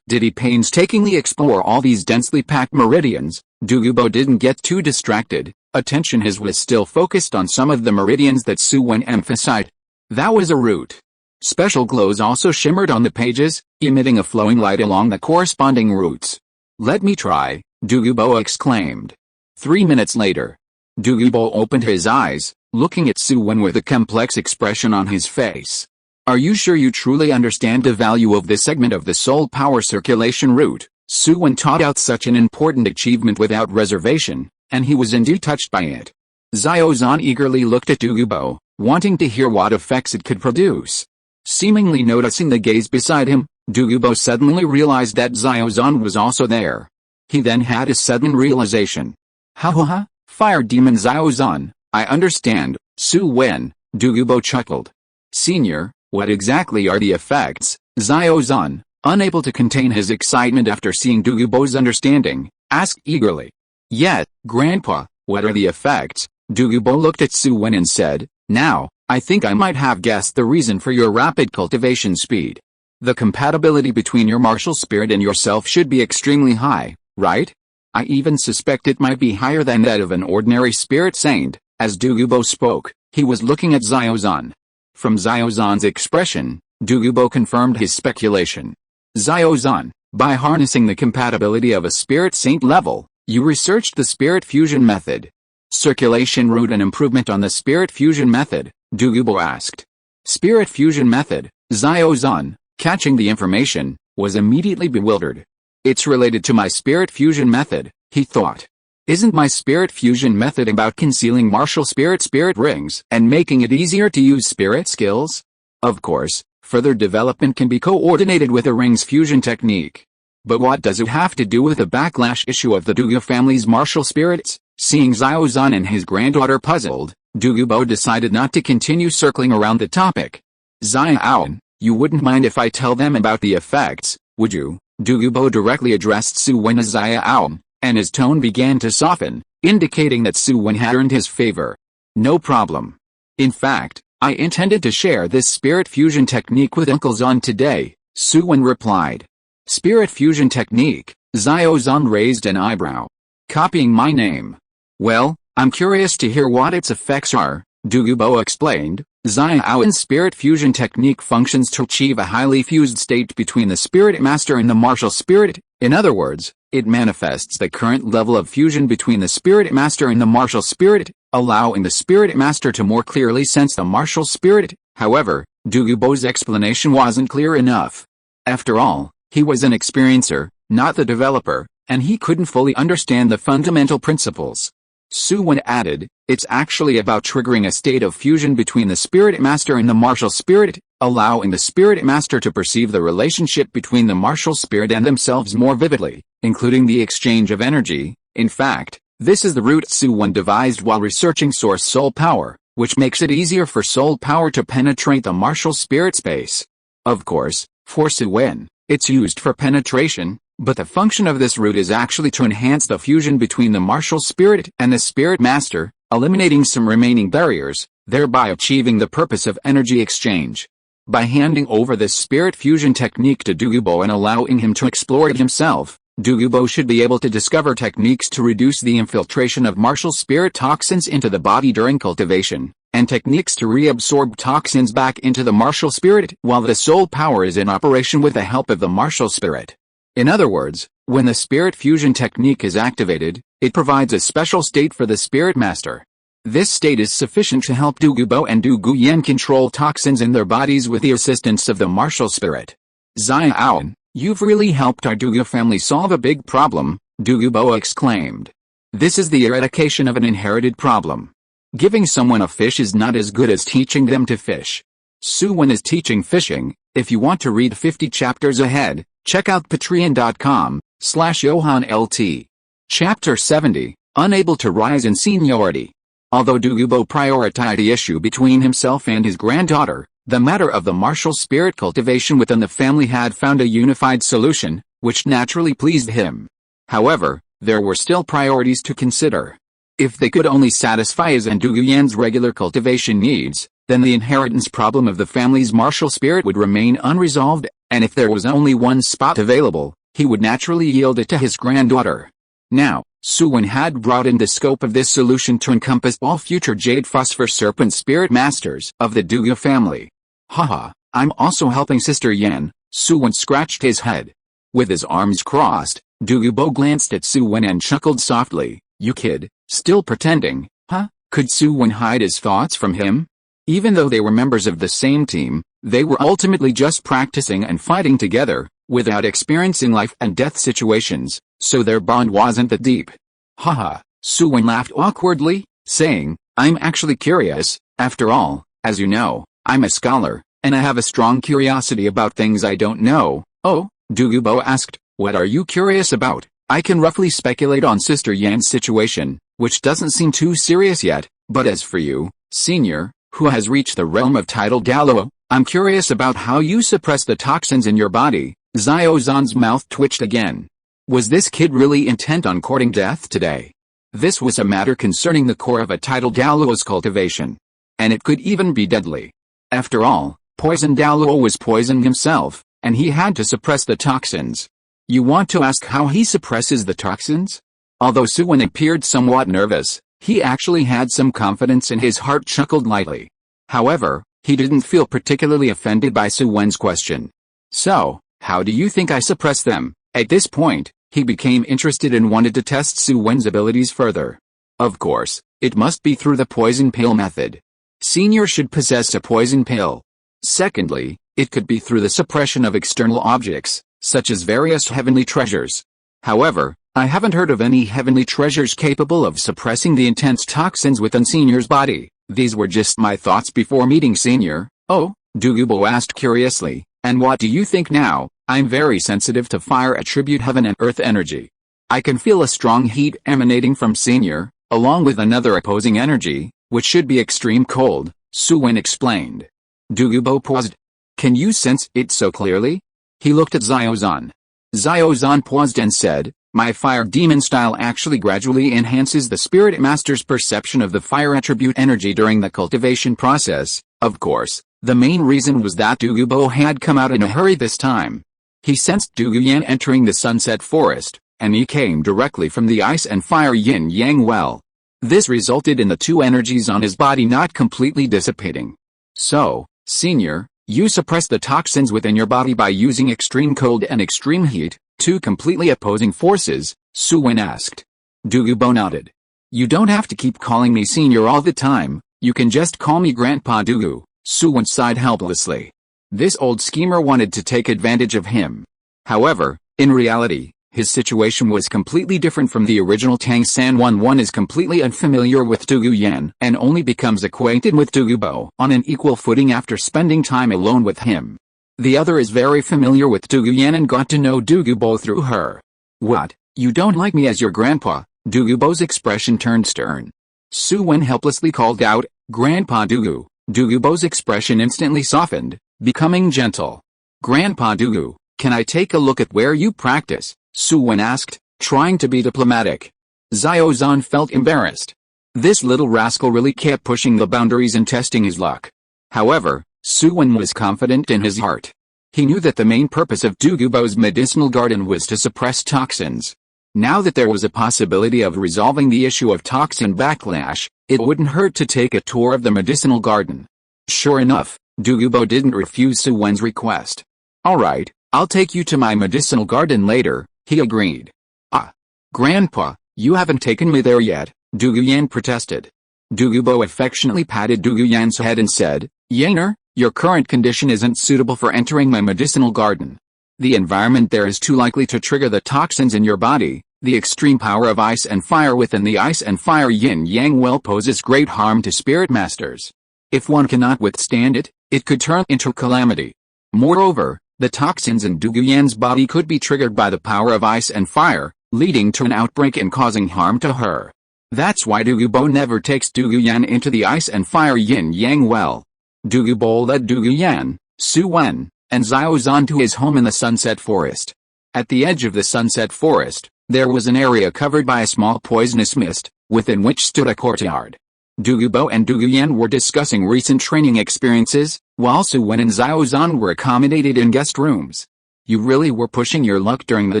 Did he painstakingly explore all these densely packed meridians? Douluo didn't get too distracted. Attention his was still focused on some of the meridians that Su Wen emphasized. That was a route. Special glows also shimmered on the pages, emitting a flowing light along the corresponding routes. Let me try, Douluo exclaimed. 3 minutes later, Douluo opened his eyes, looking at Su Wen with a complex expression on his face. Are you sure you truly understand the value of this segment of the soul power circulation route? Su Wen taught out such an important achievement without reservation, and he was indeed touched by it. Xiao Zhan eagerly looked at Douluo, wanting to hear what effects it could produce. Seemingly noticing the gaze beside him, Douluo suddenly realized that Xiao Zhan was also there. He then had a sudden realization. Ha ha ha, fire demon Xiao Zhan, I understand, Su Wen, Douluo chuckled. Senior, what exactly are the effects? Xiao, unable to contain his excitement after seeing Douluo's understanding, asked eagerly. Yet, Grandpa, what are the effects? Douluo looked at Su Wen and said, now, I think I might have guessed the reason for your rapid cultivation speed. The compatibility between your martial spirit and yourself should be extremely high, right? I even suspect it might be higher than that of an ordinary spirit saint. As Douluo spoke, he was looking at Xiao. From Xiao's expression, Douluo confirmed his speculation. Xiao, by harnessing the compatibility of a spirit saint level, you researched the spirit fusion method. Circulation route and improvement on the spirit fusion method, Douluo asked. Spirit fusion method, Xiao, catching the information, was immediately bewildered. It's related to my spirit fusion method, he thought. Isn't my spirit fusion method about concealing martial spirit rings and making it easier to use spirit skills? Of course, further development can be coordinated with a ring's fusion technique. But what does it have to do with the backlash issue of the Douluo family's martial spirits? Seeing Xiao and his granddaughter puzzled, Douluo decided not to continue circling around the topic. Xiao, you wouldn't mind if I tell them about the effects, would you? Douluo directly addressed Su Wen as Xiao, and his tone began to soften, indicating that Su Wen had earned his favor. No problem. In fact, I intended to share this spirit fusion technique with Uncle Zan today, Su Wen replied. Spirit fusion technique, Xiao raised an eyebrow. Copying my name. Well, I'm curious to hear what its effects are, Douluo explained. Xiao's spirit fusion technique functions to achieve a highly fused state between the spirit master and the martial spirit. In other words, it manifests the current level of fusion between the spirit master and the martial spirit, allowing the spirit master to more clearly sense the martial spirit. However, Douluo's explanation wasn't clear enough. After all, he was an experiencer, not the developer, and he couldn't fully understand the fundamental principles. Su Wen added, it's actually about triggering a state of fusion between the spirit master and the martial spirit, allowing the spirit master to perceive the relationship between the martial spirit and themselves more vividly, including the exchange of energy. In fact, this is the route Su Wen devised while researching source soul power, which makes it easier for soul power to penetrate the martial spirit space. Of course, for Su Wen, it's used for penetration, but the function of this route is actually to enhance the fusion between the martial spirit and the spirit master, eliminating some remaining barriers, thereby achieving the purpose of energy exchange. By handing over this spirit fusion technique to Douluo and allowing him to explore it himself, Douluo should be able to discover techniques to reduce the infiltration of martial spirit toxins into the body during cultivation, and techniques to reabsorb toxins back into the martial spirit while the soul power is in operation with the help of the martial spirit. In other words, when the spirit fusion technique is activated, it provides a special state for the spirit master. This state is sufficient to help Douluo and Du Guyan control toxins in their bodies with the assistance of the martial spirit. Xiao, you've really helped our Douluo family solve a big problem, Douluo exclaimed. This is the eradication of an inherited problem. Giving someone a fish is not as good as teaching them to fish. Su Wen is teaching fishing. If you want to read 50 chapters ahead, check out patreon.com/JohanLT. Chapter 70, Unable to Rise in Seniority. Although Douluo prioritized the issue between himself and his granddaughter, the matter of the martial spirit cultivation within the family had found a unified solution, which naturally pleased him. However, there were still priorities to consider. If they could only satisfy his and Du Guyan's regular cultivation needs, then the inheritance problem of the family's martial spirit would remain unresolved, and if there was only one spot available, he would naturally yield it to his granddaughter. Now, Su Wen had broadened the scope of this solution to encompass all future Jade Phosphor Serpent Spirit Masters of the Douluo family. Haha, I'm also helping Sister Yan, Su Wen scratched his head. With his arms crossed, Douluo glanced at Su Wen and chuckled softly. You kid, still pretending, huh? Could Su Wen hide his thoughts from him? Even though they were members of the same team, they were ultimately just practicing and fighting together, without experiencing life and death situations, so their bond wasn't that deep. Haha, Su Wen laughed awkwardly, saying, I'm actually curious. After all, as you know, I'm a scholar, and I have a strong curiosity about things I don't know. Oh, Douluo asked, what are you curious about? I can roughly speculate on Sister Yan's situation, which doesn't seem too serious yet, but as for you, Senior, who has reached the realm of title Douluo, I'm curious about how you suppress the toxins in your body. Xiaozan's mouth twitched again. Was this kid really intent on courting death today? This was a matter concerning the core of a title Douluo's cultivation. And it could even be deadly. After all, poison Douluo was poison himself, and he had to suppress the toxins. You want to ask how he suppresses the toxins? Although Su Wen appeared somewhat nervous, he actually had some confidence and his heart chuckled lightly. However, he didn't feel particularly offended by Su Wen's question. So, how do you think I suppress them? At this point, he became interested and wanted to test Su Wen's abilities further. Of course, it must be through the poison pill method. Senior should possess a poison pill. Secondly, it could be through the suppression of external objects, such as various heavenly treasures. However, I haven't heard of any heavenly treasures capable of suppressing the intense toxins within Senior's body. These were just my thoughts before meeting Senior. Oh, Douluo asked curiously, and what do you think now? I'm very sensitive to fire attribute heaven and earth energy. I can feel a strong heat emanating from Senior, along with another opposing energy, which should be extreme cold, Su Wen explained. Douluo paused. Can you sense it so clearly? He looked at Xiaozan. Xiaozan paused and said, my fire demon style actually gradually enhances the spirit master's perception of the fire attribute energy during the cultivation process. Of course, the main reason was that Douluo had come out in a hurry this time. He sensed Douluo entering the sunset forest, and he came directly from the ice and fire yin-yang well. This resulted in the two energies on his body not completely dissipating. So, Senior, you suppress the toxins within your body by using extreme cold and extreme heat, two completely opposing forces, Su Wen asked. Douluo nodded. You don't have to keep calling me Senior all the time, you can just call me Grandpa Doulou, Su Wen sighed helplessly. This old schemer wanted to take advantage of him. However, in reality, his situation was completely different from the original Tang San. One is completely unfamiliar with Douluo and only becomes acquainted with Douluo on an equal footing after spending time alone with him. The other is very familiar with Douluo and got to know Douluo through her. What, you don't like me as your grandpa? Douluo's expression turned stern. Su Wen helplessly called out, Grandpa Doulou. Douluo's expression instantly softened, becoming gentle. Grandpa Doulou, can I take a look at where you practice? Su Wen asked, trying to be diplomatic. Xiaozan felt embarrassed. This little rascal really kept pushing the boundaries and testing his luck. However, Su Wen was confident in his heart. He knew that the main purpose of Douluo's medicinal garden was to suppress toxins. Now that there was a possibility of resolving the issue of toxin backlash, it wouldn't hurt to take a tour of the medicinal garden. Sure enough, Douluo didn't refuse Su Wen's request. Alright, I'll take you to my medicinal garden later, he agreed. Ah, Grandpa, you haven't taken me there yet, Douluo protested. Douluo affectionately patted Douluo's head and said, Yaner, your current condition isn't suitable for entering my medicinal garden. The environment there is too likely to trigger the toxins in your body. The extreme power of ice and fire within the ice and fire yin-yang well poses great harm to spirit masters. If one cannot withstand it, it could turn into calamity. Moreover, the toxins in Douluo's body could be triggered by the power of ice and fire, leading to an outbreak and causing harm to her. That's why Douluo never takes Douluo into the ice and fire yin-yang well. Douluo led Douluo, Su Wen, and Xiaozan to his home in the sunset forest. At the edge of the sunset forest, there was an area covered by a small poisonous mist, within which stood a courtyard. Douluo and Douluo were discussing recent training experiences, while Su Wen and Xiaozan were accommodated in guest rooms. You really were pushing your luck during the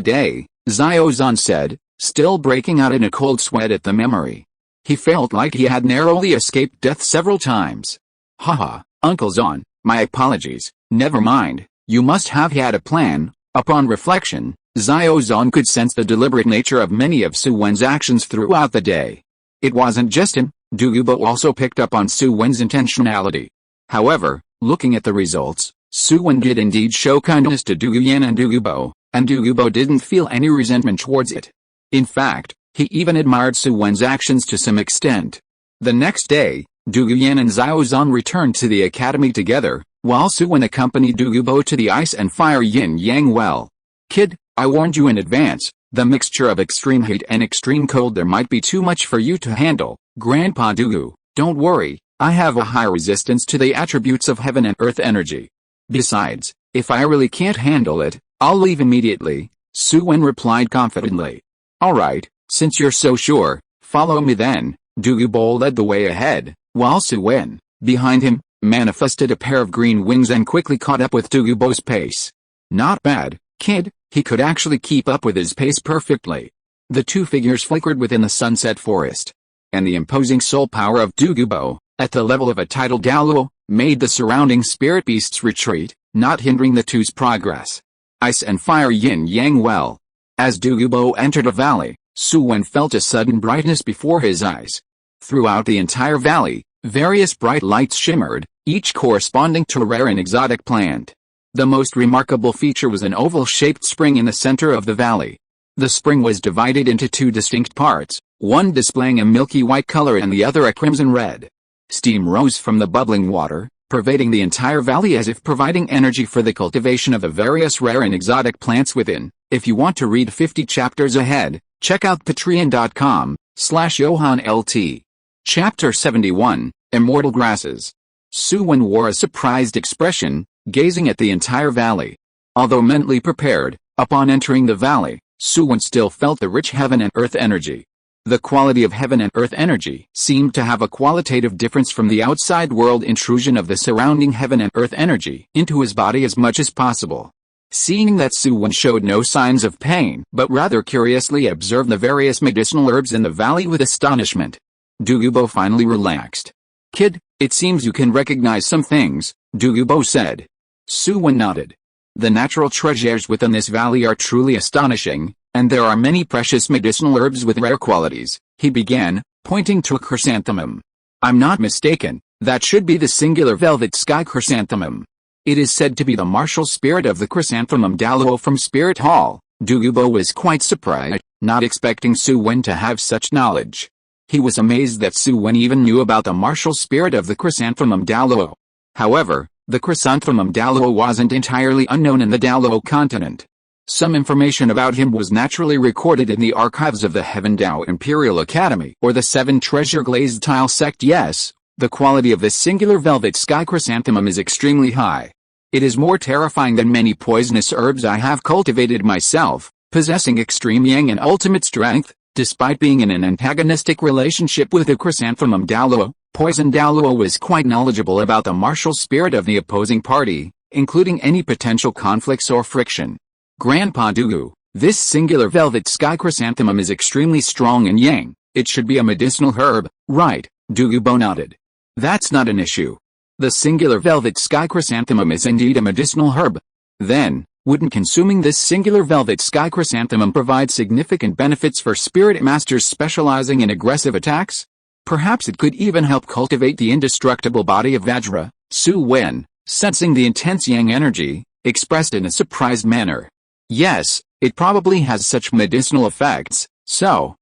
day, Xiaozan said, still breaking out in a cold sweat at the memory. He felt like he had narrowly escaped death several times. Haha, Uncle Zan, my apologies, never mind, you must have had a plan. Upon reflection, Xiaozan could sense the deliberate nature of many of Su Wen's actions throughout the day. It wasn't just him, Douluo also picked up on Su Wen's intentionality. However, looking at the results, Su Wen did indeed show kindness to Douluo and Douluo didn't feel any resentment towards it. In fact, he even admired Su Wen's actions to some extent. The next day, Douluo and Xiaozan returned to the academy together, while Su Wen accompanied Douluo to the ice and fire yin-yang well. Kid, I warned you in advance, the mixture of extreme heat and extreme cold there might be too much for you to handle. Grandpa Doulou, don't worry, I have a high resistance to the attributes of heaven and earth energy. Besides, if I really can't handle it, I'll leave immediately, Su Wen replied confidently. Alright, since you're so sure, follow me then. Douluo led the way ahead, while Su Wen, behind him, manifested a pair of green wings and quickly caught up with Douluo's pace. Not bad, kid, he could actually keep up with his pace perfectly. The two figures flickered within the sunset forest. And the imposing soul power of Douluo, at the level of a tidal Douluo, made the surrounding spirit beasts retreat, not hindering the two's progress. Ice and fire yin-yang well. As Douluo entered a valley, Su Wen felt a sudden brightness before his eyes. Throughout the entire valley, various bright lights shimmered, each corresponding to a rare and exotic plant. The most remarkable feature was an oval-shaped spring in the center of the valley. The spring was divided into two distinct parts, one displaying a milky white color and the other a crimson red. Steam rose from the bubbling water, pervading the entire valley as if providing energy for the cultivation of the various rare and exotic plants within. If you want to read 50 chapters ahead, check out patreon.com/JohanLT. Chapter 71, Immortal Grasses. Su Wen wore a surprised expression, gazing at the entire valley. Although mentally prepared, upon entering the valley, Su Wen still felt the rich heaven and earth energy. The quality of heaven and earth energy seemed to have a qualitative difference from the outside world intrusion of the surrounding heaven and earth energy into his body as much as possible. Seeing that Su Wen showed no signs of pain but rather curiously observed the various medicinal herbs in the valley with astonishment, Douluo finally relaxed. Kid, it seems you can recognize some things, Douluo said. Su Wen nodded. The natural treasures within this valley are truly astonishing, and there are many precious medicinal herbs with rare qualities, he began, pointing to a chrysanthemum. I'm not mistaken, that should be the singular velvet sky chrysanthemum. It is said to be the martial spirit of the chrysanthemum Douluo from Spirit Hall. Douluo was quite surprised, not expecting Su Wen to have such knowledge. He was amazed that Su Wen even knew about the martial spirit of the chrysanthemum Douluo. However, the chrysanthemum Douluo wasn't entirely unknown in the Douluo continent. Some information about him was naturally recorded in the archives of the Heaven Dao Imperial Academy or the Seven Treasure Glazed Tile Sect. Yes, the quality of this singular velvet sky chrysanthemum is extremely high. It is more terrifying than many poisonous herbs I have cultivated myself, possessing extreme yang and ultimate strength. Despite being in an antagonistic relationship with the chrysanthemum Douluo, Poison Douluo was quite knowledgeable about the martial spirit of the opposing party, including any potential conflicts or friction. Grandpa Doulou, this singular velvet sky chrysanthemum is extremely strong in yang. It should be a medicinal herb, right? Douluo nodded. That's not an issue. The singular velvet sky chrysanthemum is indeed a medicinal herb. Then, wouldn't consuming this singular velvet sky chrysanthemum provide significant benefits for spirit masters specializing in aggressive attacks? Perhaps it could even help cultivate the indestructible body of Vajra. Su Wen, sensing the intense yang energy, expressed in a surprised manner. Yes, it probably has such medicinal effects, so,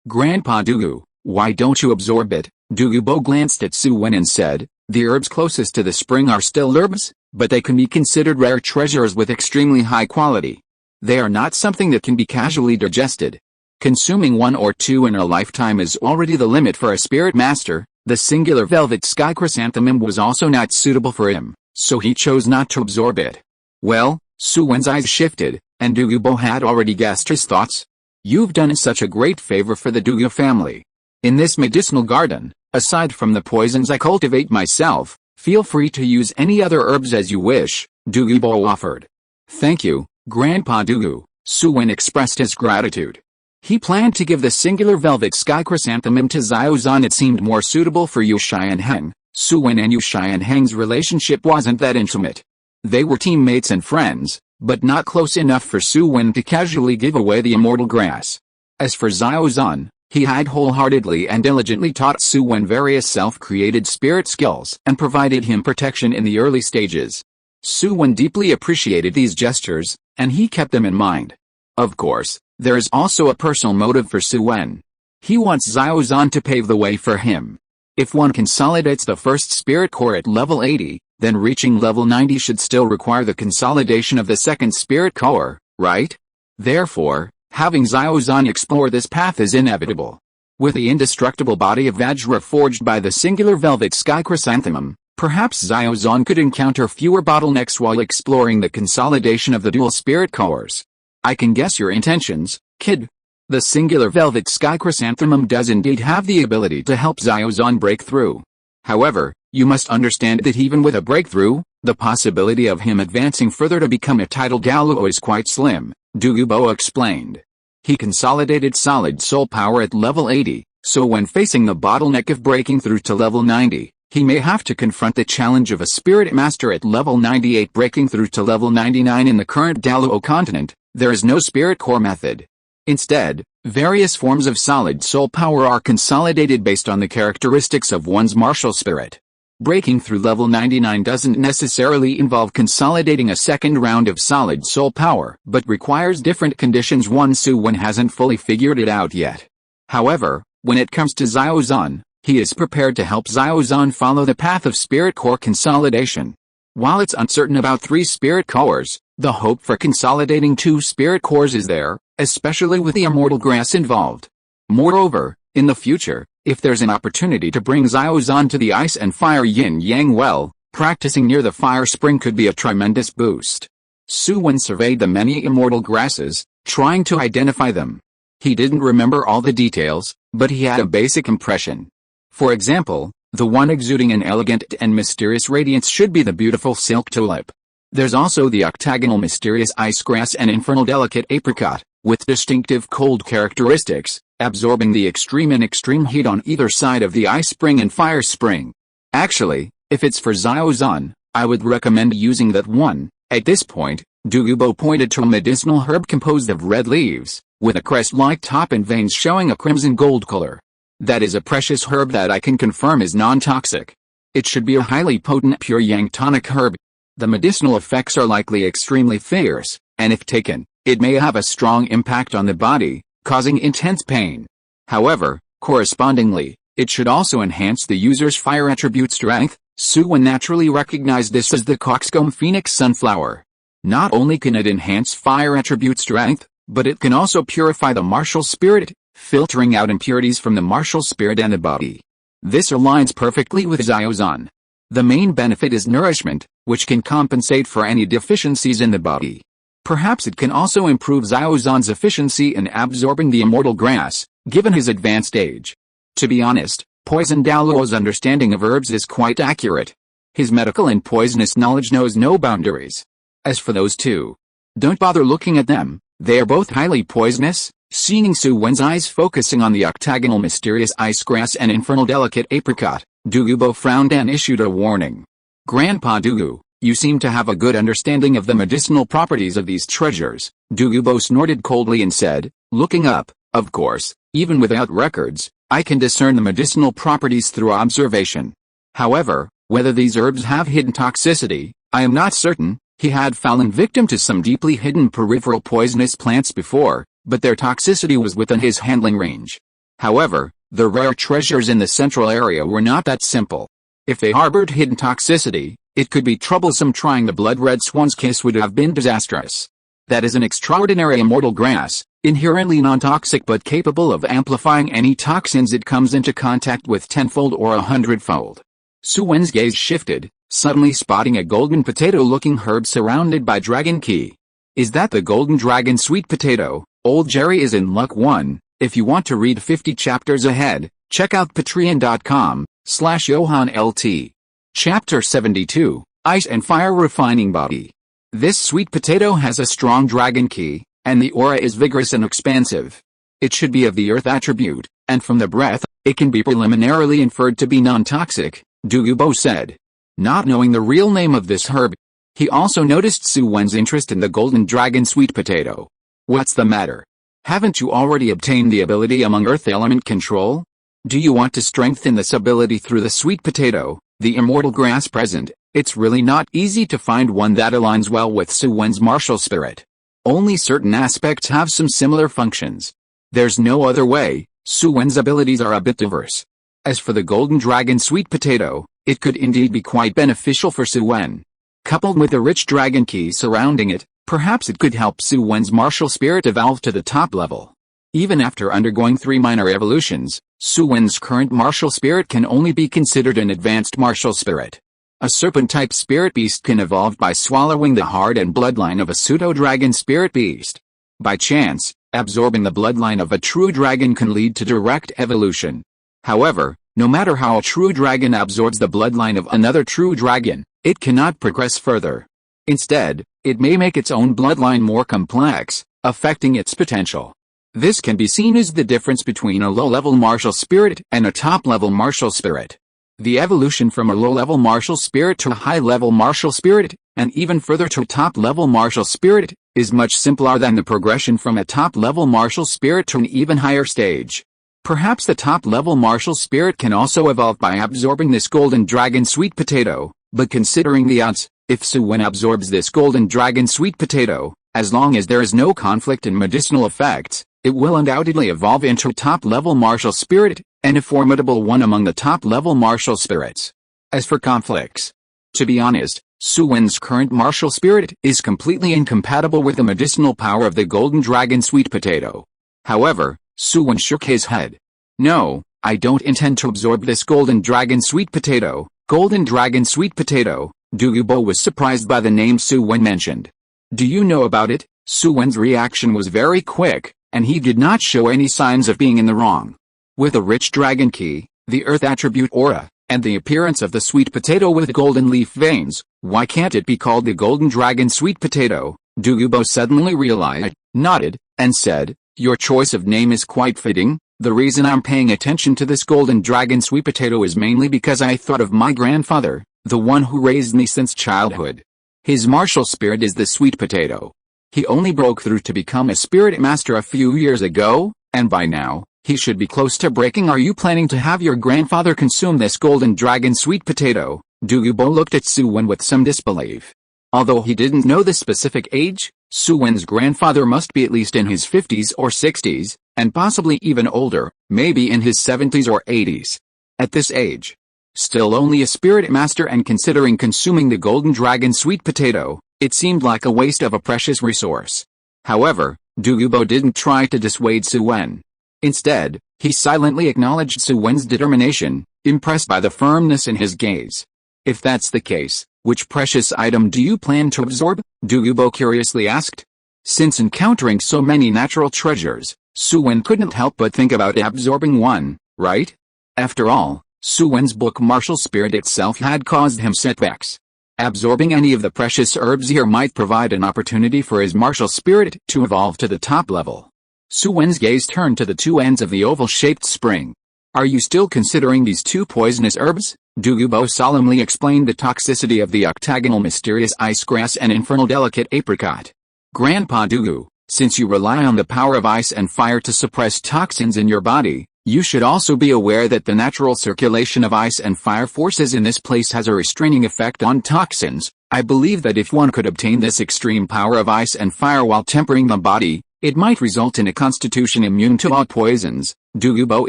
Grandpa Doulou, why don't you absorb it? Douluo glanced at Su Wen and said, the herbs closest to the spring are still herbs, but they can be considered rare treasures with extremely high quality. They are not something that can be casually digested. Consuming one or two in a lifetime is already the limit for a spirit master. The singular velvet sky chrysanthemum was also not suitable for him, so he chose not to absorb it. Well, Su Wen's eyes shifted, and Douluo had already guessed his thoughts. You've done such a great favor for the Douluo family. In this medicinal garden, aside from the poisons I cultivate myself, feel free to use any other herbs as you wish, Douluo offered. Thank you, Grandpa Doulou, Su Wen expressed his gratitude. He planned to give the singular velvet sky chrysanthemum to Xiaozan. It seemed more suitable for Yu Xianheng. Su Wen and Yu Xianheng's relationship wasn't that intimate. They were teammates and friends, but not close enough for Su Wen to casually give away the immortal grass. As for Xiaozan, he had wholeheartedly and diligently taught Su Wen various self-created spirit skills and provided him protection in the early stages. Su Wen deeply appreciated these gestures, and he kept them in mind. Of course, there is also a personal motive for Su Wen. He wants Xiaozan to pave the way for him. If one consolidates the first spirit core at level 80, then reaching level 90 should still require the consolidation of the second spirit core, right? Therefore, having Xiaozan explore this path is inevitable. With the indestructible body of Vajra forged by the singular velvet sky chrysanthemum, perhaps Xiaozan could encounter fewer bottlenecks while exploring the consolidation of the dual spirit cores. I can guess your intentions, kid. The singular velvet sky chrysanthemum does indeed have the ability to help Xiaozan break through. However, you must understand that even with a breakthrough, the possibility of him advancing further to become a titled Douluo is quite slim, Douluo explained. He consolidated solid soul power at level 80, so when facing the bottleneck of breaking through to level 90, he may have to confront the challenge of a spirit master at level 98 breaking through to level 99 in the current Douluo continent. There is no spirit core method. Instead, various forms of solid soul power are consolidated based on the characteristics of one's martial spirit. Breaking through level 99 doesn't necessarily involve consolidating a second round of solid soul power, but requires different conditions Su Wen hasn't fully figured it out yet. However, when it comes to Xiaozan, he is prepared to help Xiaozan follow the path of spirit core consolidation. While it's uncertain about 3 spirit cores, the hope for consolidating 2 spirit cores is there, especially with the immortal grass involved. Moreover, in the future, if there's an opportunity to bring Xiaozan to the ice and fire yin-yang well, practicing near the fire spring could be a tremendous boost. Su Wen surveyed the many immortal grasses, trying to identify them. He didn't remember all the details, but he had a basic impression. For example, the one exuding an elegant and mysterious radiance should be the beautiful silk tulip. There's also the octagonal mysterious ice grass and infernal delicate apricot, with distinctive cold characteristics, absorbing the extreme and extreme heat on either side of the ice spring and fire spring. Actually, if it's for Xiaozan, I would recommend using that one. At this point, Douluo pointed to a medicinal herb composed of red leaves, with a crest-like top and veins showing a crimson gold color. That is a precious herb that I can confirm is non-toxic. It should be a highly potent pure yang tonic herb. The medicinal effects are likely extremely fierce, and if taken, it may have a strong impact on the body, causing intense pain. However, correspondingly, it should also enhance the user's fire attribute strength. Su Wen naturally recognized this as the coxcomb phoenix sunflower. Not only can it enhance fire attribute strength, but it can also purify the martial spirit, filtering out impurities from the martial spirit and the body. This aligns perfectly with Xiaozan. The main benefit is nourishment, which can compensate for any deficiencies in the body. Perhaps it can also improve Xiaozan's efficiency in absorbing the immortal grass, given his advanced age. To be honest, Poison Douluo's understanding of herbs is quite accurate. His medical and poisonous knowledge knows no boundaries. As for those two, don't bother looking at them, they are both highly poisonous. Seeing Su Wen's eyes focusing on the octagonal mysterious ice grass and infernal delicate apricot, Douluo frowned and issued a warning. Grandpa Doulou, you seem to have a good understanding of the medicinal properties of these treasures. Douluo snorted coldly and said, looking up, of course, even without records, I can discern the medicinal properties through observation. However, whether these herbs have hidden toxicity, I am not certain. He had fallen victim to some deeply hidden peripheral poisonous plants before, but their toxicity was within his handling range. However, the rare treasures in the central area were not that simple. If they harbored hidden toxicity, it could be troublesome. Trying the blood-red swan's kiss would have been disastrous. That is an extraordinary immortal grass, inherently non-toxic but capable of amplifying any toxins it comes into contact with tenfold or 100-fold. Su Wen's gaze shifted, suddenly spotting a golden potato-looking herb surrounded by dragon key. Is that the golden dragon sweet potato? Old Jerry is in luck. 1. If you want to read 50 chapters ahead, check out patreon.com/JohanLT. Chapter 72, Ice and Fire Refining Body. This sweet potato has a strong dragon key, and the aura is vigorous and expansive. It should be of the earth attribute, and from the breath, it can be preliminarily inferred to be non-toxic, Douluo said. Not knowing the real name of this herb, he also noticed Su Wen's interest in the golden dragon sweet potato. What's the matter? Haven't you already obtained the ability among earth element control? Do you want to strengthen this ability through the sweet potato, the immortal grass present? It's really not easy to find one that aligns well with Su Wen's martial spirit. Only certain aspects have some similar functions. There's no other way. Su Wen's abilities are a bit diverse. As for the golden dragon sweet potato, it could indeed be quite beneficial for Su Wen. Coupled with a rich dragon key surrounding it, perhaps it could help Su Wen's martial spirit evolve to the top level. Even after undergoing 3 minor evolutions, Su Wen's current martial spirit can only be considered an advanced martial spirit. A serpent-type spirit beast can evolve by swallowing the heart and bloodline of a pseudo-dragon spirit beast. By chance, absorbing the bloodline of a true dragon can lead to direct evolution. However, no matter how a true dragon absorbs the bloodline of another true dragon, it cannot progress further. Instead, it may make its own bloodline more complex, affecting its potential. This can be seen as the difference between a low-level martial spirit and a top-level martial spirit. The evolution from a low-level martial spirit to a high-level martial spirit, and even further to a top-level martial spirit, is much simpler than the progression from a top-level martial spirit to an even higher stage. Perhaps the top-level martial spirit can also evolve by absorbing this golden dragon sweet potato, but considering the odds, if Su Wen absorbs this golden dragon sweet potato, as long as there is no conflict and medicinal effects, it will undoubtedly evolve into a top-level martial spirit, and a formidable one among the top-level martial spirits. As for conflicts, to be honest, Su Wen's current martial spirit is completely incompatible with the medicinal power of the golden dragon sweet potato. However, Su Wen shook his head. No, I don't intend to absorb this golden dragon sweet potato. Golden dragon sweet potato. Douluo was surprised by the name Su Wen mentioned. Do you know about it? Su Wen's reaction was very quick, and he did not show any signs of being in the wrong. With a rich dragon key, the earth attribute aura, and the appearance of the sweet potato with golden leaf veins, why can't it be called the golden dragon sweet potato? Douluo suddenly realized, nodded, and said, your choice of name is quite fitting. The reason I'm paying attention to this golden dragon sweet potato is mainly because I thought of my grandfather, the one who raised me since childhood. His martial spirit is the sweet potato. He only broke through to become a spirit master a few years ago, and by now, he should be close to breaking. Are you planning to have your grandfather consume this golden dragon sweet potato? Douluo looked at Su Wen with some disbelief. Although he didn't know the specific age, Su Wen's grandfather must be at least in his 50s or 60s, and possibly even older, maybe in his 70s or 80s. At this age, still only a spirit master and considering consuming the golden dragon sweet potato, it seemed like a waste of a precious resource. However, Douluo didn't try to dissuade Su Wen. Instead, he silently acknowledged Su Wen's determination, impressed by the firmness in his gaze. If that's the case, which precious item do you plan to absorb? Douluo curiously asked. Since encountering so many natural treasures, Su Wen couldn't help but think about absorbing one, right? After all, Su Wen's book martial spirit itself had caused him setbacks. Absorbing any of the precious herbs here might provide an opportunity for his martial spirit to evolve to the top level. Su Wen's gaze turned to the two ends of the oval-shaped spring. Are you still considering these two poisonous herbs? Douluo solemnly explained the toxicity of the octagonal mysterious ice grass and infernal delicate apricot. Grandpa Doulou, since you rely on the power of ice and fire to suppress toxins in your body, you should also be aware that the natural circulation of ice and fire forces in this place has a restraining effect on toxins. I believe that if one could obtain this extreme power of ice and fire while tempering the body, it might result in a constitution immune to all poisons. Douluo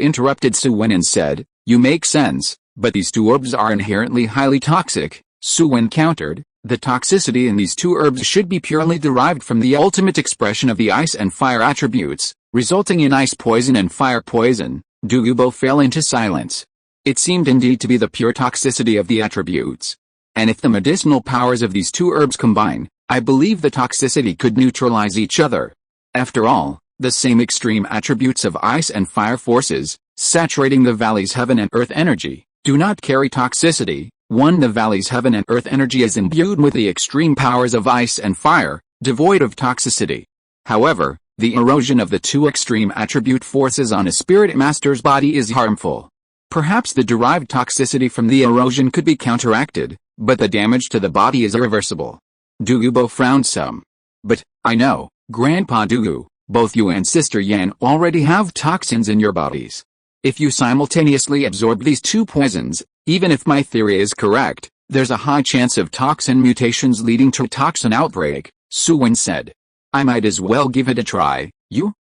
interrupted Su Wen and said, you make sense, but these two herbs are inherently highly toxic. Su Wen countered, the toxicity in these two herbs should be purely derived from the ultimate expression of the ice and fire attributes, resulting in ice poison and fire poison. Douluo fell into silence. It seemed indeed to be the pure toxicity of the attributes. And if the medicinal powers of these two herbs combine, I believe the toxicity could neutralize each other. After all, the same extreme attributes of ice and fire forces, saturating the valley's heaven and earth energy, do not carry toxicity. The valley's heaven and earth energy is imbued with the extreme powers of ice and fire, devoid of toxicity. However, the erosion of the two extreme attribute forces on a spirit master's body is harmful. Perhaps the derived toxicity from the erosion could be counteracted, but the damage to the body is irreversible. Douluo frowned some. But, I know, Grandpa Doulou, both you and Sister Yan already have toxins in your bodies. If you simultaneously absorb these two poisons, even if my theory is correct, there's a high chance of toxin mutations leading to a toxin outbreak, Su Wen said. I might as well give it a try.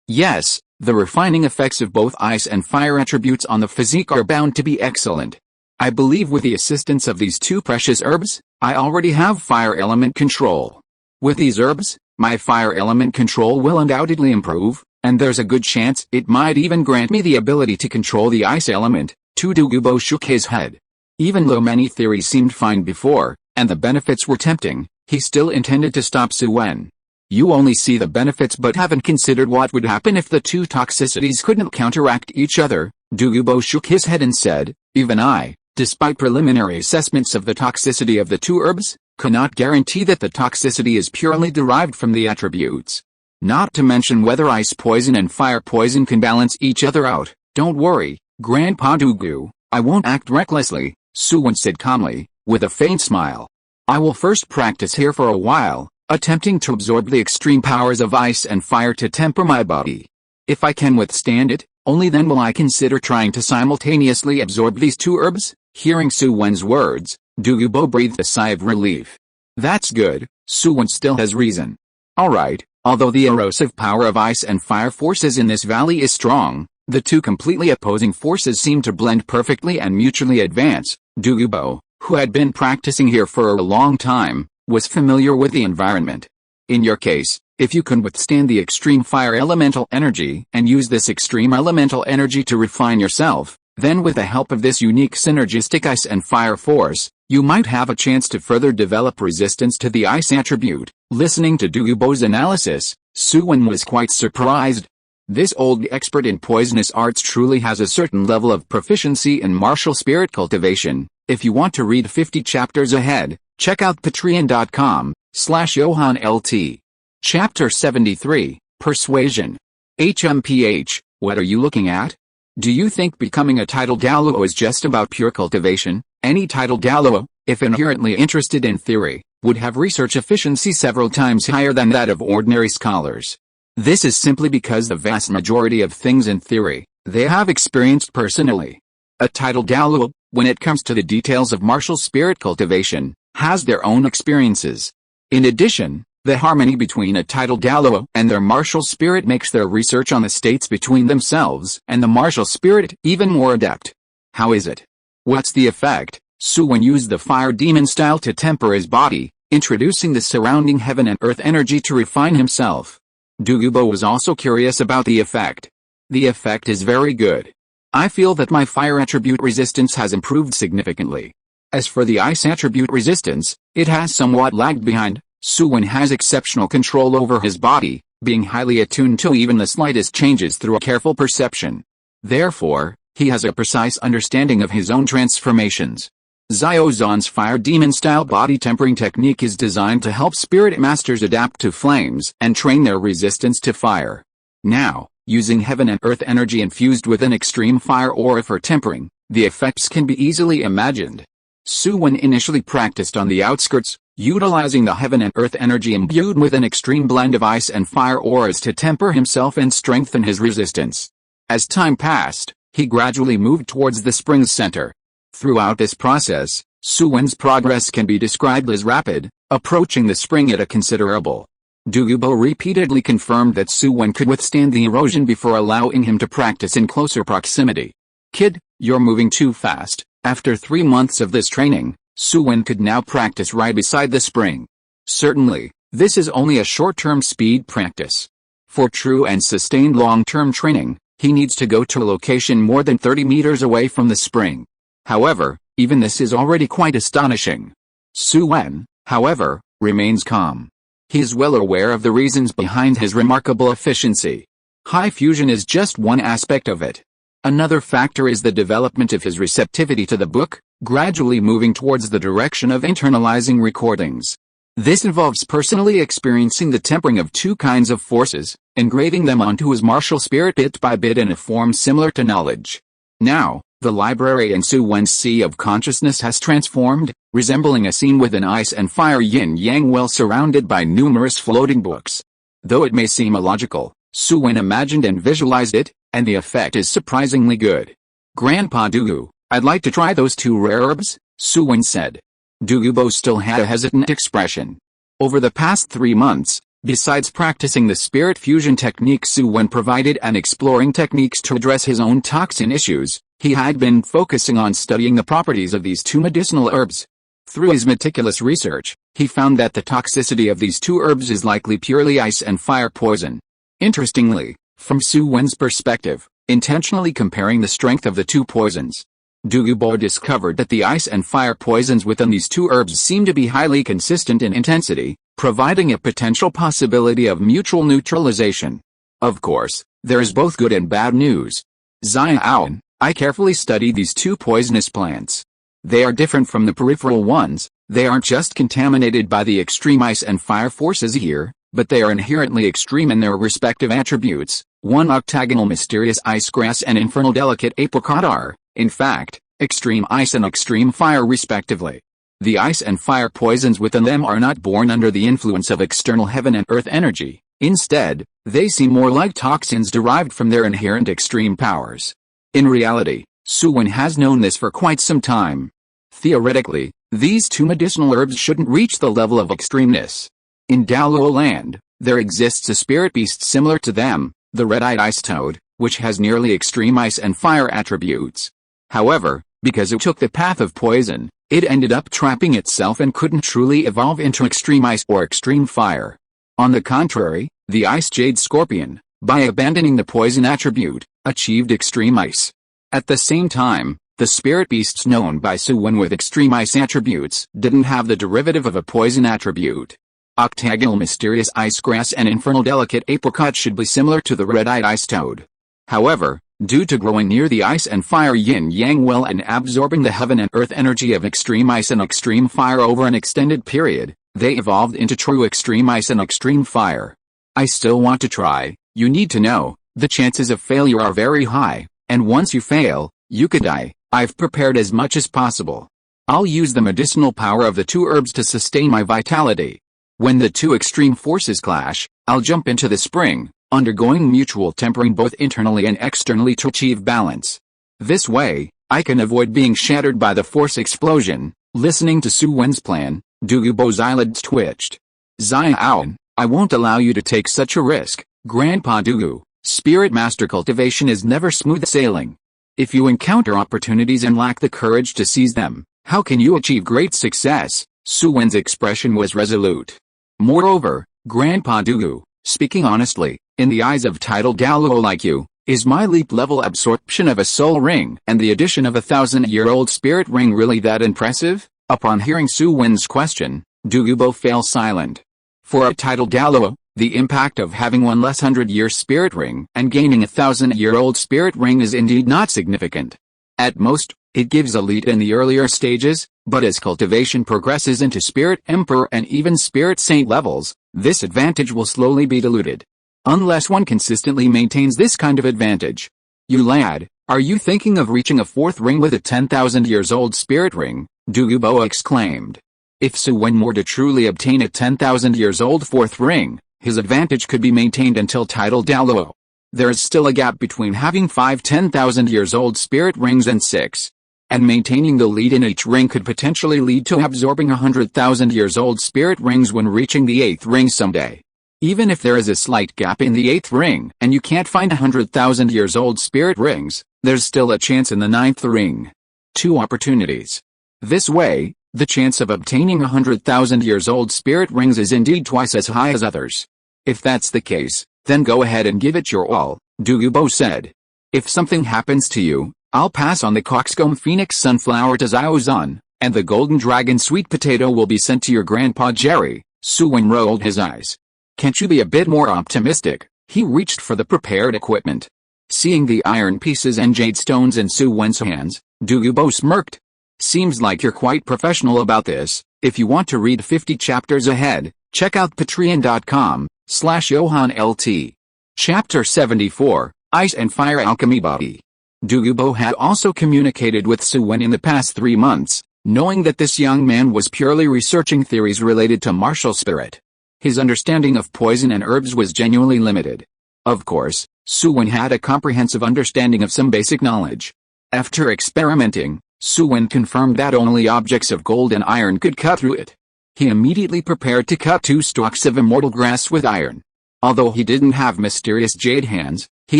Yes, the refining effects of both ice and fire attributes on the physique are bound to be excellent. I believe with the assistance of these two precious herbs, I already have fire element control. With these herbs, my fire element control will undoubtedly improve. and there's a good chance it might even grant me the ability to control the ice element. Douluo shook his head. Even though many theories seemed fine before, and the benefits were tempting, he still intended to stop Su Wen. You only see the benefits but haven't considered what would happen if the two toxicities couldn't counteract each other. Douluo shook his head and said, even I, despite preliminary assessments of the toxicity of the two herbs, cannot guarantee that the toxicity is purely derived from the attributes. Not to mention whether ice poison and fire poison can balance each other out. Don't worry, Grandpa Douluo, I won't act recklessly, Su Wen said calmly, with a faint smile. I will first practice here for a while, attempting to absorb the extreme powers of ice and fire to temper my body. If I can withstand it, only then will I consider trying to simultaneously absorb these two herbs. Hearing Su Wen's words, Douluo breathed a sigh of relief. That's good, Su Wen still has reason. Alright, although the erosive power of ice and fire forces in this valley is strong, the two completely opposing forces seem to blend perfectly and mutually advance. Douluo, who had been practicing here for a long time, was familiar with the environment. In your case, if you can withstand the extreme fire elemental energy and use this extreme elemental energy to refine yourself, then with the help of this unique synergistic ice and fire force, you might have a chance to further develop resistance to the ice attribute. Listening to Douluo's analysis, Su Wen was quite surprised. This old expert in poisonous arts truly has a certain level of proficiency in martial spirit cultivation. If you want to read 50 chapters ahead, check out patreon.com/JohanLT. Chapter 73, Persuasion. HMPH, what are you looking at? Do you think becoming a title Douluo is just about pure cultivation? Any title Douluo, if inherently interested in theory, would have research efficiency several times higher than that of ordinary scholars. This is simply because the vast majority of things in theory, they have experienced personally. A title Douluo, when it comes to the details of martial spirit cultivation, has their own experiences. In addition, the harmony between a title Douluo and their martial spirit makes their research on the states between themselves and the martial spirit even more adept. How is it? What's the effect? Su Wen used the fire demon style to temper his body, introducing the surrounding heaven and earth energy to refine himself. Douluo was also curious about the effect. The effect is very good. I feel that my fire attribute resistance has improved significantly. As for the ice attribute resistance, it has somewhat lagged behind. Su Wen has exceptional control over his body, being highly attuned to even the slightest changes through a careful perception. Therefore, he has a precise understanding of his own transformations. Xiao Zhan's fire demon-style body tempering technique is designed to help spirit masters adapt to flames and train their resistance to fire. Now, using heaven and earth energy infused with an extreme fire aura for tempering, the effects can be easily imagined. Su Wen initially practiced on the outskirts, utilizing the heaven and earth energy imbued with an extreme blend of ice and fire auras to temper himself and strengthen his resistance. As time passed, he gradually moved towards the spring's center. Throughout this process, Su Wen's progress can be described as rapid, approaching the spring at a considerable. Douluo repeatedly confirmed that Su Wen could withstand the erosion before allowing him to practice in closer proximity. Kid, you're moving too fast. After 3 months of this training, Su Wen could now practice right beside the spring. Certainly, this is only a short-term speed practice. For true and sustained long-term training, he needs to go to a location more than 30 meters away from the spring. However, even this is already quite astonishing. Su Wen, however, remains calm. He is well aware of the reasons behind his remarkable efficiency. High fusion is just one aspect of it. Another factor is the development of his receptivity to the book, gradually moving towards the direction of internalizing recordings. This involves personally experiencing the tempering of two kinds of forces, engraving them onto his martial spirit bit by bit in a form similar to knowledge. Now, the library in Su Wen's sea of consciousness has transformed, resembling a scene with an ice and fire yin-yang well surrounded by numerous floating books. Though it may seem illogical, Su Wen imagined and visualized it, and the effect is surprisingly good. Grandpa Douluo, I'd like to try those 2 rare herbs, Su Wen said. Douluo still had a hesitant expression. Over the past 3 months, besides practicing the spirit fusion technique, Su Wen provided and exploring techniques to address his own toxin issues. He had been focusing on studying the properties of these 2 medicinal herbs. Through his meticulous research, he found that the toxicity of these 2 herbs is likely purely ice and fire poison. Interestingly, From Su Wen's perspective, intentionally comparing the strength of the two poisons, Douluo discovered that the ice and fire poisons within these two herbs seem to be highly consistent in intensity, providing a potential possibility of mutual neutralization. Of course, there is both good and bad news. Xiaoan, I carefully studied these two poisonous plants. They are different from the peripheral ones. They aren't just contaminated by the extreme ice and fire forces here, but they are inherently extreme in their respective attributes. One octagonal mysterious ice grass and infernal delicate apricot are, in fact, extreme ice and extreme fire respectively. The ice and fire poisons within them are not born under the influence of external heaven and earth energy. Instead, they seem more like toxins derived from their inherent extreme powers. In reality, Su Wen has known this for quite some time. Theoretically, these two medicinal herbs shouldn't reach the level of extremeness. In Douluo land, there exists a spirit beast similar to them, the red-eyed ice toad, which has nearly extreme ice and fire attributes. However, because it took the path of poison, it ended up trapping itself and couldn't truly evolve into extreme ice or extreme fire. On the contrary, the ice jade scorpion, by abandoning the poison attribute, achieved extreme ice. At the same time, the spirit beasts known by Su Wen with extreme ice attributes didn't have the derivative of a poison attribute. Octagonal mysterious ice grass and infernal delicate apricot should be similar to the red-eyed ice toad. However, due to growing near the ice and fire yin-yang well and absorbing the heaven and earth energy of extreme ice and extreme fire over an extended period, they evolved into true extreme ice and extreme fire. I still want to try. You need to know, the chances of failure are very high, and once you fail, you could die. I've prepared as much as possible. I'll use the medicinal power of the two herbs to sustain my vitality. When the two extreme forces clash, I'll jump into the spring, undergoing mutual tempering both internally and externally to achieve balance. This way, I can avoid being shattered by the force explosion. Listening to Su Wen's plan, Douluo's eyelids twitched. Xiaoan, I won't allow you to take such a risk, Grandpa Doulou. Spirit Master cultivation is never smooth sailing. If you encounter opportunities and lack the courage to seize them, how can you achieve great success? Su Wen's expression was resolute. Moreover, Grandpa Doulou, speaking honestly, in the eyes of titled Douluo like you, is my leap-level absorption of a soul ring and the addition of a 1,000-year-old spirit ring really that impressive? Upon hearing Su Wen's question, Douluo fell silent. For a titled Douluo, the impact of having one less 100-year spirit ring and gaining a 1,000-year-old spirit ring is indeed not significant. At most, it gives a lead in the earlier stages, but as cultivation progresses into Spirit Emperor and even Spirit Saint levels, this advantage will slowly be diluted. Unless one consistently maintains this kind of advantage. You lad, are you thinking of reaching a fourth ring with a 10,000 years old spirit ring? Douluo exclaimed. If Su Wen were to truly obtain a 10,000 years old fourth ring, his advantage could be maintained until title Douluo. There is still a gap between having 5 10,000 years old spirit rings and 6. And maintaining the lead in each ring could potentially lead to absorbing 100,000 years old spirit rings when reaching the 8th ring someday. Even if there is a slight gap in the 8th ring and you can't find 100,000 years old spirit rings, there's still a chance in the 9th ring. 2 opportunities. This way, the chance of obtaining 100,000 years old spirit rings is indeed twice as high as others. If that's the case, then go ahead and give it your all, Douluo said. If something happens to you, I'll pass on the coxcomb phoenix sunflower to Xiaozan, and the golden dragon sweet potato will be sent to your grandpa Jerry. Su Wen rolled his eyes. Can't you be a bit more optimistic? He reached for the prepared equipment. Seeing the iron pieces and jade stones in Su Wen's hands, Douluo smirked. Seems like you're quite professional about this. If you want to read 50 chapters ahead, check out patreon.com/JohanLT. Chapter 74, Ice and Fire Alchemy Body. Douluo had also communicated with Su Wen in the past 3 months, knowing that this young man was purely researching theories related to martial spirit. His understanding of poison and herbs was genuinely limited. Of course, Su Wen had a comprehensive understanding of some basic knowledge. After experimenting, Su Wen confirmed that only objects of gold and iron could cut through it. He immediately prepared to cut 2 stalks of immortal grass with iron. Although he didn't have mysterious jade hands, he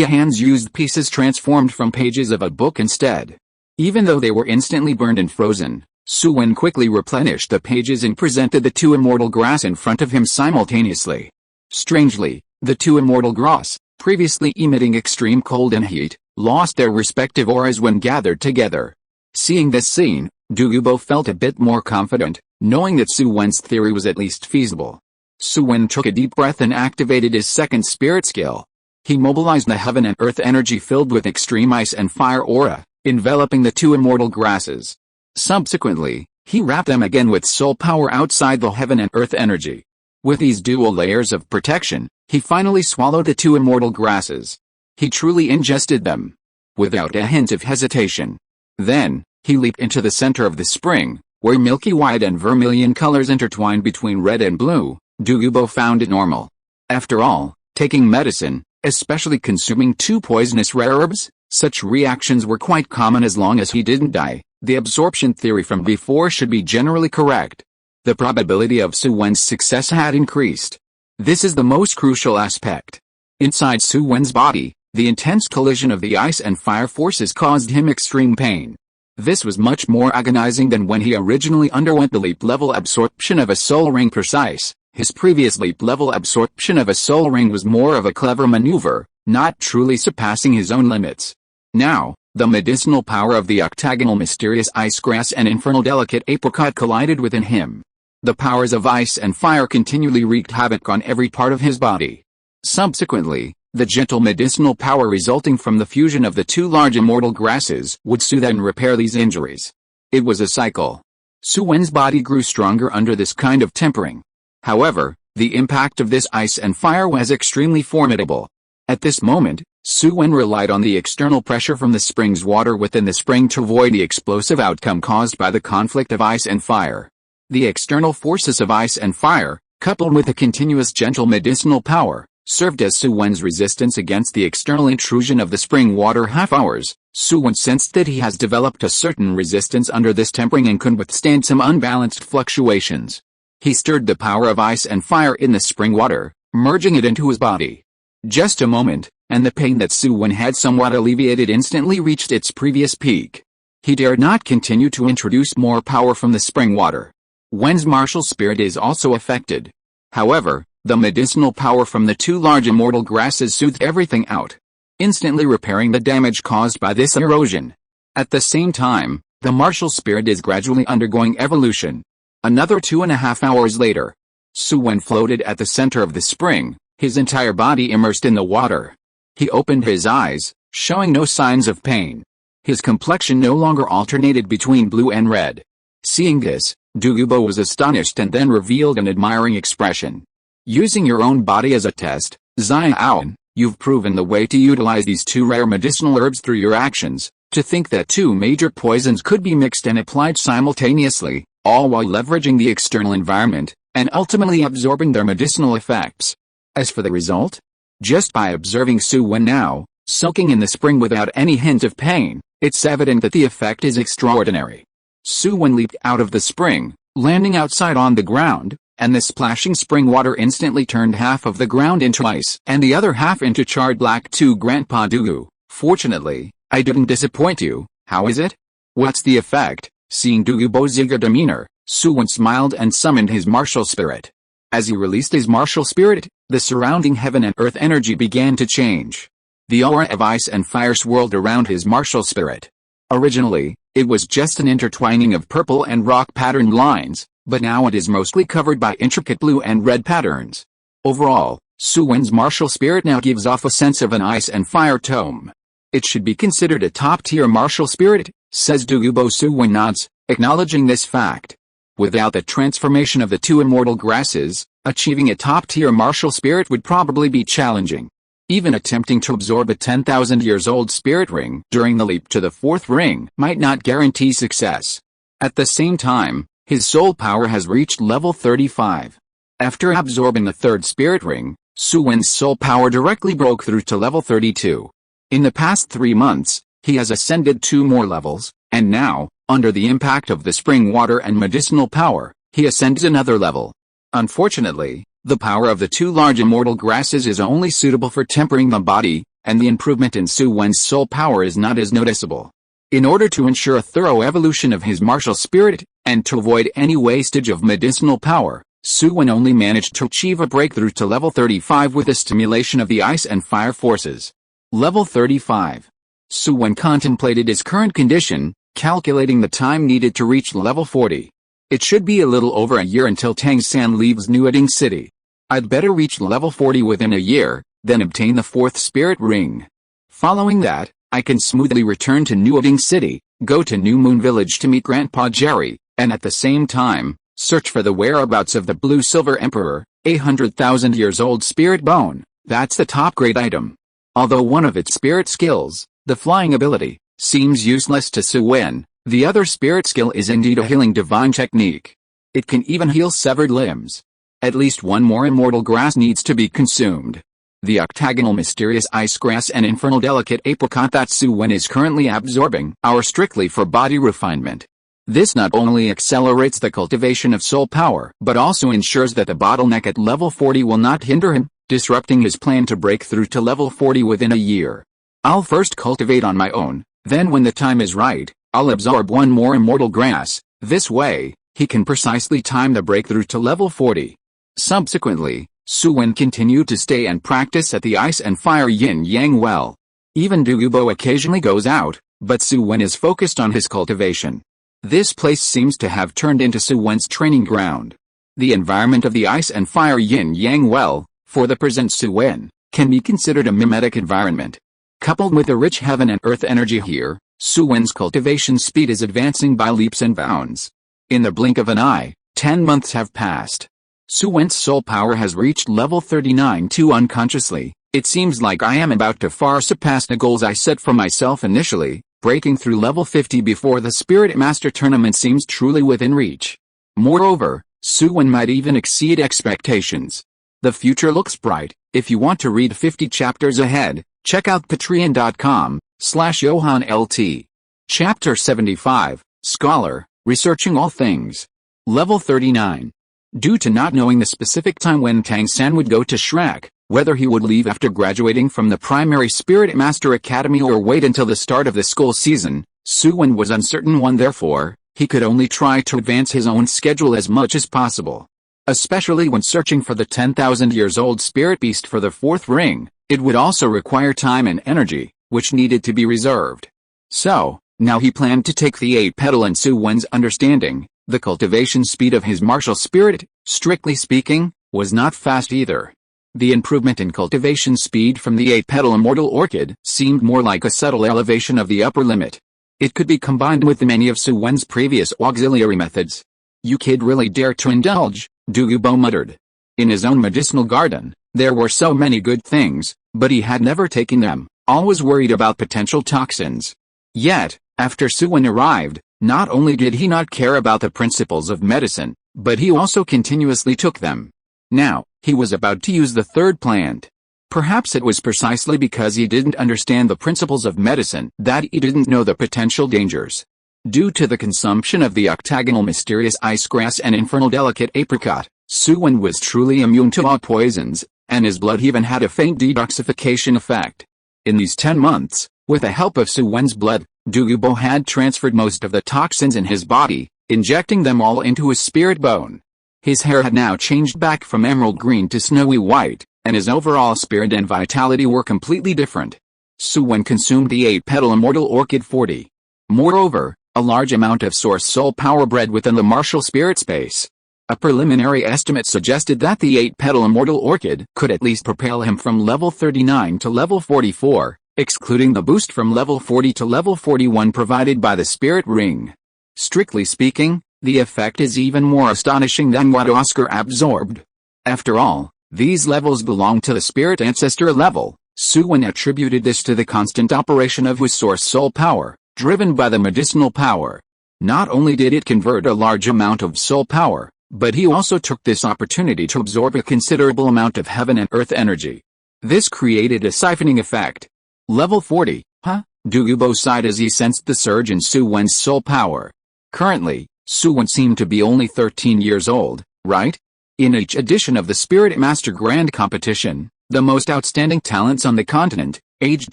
hands used pieces transformed from pages of a book instead. Even though they were instantly burned and frozen, Su Wen quickly replenished the pages and presented the 2 immortal grass in front of him simultaneously. Strangely, the 2 immortal grass, previously emitting extreme cold and heat, lost their respective auras when gathered together. Seeing this scene, Douluo felt a bit more confident, knowing that Su Wen's theory was at least feasible. Su Wen took a deep breath and activated his second spirit skill. He mobilized the heaven and earth energy filled with extreme ice and fire aura, enveloping the two immortal grasses. Subsequently, he wrapped them again with soul power outside the heaven and earth energy. With these dual layers of protection, he finally swallowed the two immortal grasses. He truly ingested them, without a hint of hesitation. Then, he leaped into the center of the spring, where milky white and vermilion colors intertwined between red and blue. Douluo found it normal. After all, taking medicine, especially consuming two poisonous rare herbs, such reactions were quite common as long as he didn't die. The absorption theory from before should be generally correct. The probability of Su Wen's success had increased. This is the most crucial aspect. Inside Su Wen's body, the intense collision of the ice and fire forces caused him extreme pain. This was much more agonizing than when he originally underwent the leap-level absorption of a soul ring precise. His previous leap-level absorption of a soul ring was more of a clever maneuver, not truly surpassing his own limits. Now, the medicinal power of the octagonal mysterious ice grass and infernal delicate apricot collided within him. The powers of ice and fire continually wreaked havoc on every part of his body. Subsequently, the gentle medicinal power resulting from the fusion of the two large immortal grasses would soothe and repair these injuries. It was a cycle. Su Wen's body grew stronger under this kind of tempering. However, the impact of this ice and fire was extremely formidable. At this moment, Su Wen relied on the external pressure from the spring's water within the spring to avoid the explosive outcome caused by the conflict of ice and fire. The external forces of ice and fire, coupled with the continuous gentle medicinal power, served as Su Wen's resistance against the external intrusion of the spring water half-hours. Su Wen sensed that he has developed a certain resistance under this tempering and could withstand some unbalanced fluctuations. He stirred the power of ice and fire in the spring water, merging it into his body. Just a moment, and the pain that Su Wen had somewhat alleviated instantly reached its previous peak. He dared not continue to introduce more power from the spring water. Wen's martial spirit is also affected. However, the medicinal power from the two large immortal grasses soothed everything out, instantly repairing the damage caused by this erosion. At the same time, the martial spirit is gradually undergoing evolution. Another 2.5 hours later, Su Wen floated at the center of the spring, his entire body immersed in the water. He opened his eyes, showing no signs of pain. His complexion no longer alternated between blue and red. Seeing this, Douluo was astonished and then revealed an admiring expression. Using your own body as a test, Xiaoan, you've proven the way to utilize these two rare medicinal herbs through your actions. To think that two major poisons could be mixed and applied simultaneously, all while leveraging the external environment, and ultimately absorbing their medicinal effects. As for the result? Just by observing Su Wen now, soaking in the spring without any hint of pain, it's evident that the effect is extraordinary. Su Wen leaped out of the spring, landing outside on the ground, and the splashing spring water instantly turned half of the ground into ice and the other half into charred black. To Grandpa Doulou, fortunately, I didn't disappoint you. How is it? What's the effect? Seeing Douluo's eager demeanor, Su Wen smiled and summoned his martial spirit. As he released his martial spirit, the surrounding heaven and earth energy began to change. The aura of ice and fire swirled around his martial spirit. Originally, it was just an intertwining of purple and rock patterned lines, but now it is mostly covered by intricate blue and red patterns. Overall, Su Wen's martial spirit now gives off a sense of an ice and fire tone. It should be considered a top-tier martial spirit, says Douluo. Su Wen nods, acknowledging this fact. Without the transformation of the two immortal grasses, achieving a top-tier martial spirit would probably be challenging. Even attempting to absorb a 10,000-years-old spirit ring during the leap to the fourth ring might not guarantee success. At the same time, his soul power has reached level 35. After absorbing the third spirit ring, Su Wen's soul power directly broke through to level 32. In the past 3 months, he has ascended 2 more levels, and now, under the impact of the spring water and medicinal power, he ascends another level. Unfortunately, the power of the two large immortal grasses is only suitable for tempering the body, and the improvement in Su Wen's soul power is not as noticeable. In order to ensure a thorough evolution of his martial spirit, and to avoid any wastage of medicinal power, Su Wen only managed to achieve a breakthrough to level 35 with the stimulation of the ice and fire forces. Level 35. Su Wen contemplated his current condition, calculating the time needed to reach level 40. It should be a little over a year until Tang San leaves Nuoding City. I'd better reach level 40 within a year, then obtain the 4th spirit ring. Following that, I can smoothly return to Nuoding City, go to New Moon Village to meet Grandpa Jerry, and at the same time, search for the whereabouts of the Blue Silver Emperor, a 100,000 years old spirit bone. That's the top grade item. Although one of its spirit skills, the flying ability, seems useless to Su Wen, the other spirit skill is indeed a healing divine technique. It can even heal severed limbs. At least one more immortal grass needs to be consumed. The octagonal mysterious ice grass and infernal delicate apricot that Su Wen is currently absorbing are strictly for body refinement. This not only accelerates the cultivation of soul power, but also ensures that the bottleneck at level 40 will not hinder him, disrupting his plan to break through to level 40 within a year. I'll first cultivate on my own, then when the time is right, I'll absorb one more immortal grass. This way, he can precisely time the breakthrough to level 40. Subsequently, Su Wen continued to stay and practice at the ice and fire yin-yang well. Even Douluo occasionally goes out, but Su Wen is focused on his cultivation. This place seems to have turned into Su Wen's training ground. The environment of the ice and fire yin-yang well, for the present Su Wen, can be considered a mimetic environment. Coupled with the rich heaven and earth energy here, Su Wen's cultivation speed is advancing by leaps and bounds. In the blink of an eye, 10 months have passed. Su Wen's soul power has reached level 39 too unconsciously. It seems like I am about to far surpass the goals I set for myself initially. Breaking through level 50 before the Spirit Master tournament seems truly within reach. Moreover, Su Wen might even exceed expectations. The future looks bright. If you want to read 50 chapters ahead, check out patreon.com/JohanLT. Chapter 75, Scholar, Researching All Things. Level 39. Due to not knowing the specific time when Tang San would go to Shrek, whether he would leave after graduating from the primary Spirit Master Academy or wait until the start of the school season, Su Wen was uncertain. Therefore, he could only try to advance his own schedule as much as possible. Especially when searching for the 10,000 years old spirit beast for the 4th ring, it would also require time and energy, which needed to be reserved. So, now he planned to take the 8-petal and Su Wen's understanding. The cultivation speed of his martial spirit, strictly speaking, was not fast either. The improvement in cultivation speed from the 8-petal immortal orchid seemed more like a subtle elevation of the upper limit. It could be combined with many of Su Wen's previous auxiliary methods. "You kid really dare to indulge," Douluo muttered. In his own medicinal garden, there were so many good things, but he had never taken them, always worried about potential toxins. Yet, after Su Wen arrived, not only did he not care about the principles of medicine, but he also continuously took them. Now, he was about to use the 3rd plant. Perhaps it was precisely because he didn't understand the principles of medicine that he didn't know the potential dangers. Due to the consumption of the octagonal mysterious ice grass and infernal delicate apricot, Su Wen was truly immune to all poisons, and his blood even had a faint detoxification effect. In these 10 months, with the help of Su Wen's blood, Douluo had transferred most of the toxins in his body, injecting them all into his spirit bone. His hair had now changed back from emerald green to snowy white, and his overall spirit and vitality were completely different. Su Wen consumed the 8-petal immortal orchid 40. Moreover, a large amount of source soul power bred within the martial spirit space. A preliminary estimate suggested that the 8-petal immortal orchid could at least propel him from level 39 to level 44, excluding the boost from level 40 to level 41 provided by the spirit ring. Strictly speaking, the effect is even more astonishing than what Oscar absorbed. After all, these levels belong to the spirit ancestor level. Su Wen attributed this to the constant operation of his source soul power, driven by the medicinal power. Not only did it convert a large amount of soul power, but he also took this opportunity to absorb a considerable amount of heaven and earth energy. This created a siphoning effect. Level 40, huh? Douluo sighed as he sensed the surge in Su Wen's soul power. Currently, Su Wen seemed to be only 13 years old, right? In each edition of the Spirit Master Grand Competition, the most outstanding talents on the continent, aged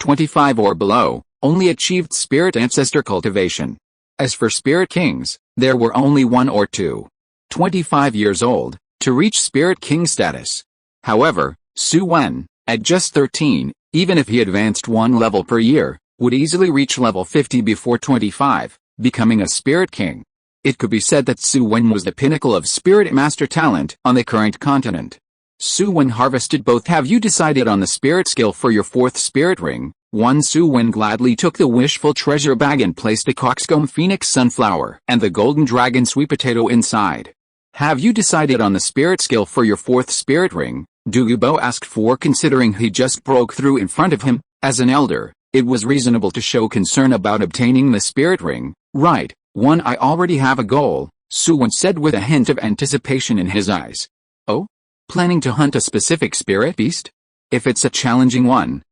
25 or below, only achieved spirit ancestor cultivation. As for spirit kings, there were only 1 or 2. 25 years old, to reach Spirit King status. However, Su Wen, at just 13, even if he advanced one level per year, would easily reach level 50 before 25, becoming a Spirit King. It could be said that Su Wen was the pinnacle of Spirit Master talent on the current continent. Su Wen harvested both. Have you decided on the spirit skill for your 4th spirit ring? 1. Su Wen gladly took the wishful treasure bag and placed the coxcomb phoenix sunflower and the golden dragon sweet potato inside. Have you decided on the spirit skill for your 4th spirit ring? Douluo asked, for considering he just broke through in front of him. As an elder, it was reasonable to show concern about obtaining the spirit ring. Right, 1. I already have a goal, Su Wen said with a hint of anticipation in his eyes. Oh? Planning to hunt a specific spirit beast? If it's a challenging one,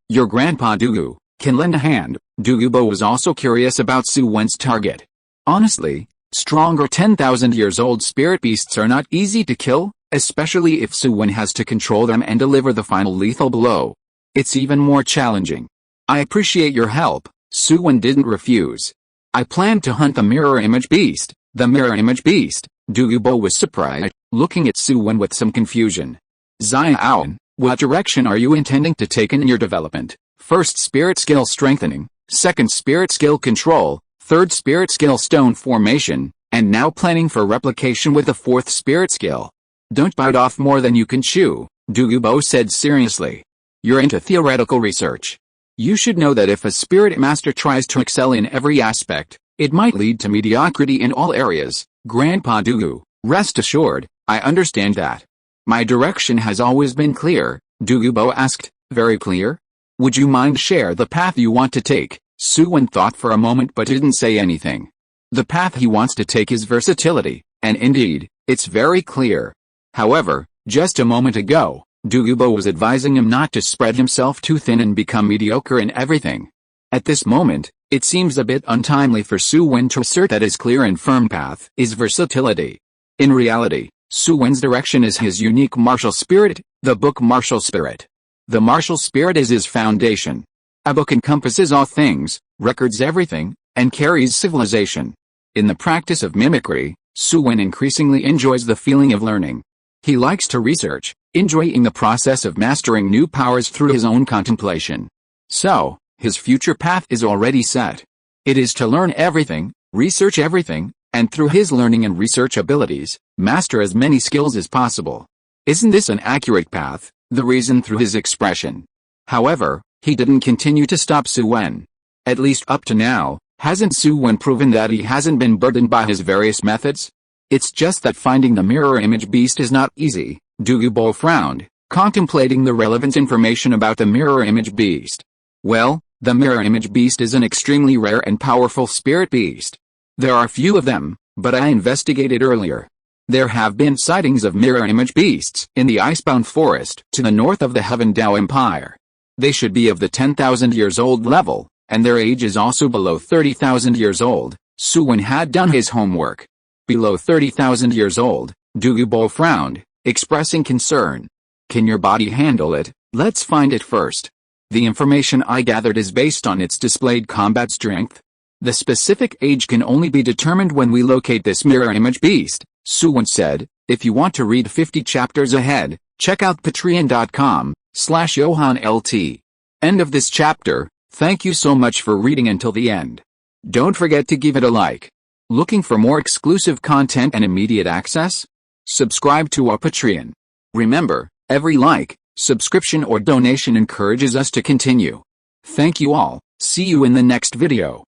your grandpa Doulou, can lend a hand. Douluo was also curious about Su Wen's target. Honestly, stronger 10,000 years old spirit beasts are not easy to kill, especially if Su Wen has to control them and deliver the final lethal blow. It's even more challenging. I appreciate your help, Su Wen didn't refuse. I plan to hunt the mirror image beast. The mirror image beast? Douluo was surprised, looking at Su Wen with some confusion. Xiaoan, what direction are you intending to take in your development? 1st spirit skill strengthening, 2nd spirit skill control, 3rd spirit skill stone formation, and now planning for replication with the 4th spirit skill. Don't bite off more than you can chew, Douluo said seriously. You're into theoretical research. You should know that if a spirit master tries to excel in every aspect, it might lead to mediocrity in all areas. Grandpa Doulou, rest assured, I understand that. My direction has always been clear, Douluo asked. Very clear? Would you mind share the path you want to take? Su Wen thought for a moment but didn't say anything. The path he wants to take is versatility, and indeed, it's very clear. However, just a moment ago, Douluo was advising him not to spread himself too thin and become mediocre in everything. At this moment, it seems a bit untimely for Su Wen to assert that his clear and firm path is versatility. In reality, Su Wen's direction is his unique martial spirit, the book Martial Spirit. The martial spirit is his foundation. A book encompasses all things, records everything, and carries civilization. In the practice of mimicry, Su Wen increasingly enjoys the feeling of learning. He likes to research, enjoying the process of mastering new powers through his own contemplation. So, his future path is already set. It is to learn everything, research everything, and through his learning and research abilities, master as many skills as possible. Isn't this an accurate path? The reason through his expression. However, he didn't continue to stop Su Wen. At least up to now, hasn't Su Wen proven that he hasn't been burdened by his various methods? It's just that finding the mirror image beast is not easy. Douluo frowned, contemplating the relevant information about the mirror image beast. Well, the mirror image beast is an extremely rare and powerful spirit beast. There are few of them, but I investigated earlier. There have been sightings of mirror image beasts in the icebound forest to the north of the Heaven Dao Empire. They should be of the 10,000 years old level, and their age is also below 30,000 years old. Su Wen had done his homework. Below 30,000 years old, Douluo frowned, expressing concern. Can your body handle it? Let's find it first. The information I gathered is based on its displayed combat strength. The specific age can only be determined when we locate this mirror image beast, Su Wen said. If you want to read 50 chapters ahead, check out patreon.com/JohanLT. End of this chapter. Thank you so much for reading until the end. Don't forget to give it a like. Looking for more exclusive content and immediate access? Subscribe to our Patreon. Remember, every like, subscription or donation encourages us to continue. Thank you all. See you in the next video.